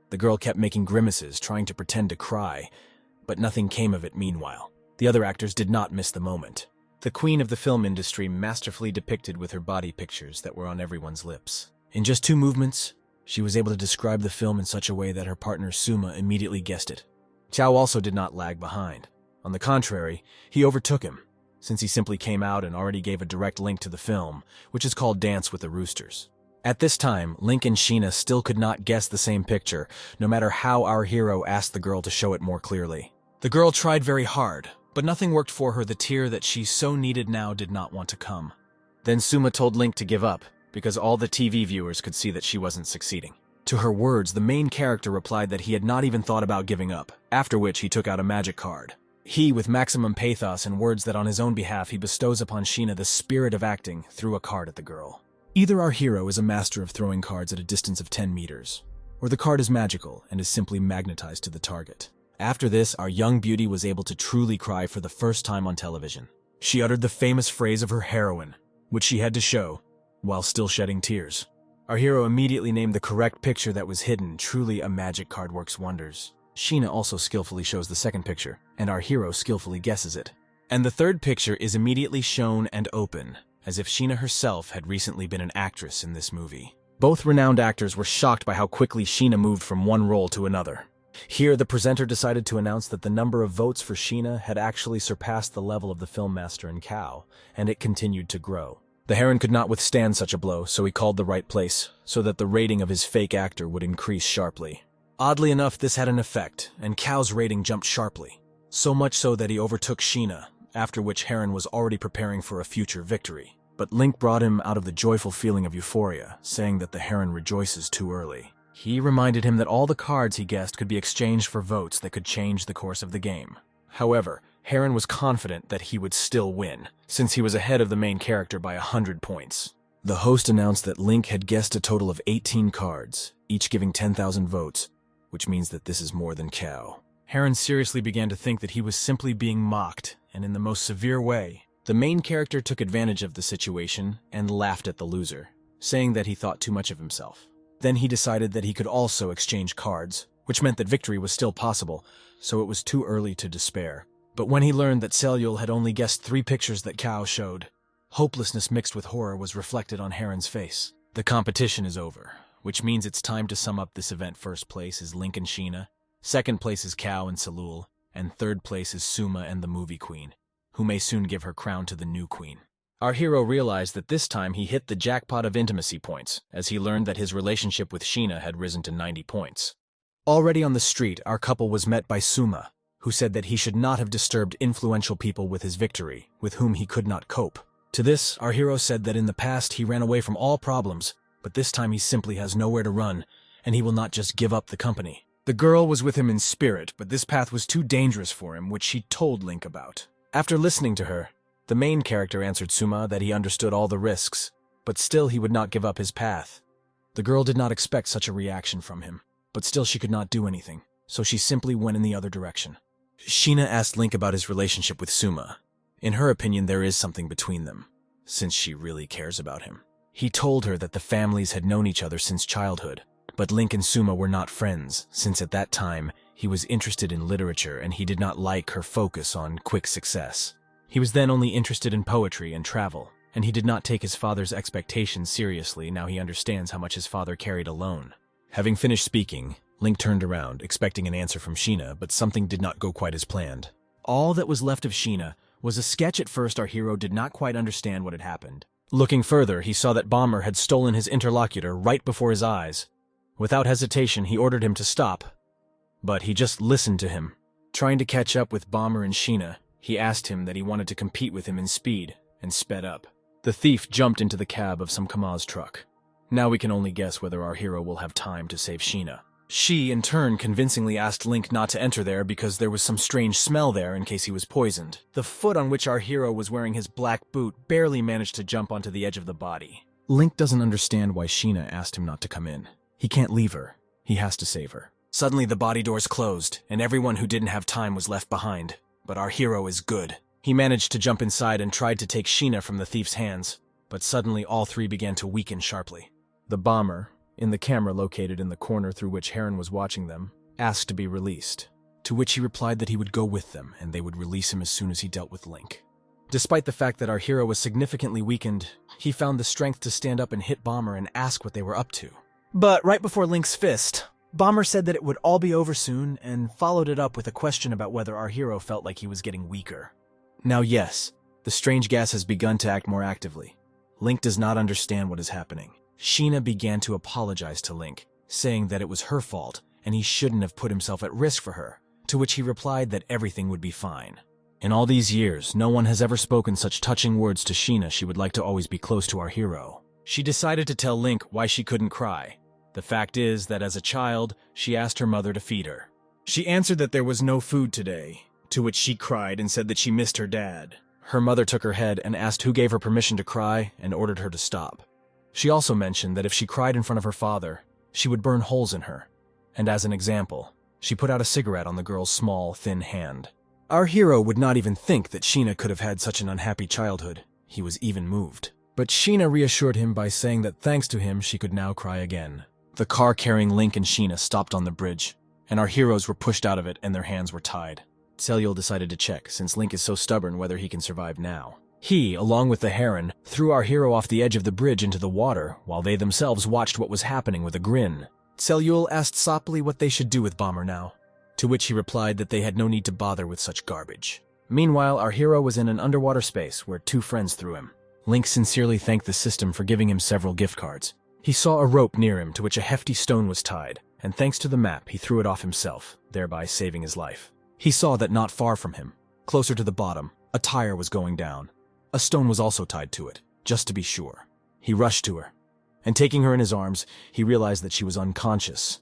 The girl kept making grimaces, trying to pretend to cry, but nothing came of it meanwhile. The other actors did not miss the moment. The queen of the film industry masterfully depicted with her body pictures that were on everyone's lips. In just 2 movements, she was able to describe the film in such a way that her partner Suma immediately guessed it. Chao also did not lag behind. On the contrary, he overtook him, since he simply came out and already gave a direct link to the film, which is called Dance with the Roosters. At this time, Link and Sheena still could not guess the same picture, no matter how our hero asked the girl to show it more clearly. The girl tried very hard, but nothing worked for her. The tear that she so needed now did not want to come. Then Suma told Link to give up, because all the TV viewers could see that she wasn't succeeding. To her words, the main character replied that he had not even thought about giving up, after which he took out a magic card. He, with maximum pathos and words that on his own behalf he bestows upon Sheena the spirit of acting, threw a card at the girl. Either our hero is a master of throwing cards at a distance of 10 meters, or the card is magical and is simply magnetized to the target. After this, our young beauty was able to truly cry for the first time on television. She uttered the famous phrase of her heroine, which she had to show, while still shedding tears. Our hero immediately named the correct picture that was hidden. Truly, a magic card works wonders. Sheena also skillfully shows the second picture, and our hero skillfully guesses it. And the third picture is immediately shown and open, as if Sheena herself had recently been an actress in this movie. Both renowned actors were shocked by how quickly Sheena moved from one role to another. Here, the presenter decided to announce that the number of votes for Sheena had actually surpassed the level of the film master and cow, and it continued to grow. The heron could not withstand such a blow, so he called the right place, so that the rating of his fake actor would increase sharply. Oddly enough, this had an effect, and Cow's rating jumped sharply. So much so that he overtook Sheena, after which Heron was already preparing for a future victory. But Link brought him out of the joyful feeling of euphoria, saying that the heron rejoices too early. He reminded him that all the cards he guessed could be exchanged for votes that could change the course of the game. However, Heron was confident that he would still win, since he was ahead of the main character by 100 points. The host announced that Link had guessed a total of 18 cards, each giving 10,000 votes, which means that this is more than Cow. Heron seriously began to think that he was simply being mocked, and in the most severe way. The main character took advantage of the situation and laughed at the loser, saying that he thought too much of himself. Then he decided that he could also exchange cards, which meant that victory was still possible, so it was too early to despair. But when he learned that Celyul had only guessed 3 pictures that Cow showed, hopelessness mixed with horror was reflected on Heron's face. The competition is over, which means it's time to sum up this event. First place is Link and Sheena, second place is Cow and Celyul, and third place is Suma and the movie queen, who may soon give her crown to the new queen. Our hero realized that this time he hit the jackpot of intimacy points, as he learned that his relationship with Sheena had risen to 90 points. Already on the street, our couple was met by Suma, who said that he should not have disturbed influential people with his victory, with whom he could not cope. To this, our hero said that in the past he ran away from all problems, but this time he simply has nowhere to run, and he will not just give up the company. The girl was with him in spirit, but this path was too dangerous for him, which she told Link about. After listening to her, the main character answered Suma that he understood all the risks, but still he would not give up his path. The girl did not expect such a reaction from him, but still she could not do anything, so she simply went in the other direction. Sheena asked Link about his relationship with Suma. In her opinion, there is something between them, since she really cares about him. He told her that the families had known each other since childhood, but Link and Suma were not friends, since at that time he was interested in literature and he did not like her focus on quick success. He was then only interested in poetry and travel, and he did not take his father's expectations seriously. Now he understands how much his father carried alone. Having finished speaking, Link turned around, expecting an answer from Sheena, but something did not go quite as planned. All that was left of Sheena was a sketch. At first, our hero did not quite understand what had happened. Looking further, he saw that Bomber had stolen his interlocutor right before his eyes. Without hesitation, he ordered him to stop, but he just listened to him. Trying to catch up with Bomber and Sheena, he asked him that he wanted to compete with him in speed, and sped up. The thief jumped into the cab of some Kamaz truck. Now we can only guess whether our hero will have time to save Sheena. She, in turn, convincingly asked Link not to enter there because there was some strange smell there in case he was poisoned. The foot on which our hero was wearing his black boot barely managed to jump onto the edge of the body. Link doesn't understand why Sheena asked him not to come in. He can't leave her. He has to save her. Suddenly the body doors closed, and everyone who didn't have time was left behind. But our hero is good. He managed to jump inside and tried to take Sheena from the thief's hands, but suddenly all 3 began to weaken sharply. The Bomber, in the camera located in the corner through which Heron was watching them, asked to be released, to which he replied that he would go with them and they would release him as soon as he dealt with Link. Despite the fact that our hero was significantly weakened, he found the strength to stand up and hit Bomber and ask what they were up to. But right before Link's fist, Bomber said that it would all be over soon and followed it up with a question about whether our hero felt like he was getting weaker. Now yes, the strange gas has begun to act more actively. Link does not understand what is happening. Sheena began to apologize to Link, saying that it was her fault and he shouldn't have put himself at risk for her, to which he replied that everything would be fine. In all these years, no one has ever spoken such touching words to Sheena. She would like to always be close to our hero. She decided to tell Link why she couldn't cry. The fact is that as a child, she asked her mother to feed her. She answered that there was no food today, to which she cried and said that she missed her dad. Her mother took her head and asked who gave her permission to cry and ordered her to stop. She also mentioned that if she cried in front of her father, she would burn holes in her. And as an example, she put out a cigarette on the girl's small, thin hand. Our hero would not even think that Sheena could have had such an unhappy childhood. He was even moved. But Sheena reassured him by saying that thanks to him, she could now cry again. The car carrying Link and Sheena stopped on the bridge, and our heroes were pushed out of it and their hands were tied. Celyul decided to check, since Link is so stubborn, whether he can survive now. He, along with the heron, threw our hero off the edge of the bridge into the water, while they themselves watched what was happening with a grin. Selyul asked softly what they should do with Bomber now, to which he replied that they had no need to bother with such garbage. Meanwhile, our hero was in an underwater space where two friends threw him. Link sincerely thanked the system for giving him several gift cards. He saw a rope near him to which a hefty stone was tied, and thanks to the map, he threw it off himself, thereby saving his life. He saw that not far from him, closer to the bottom, a tire was going down. A stone was also tied to it, just to be sure. He rushed to her, and taking her in his arms, he realized that she was unconscious.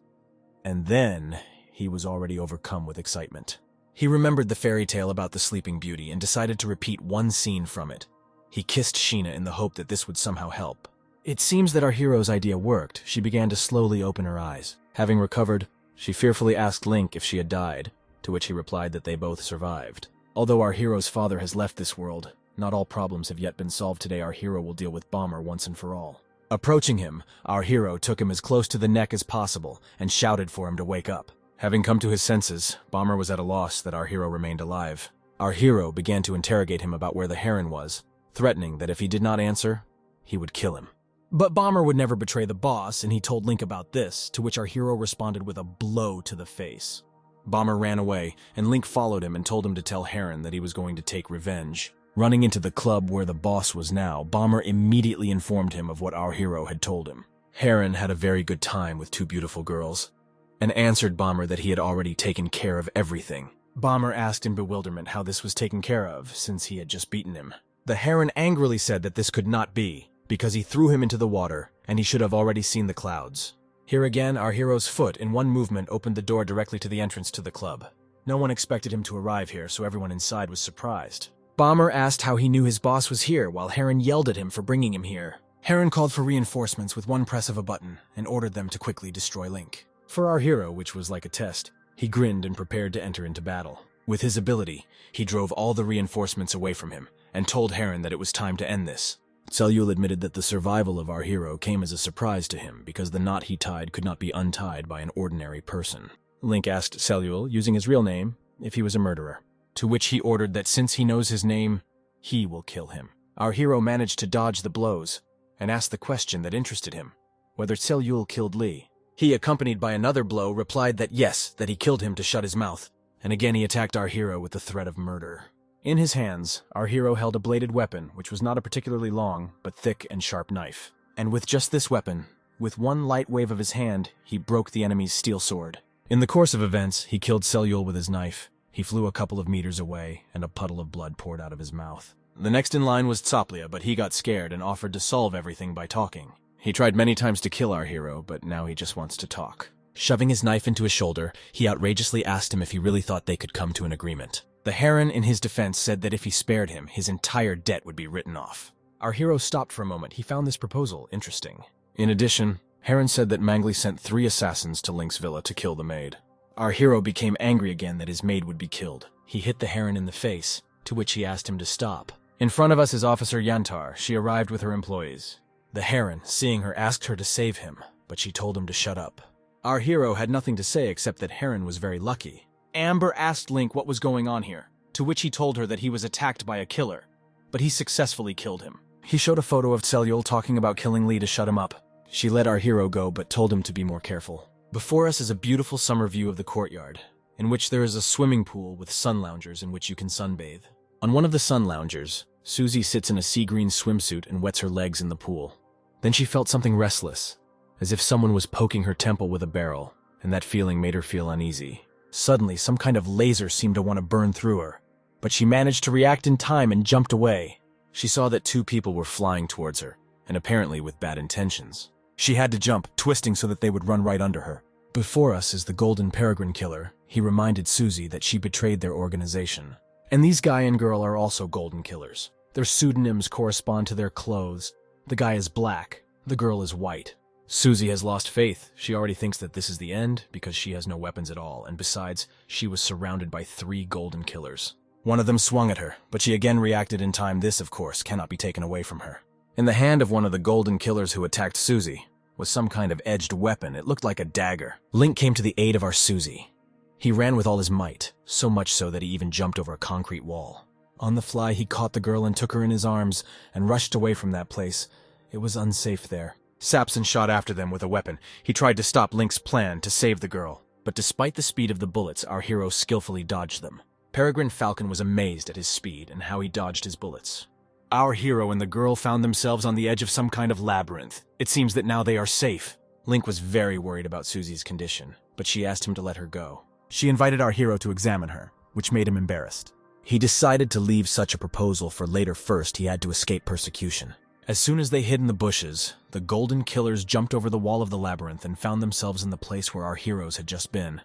And then, he was already overcome with excitement. He remembered the fairy tale about the Sleeping Beauty and decided to repeat one scene from it. He kissed Sheena in the hope that this would somehow help. It seems that our hero's idea worked. She began to slowly open her eyes. Having recovered, she fearfully asked Link if she had died, to which he replied that they both survived. Although our hero's father has left this world, not all problems have yet been solved today. Our hero will deal with Bomber once and for all. Approaching him, our hero took him as close to the neck as possible and shouted for him to wake up. Having come to his senses, Bomber was at a loss that our hero remained alive. Our hero began to interrogate him about where the heron was, threatening that if he did not answer, he would kill him. But Bomber would never betray the boss, and he told Link about this, to which our hero responded with a blow to the face. Bomber ran away, and Link followed him and told him to tell Heron that he was going to take revenge. Running into the club where the boss was now, Bomber immediately informed him of what our hero had told him. Heron had a very good time with two beautiful girls, and answered Bomber that he had already taken care of everything. Bomber asked in bewilderment how this was taken care of, since he had just beaten him. The Heron angrily said that this could not be, because he threw him into the water, and he should have already seen the clouds. Here again, our hero's foot in one movement opened the door directly to the entrance to the club. No one expected him to arrive here, so everyone inside was surprised. Bomber asked how he knew his boss was here, while Heron yelled at him for bringing him here. Heron called for reinforcements with one press of a button, and ordered them to quickly destroy Link. For our hero, which was like a test, he grinned and prepared to enter into battle. With his ability, he drove all the reinforcements away from him, and told Heron that it was time to end this. Selyul admitted that the survival of our hero came as a surprise to him because the knot he tied could not be untied by an ordinary person. Link asked Selyul, using his real name, if he was a murderer, to which he ordered that since he knows his name, he will kill him. Our hero managed to dodge the blows and asked the question that interested him, whether Selyul killed Lee. He, accompanied by another blow, replied that yes, that he killed him to shut his mouth, and again he attacked our hero with the threat of murder. In his hands, our hero held a bladed weapon, which was not a particularly long, but thick and sharp knife. And with just this weapon, with one light wave of his hand, he broke the enemy's steel sword. In the course of events, he killed Selyul with his knife. He flew a couple of meters away, and a puddle of blood poured out of his mouth. The next in line was Tsoplia, but he got scared and offered to solve everything by talking. He tried many times to kill our hero, but now he just wants to talk. Shoving his knife into his shoulder, he outrageously asked him if he really thought they could come to an agreement. The Heron, in his defense, said that if he spared him, his entire debt would be written off. Our hero stopped for a moment. He found this proposal interesting. In addition, Heron said that Mangli sent 3 assassins to Link's villa to kill the maid. Our hero became angry again that his maid would be killed. He hit the Heron in the face, to which he asked him to stop. In front of us is Officer Yantar. She arrived with her employees. The Heron, seeing her, asked her to save him, but she told him to shut up. Our hero had nothing to say except that Heron was very lucky. Amber asked Link what was going on here, to which he told her that he was attacked by a killer, but he successfully killed him. He showed a photo of Selyul talking about killing Lee to shut him up. She let our hero go, but told him to be more careful. Before us is a beautiful summer view of the courtyard, in which there is a swimming pool with sun loungers in which you can sunbathe. On one of the sun loungers, Susie sits in a sea green swimsuit and wets her legs in the pool. Then she felt something restless, as if someone was poking her temple with a barrel, and that feeling made her feel uneasy. Suddenly, some kind of laser seemed to want to burn through her, but she managed to react in time and jumped away. She saw that 2 people were flying towards her, and apparently with bad intentions. She had to jump, twisting so that they would run right under her. Before us is the Golden Peregrine Killer. He reminded Susie that she betrayed their organization. And these guy and girl are also Golden Killers. Their pseudonyms correspond to their clothes. The guy is black, the girl is white. Susie has lost faith. She already thinks that this is the end because she has no weapons at all, and besides, she was surrounded by 3 Golden Killers. One of them swung at her, but she again reacted in time. This, of course, cannot be taken away from her. In the hand of one of the Golden Killers who attacked Susie was some kind of edged weapon. It looked like a dagger. Link came to the aid of our Susie. He ran with all his might, so much so that he even jumped over a concrete wall. On the fly, he caught the girl and took her in his arms and rushed away from that place. It was unsafe there. Sapson shot after them with a weapon. He tried to stop Link's plan to save the girl, but despite the speed of the bullets, our hero skillfully dodged them. Peregrine Falcon was amazed at his speed and how he dodged his bullets. Our hero and the girl found themselves on the edge of some kind of labyrinth. It seems that now they are safe. Link was very worried about Susie's condition, but she asked him to let her go. She invited our hero to examine her, which made him embarrassed. He decided to leave such a proposal for later. First, he had to escape persecution. As soon as they hid in the bushes, the golden killers jumped over the wall of the labyrinth and found themselves in the place where our heroes had just been.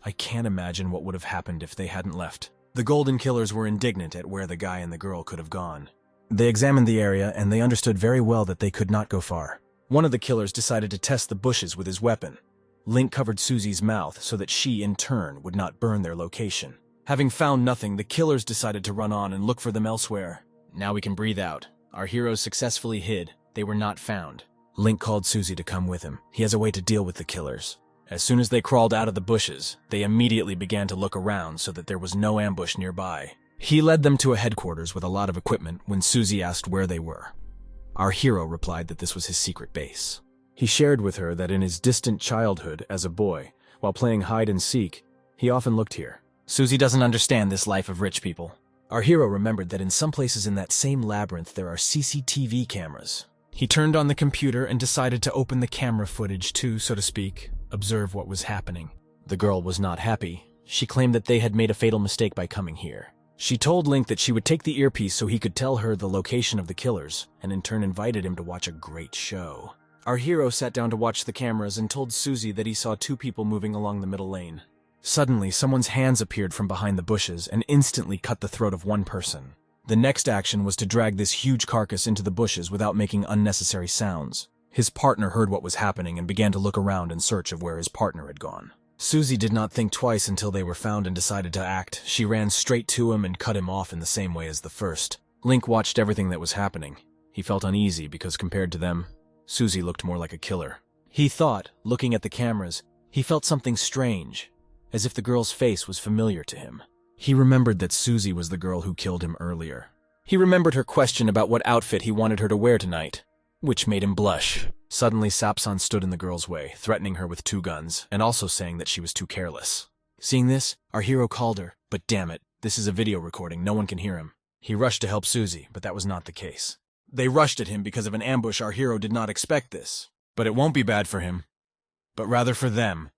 I can't imagine what would have happened if they hadn't left. The golden killers were indignant at where the guy and the girl could have gone. They examined the area and they understood very well that they could not go far. One of the killers decided to test the bushes with his weapon. Link covered Susie's mouth so that she, in turn, would not burn their location. Having found nothing, the killers decided to run on and look for them elsewhere. Now we can breathe out. Our heroes successfully hid. They were not found. Link called Susie to come with him. He has a way to deal with the killers. As soon as they crawled out of the bushes, they immediately began to look around so that there was no ambush nearby. He led them to a headquarters with a lot of equipment when Susie asked where they were. Our hero replied that this was his secret base. He shared with her that in his distant childhood as a boy, while playing hide and seek, he often looked here. Susie doesn't understand this life of rich people. Our hero remembered that in some places in that same labyrinth there are CCTV cameras. He turned on the computer and decided to open the camera footage to, so to speak, observe what was happening. The girl was not happy. She claimed that they had made a fatal mistake by coming here. She told Link that she would take the earpiece so he could tell her the location of the killers, and in turn invited him to watch a great show. Our hero sat down to watch the cameras and told Susie that he saw two people moving along the middle lane. Suddenly, someone's hands appeared from behind the bushes and instantly cut the throat of one person. The next action was to drag this huge carcass into the bushes without making unnecessary sounds. His partner heard what was happening and began to look around in search of where his partner had gone. Susie did not think twice until they were found and decided to act. She ran straight to him and cut him off in the same way as the first. Link watched everything that was happening. He felt uneasy because compared to them, Susie looked more like a killer. He thought, looking at the cameras, he felt something strange, as if the girl's face was familiar to him. He remembered that Susie was the girl who killed him earlier. He remembered her question about what outfit he wanted her to wear tonight, which made him blush. Suddenly, Sapson stood in the girl's way, threatening her with 2 guns, and also saying that she was too careless. Seeing this, our hero called her, but damn it, this is a video recording, no one can hear him. He rushed to help Susie, but that was not the case. They rushed at him because of an ambush. Our hero did not expect this. But it won't be bad for him, but rather for them,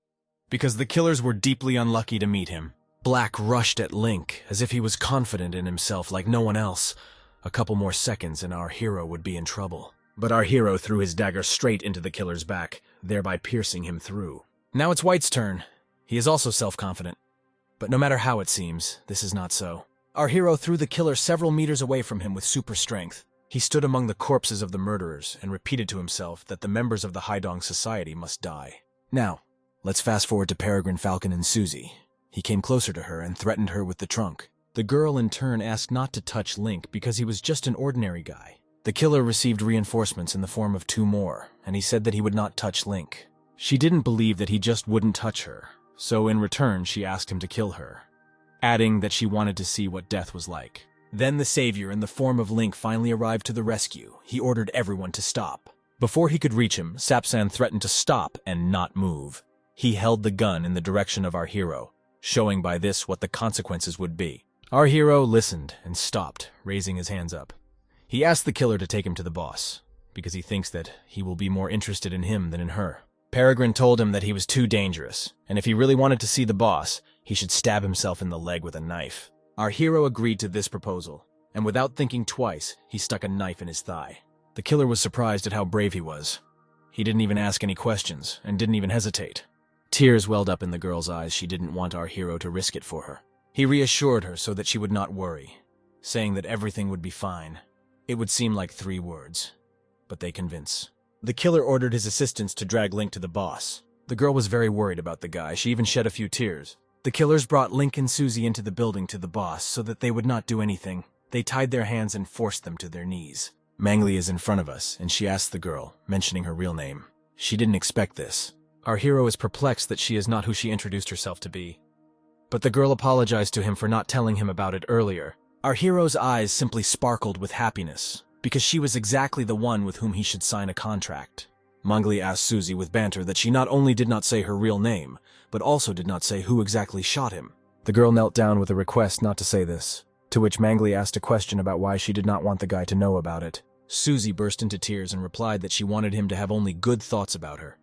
because the killers were deeply unlucky to meet him. Black rushed at Link, as if he was confident in himself like no one else. A couple more seconds and our hero would be in trouble. But our hero threw his dagger straight into the killer's back, thereby piercing him through. Now it's White's turn. He is also self-confident. But no matter how it seems, this is not so. Our hero threw the killer several meters away from him with super strength. He stood among the corpses of the murderers and repeated to himself that the members of the Haidong Society must die. Now, let's fast forward to Peregrine Falcon and Susie. He came closer to her and threatened her with the trunk. The girl in turn asked not to touch Link because he was just an ordinary guy. The killer received reinforcements in the form of 2 more, and he said that he would not touch Link. She didn't believe that he just wouldn't touch her, so in return she asked him to kill her, adding that she wanted to see what death was like. Then the savior in the form of Link finally arrived to the rescue. He ordered everyone to stop. Before he could reach him, Sapson threatened to stop and not move. He held the gun in the direction of our hero, showing by this what the consequences would be. Our hero listened and stopped, raising his hands up. He asked the killer to take him to the boss, because he thinks that he will be more interested in him than in her. Peregrine told him that he was too dangerous, and if he really wanted to see the boss, he should stab himself in the leg with a knife. Our hero agreed to this proposal, and without thinking twice, he stuck a knife in his thigh. The killer was surprised at how brave he was. He didn't even ask any questions, and didn't even hesitate. Tears welled up in the girl's eyes. She didn't want our hero to risk it for her. He reassured her so that she would not worry, saying that everything would be fine. It would seem like 3 words, but they convince. The killer ordered his assistants to drag Link to the boss. The girl was very worried about the guy. She even shed a few tears. The killers brought Link and Susie into the building to the boss so that they would not do anything. They tied their hands and forced them to their knees. Mangli is in front of us, and she asked the girl, mentioning her real name. She didn't expect this. Our hero is perplexed that she is not who she introduced herself to be. But the girl apologized to him for not telling him about it earlier. Our hero's eyes simply sparkled with happiness, because she was exactly the one with whom he should sign a contract. Mangli asked Suzy with banter that she not only did not say her real name, but also did not say who exactly shot him. The girl knelt down with a request not to say this, to which Mangli asked a question about why she did not want the guy to know about it. Suzy burst into tears and replied that she wanted him to have only good thoughts about her,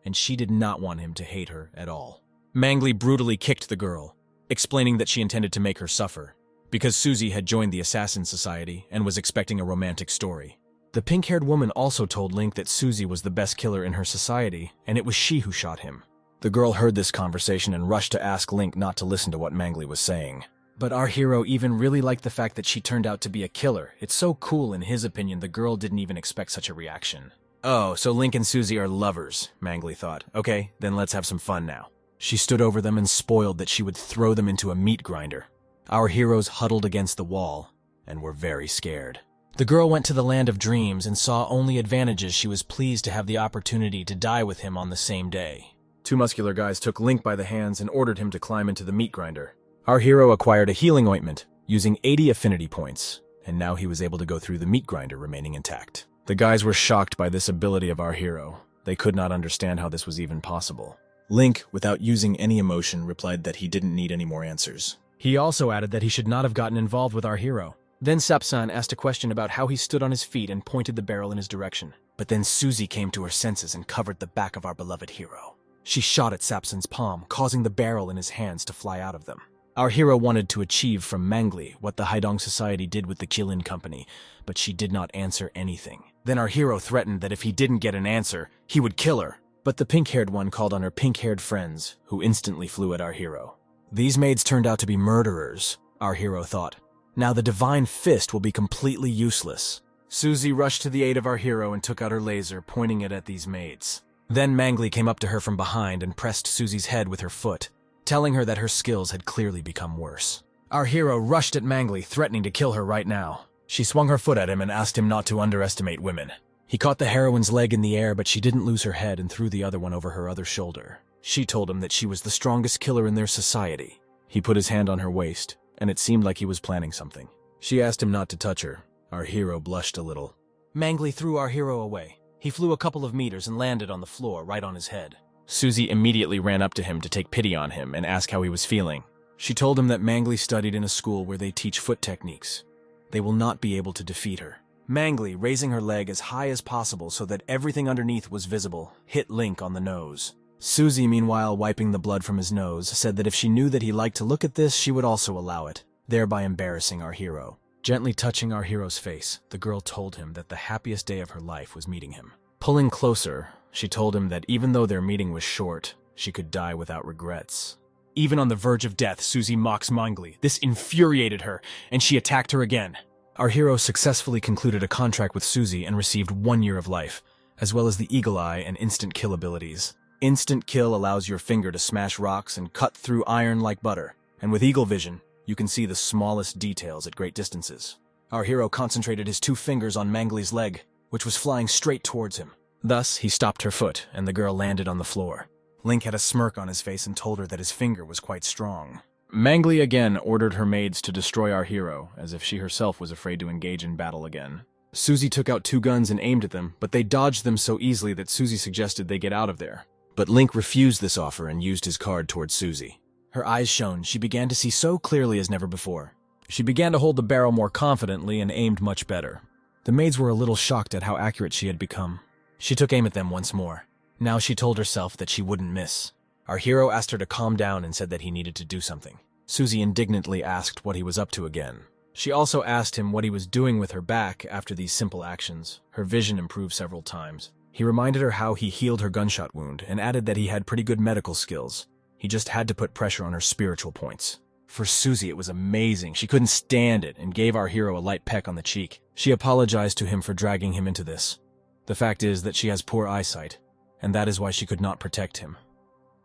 and she did not want him to hate her at all. Mangli brutally kicked the girl, explaining that she intended to make her suffer, because Suzy had joined the Assassin Society and was expecting a romantic story. The pink-haired woman also told Link that Suzy was the best killer in her society, and it was she who shot him. The girl heard this conversation and rushed to ask Link not to listen to what Mangli was saying. But our hero even really liked the fact that she turned out to be a killer. It's so cool in his opinion the girl didn't even expect such a reaction. Oh, so Link and Suzy are lovers, Mangli thought. Okay, then let's have some fun now. She stood over them and spoiled that she would throw them into a meat grinder. Our heroes huddled against the wall and were very scared. The girl went to the land of dreams and saw only advantages. She was pleased to have the opportunity to die with him on the same day. Two muscular guys took Link by the hands and ordered him to climb into the meat grinder. Our hero acquired a healing ointment, using 80 affinity points, and now he was able to go through the meat grinder remaining intact. The guys were shocked by this ability of our hero. They could not understand how this was even possible. Link, without using any emotion, replied that he didn't need any more answers. He also added that he should not have gotten involved with our hero. Then Sapsan asked a question about how he stood on his feet and pointed the barrel in his direction. But then Suzy came to her senses and covered the back of our beloved hero. She shot at Sapsan's palm, causing the barrel in his hands to fly out of them. Our hero wanted to achieve from Mangli what the Haidong Society did with the Qilin Company, but she did not answer anything. Then our hero threatened that if he didn't get an answer, he would kill her. But the pink-haired one called on her pink-haired friends, who instantly flew at our hero. These maids turned out to be murderers, our hero thought. Now the divine fist will be completely useless. Suzy rushed to the aid of our hero and took out her laser, pointing it at these maids. Then Mangli came up to her from behind and pressed Suzy's head with her foot, telling her that her skills had clearly become worse. Our hero rushed at Mangli, threatening to kill her right now. She swung her foot at him and asked him not to underestimate women. He caught the heroine's leg in the air, but she didn't lose her head and threw the other one over her other shoulder. She told him that she was the strongest killer in their society. He put his hand on her waist, and it seemed like he was planning something. She asked him not to touch her. Our hero blushed a little. Mangli threw our hero away. He flew a couple of meters and landed on the floor right on his head. Suzy immediately ran up to him to take pity on him and ask how he was feeling. She told him that Mangli studied in a school where they teach foot techniques. They will not be able to defeat her. Mangli, raising her leg as high as possible so that everything underneath was visible, hit Link on the nose. Suzy, meanwhile wiping the blood from his nose, said that if she knew that he liked to look at this, she would also allow it, thereby embarrassing our hero. Gently touching our hero's face, the girl told him that the happiest day of her life was meeting him. Pulling closer, she told him that even though their meeting was short, she could die without regrets. Even on the verge of death, Suzy mocks Mangli. This infuriated her, and she attacked her again. Our hero successfully concluded a contract with Suzy and received 1 year of life, as well as the Eagle Eye and Instant Kill abilities. Instant Kill allows your finger to smash rocks and cut through iron like butter, and with Eagle Vision, you can see the smallest details at great distances. Our hero concentrated his 2 fingers on Mangli's leg, which was flying straight towards him. Thus, he stopped her foot, and the girl landed on the floor. Link had a smirk on his face and told her that his finger was quite strong. Mangli again ordered her maids to destroy our hero, as if she herself was afraid to engage in battle again. Suzy took out 2 guns and aimed at them, but they dodged them so easily that Suzy suggested they get out of there. But Link refused this offer and used his card towards Suzy. Her eyes shone. She began to see so clearly as never before. She began to hold the barrel more confidently and aimed much better. The maids were a little shocked at how accurate she had become. She took aim at them once more. Now she told herself that she wouldn't miss. Our hero asked her to calm down and said that he needed to do something. Suzy indignantly asked what he was up to again. She also asked him what he was doing with her back after these simple actions. Her vision improved several times. He reminded her how he healed her gunshot wound and added that he had pretty good medical skills. He just had to put pressure on her spiritual points. For Suzy, it was amazing. She couldn't stand it and gave our hero a light peck on the cheek. She apologized to him for dragging him into this. The fact is that she has poor eyesight, and that is why she could not protect him.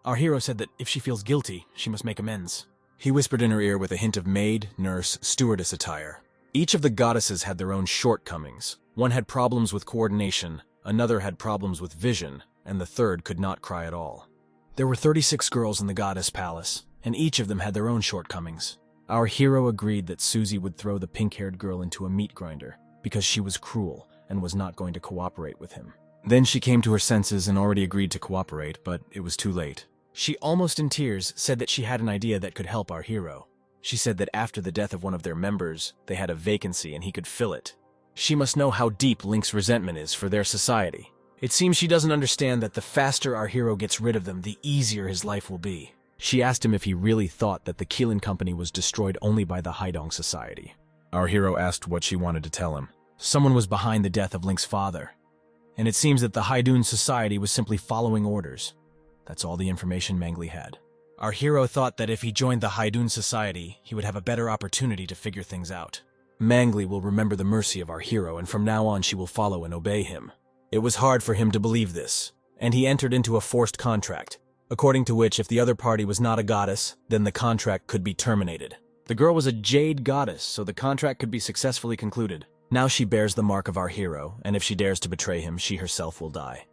Our hero said that if she feels guilty, she must make amends. He whispered in her ear with a hint of maid, nurse, stewardess attire. Each of the goddesses had their own shortcomings. One had problems with coordination, another had problems with vision, and the third could not cry at all. There were 36 girls in the goddess palace, and each of them had their own shortcomings. Our hero agreed that Susie would throw the pink-haired girl into a meat grinder because she was cruel and was not going to cooperate with him. Then she came to her senses and already agreed to cooperate, but it was too late. She, almost in tears, said that she had an idea that could help our hero. She said that after the death of one of their members, they had a vacancy and he could fill it. She must know how deep Link's resentment is for their society. It seems she doesn't understand that the faster our hero gets rid of them, the easier his life will be. She asked him if he really thought that the Keelan Company was destroyed only by the Haidong Society. Our hero asked what she wanted to tell him. Someone was behind the death of Link's father, and it seems that the Haidong Society was simply following orders. That's all the information Mangli had. Our hero thought that if he joined the Haidong Society, he would have a better opportunity to figure things out. Mangli will remember the mercy of our hero, and from now on she will follow and obey him. It was hard for him to believe this, and he entered into a forced contract, according to which if the other party was not a goddess, then the contract could be terminated. The girl was a jade goddess, so the contract could be successfully concluded. Now she bears the mark of our hero, and if she dares to betray him, she herself will die.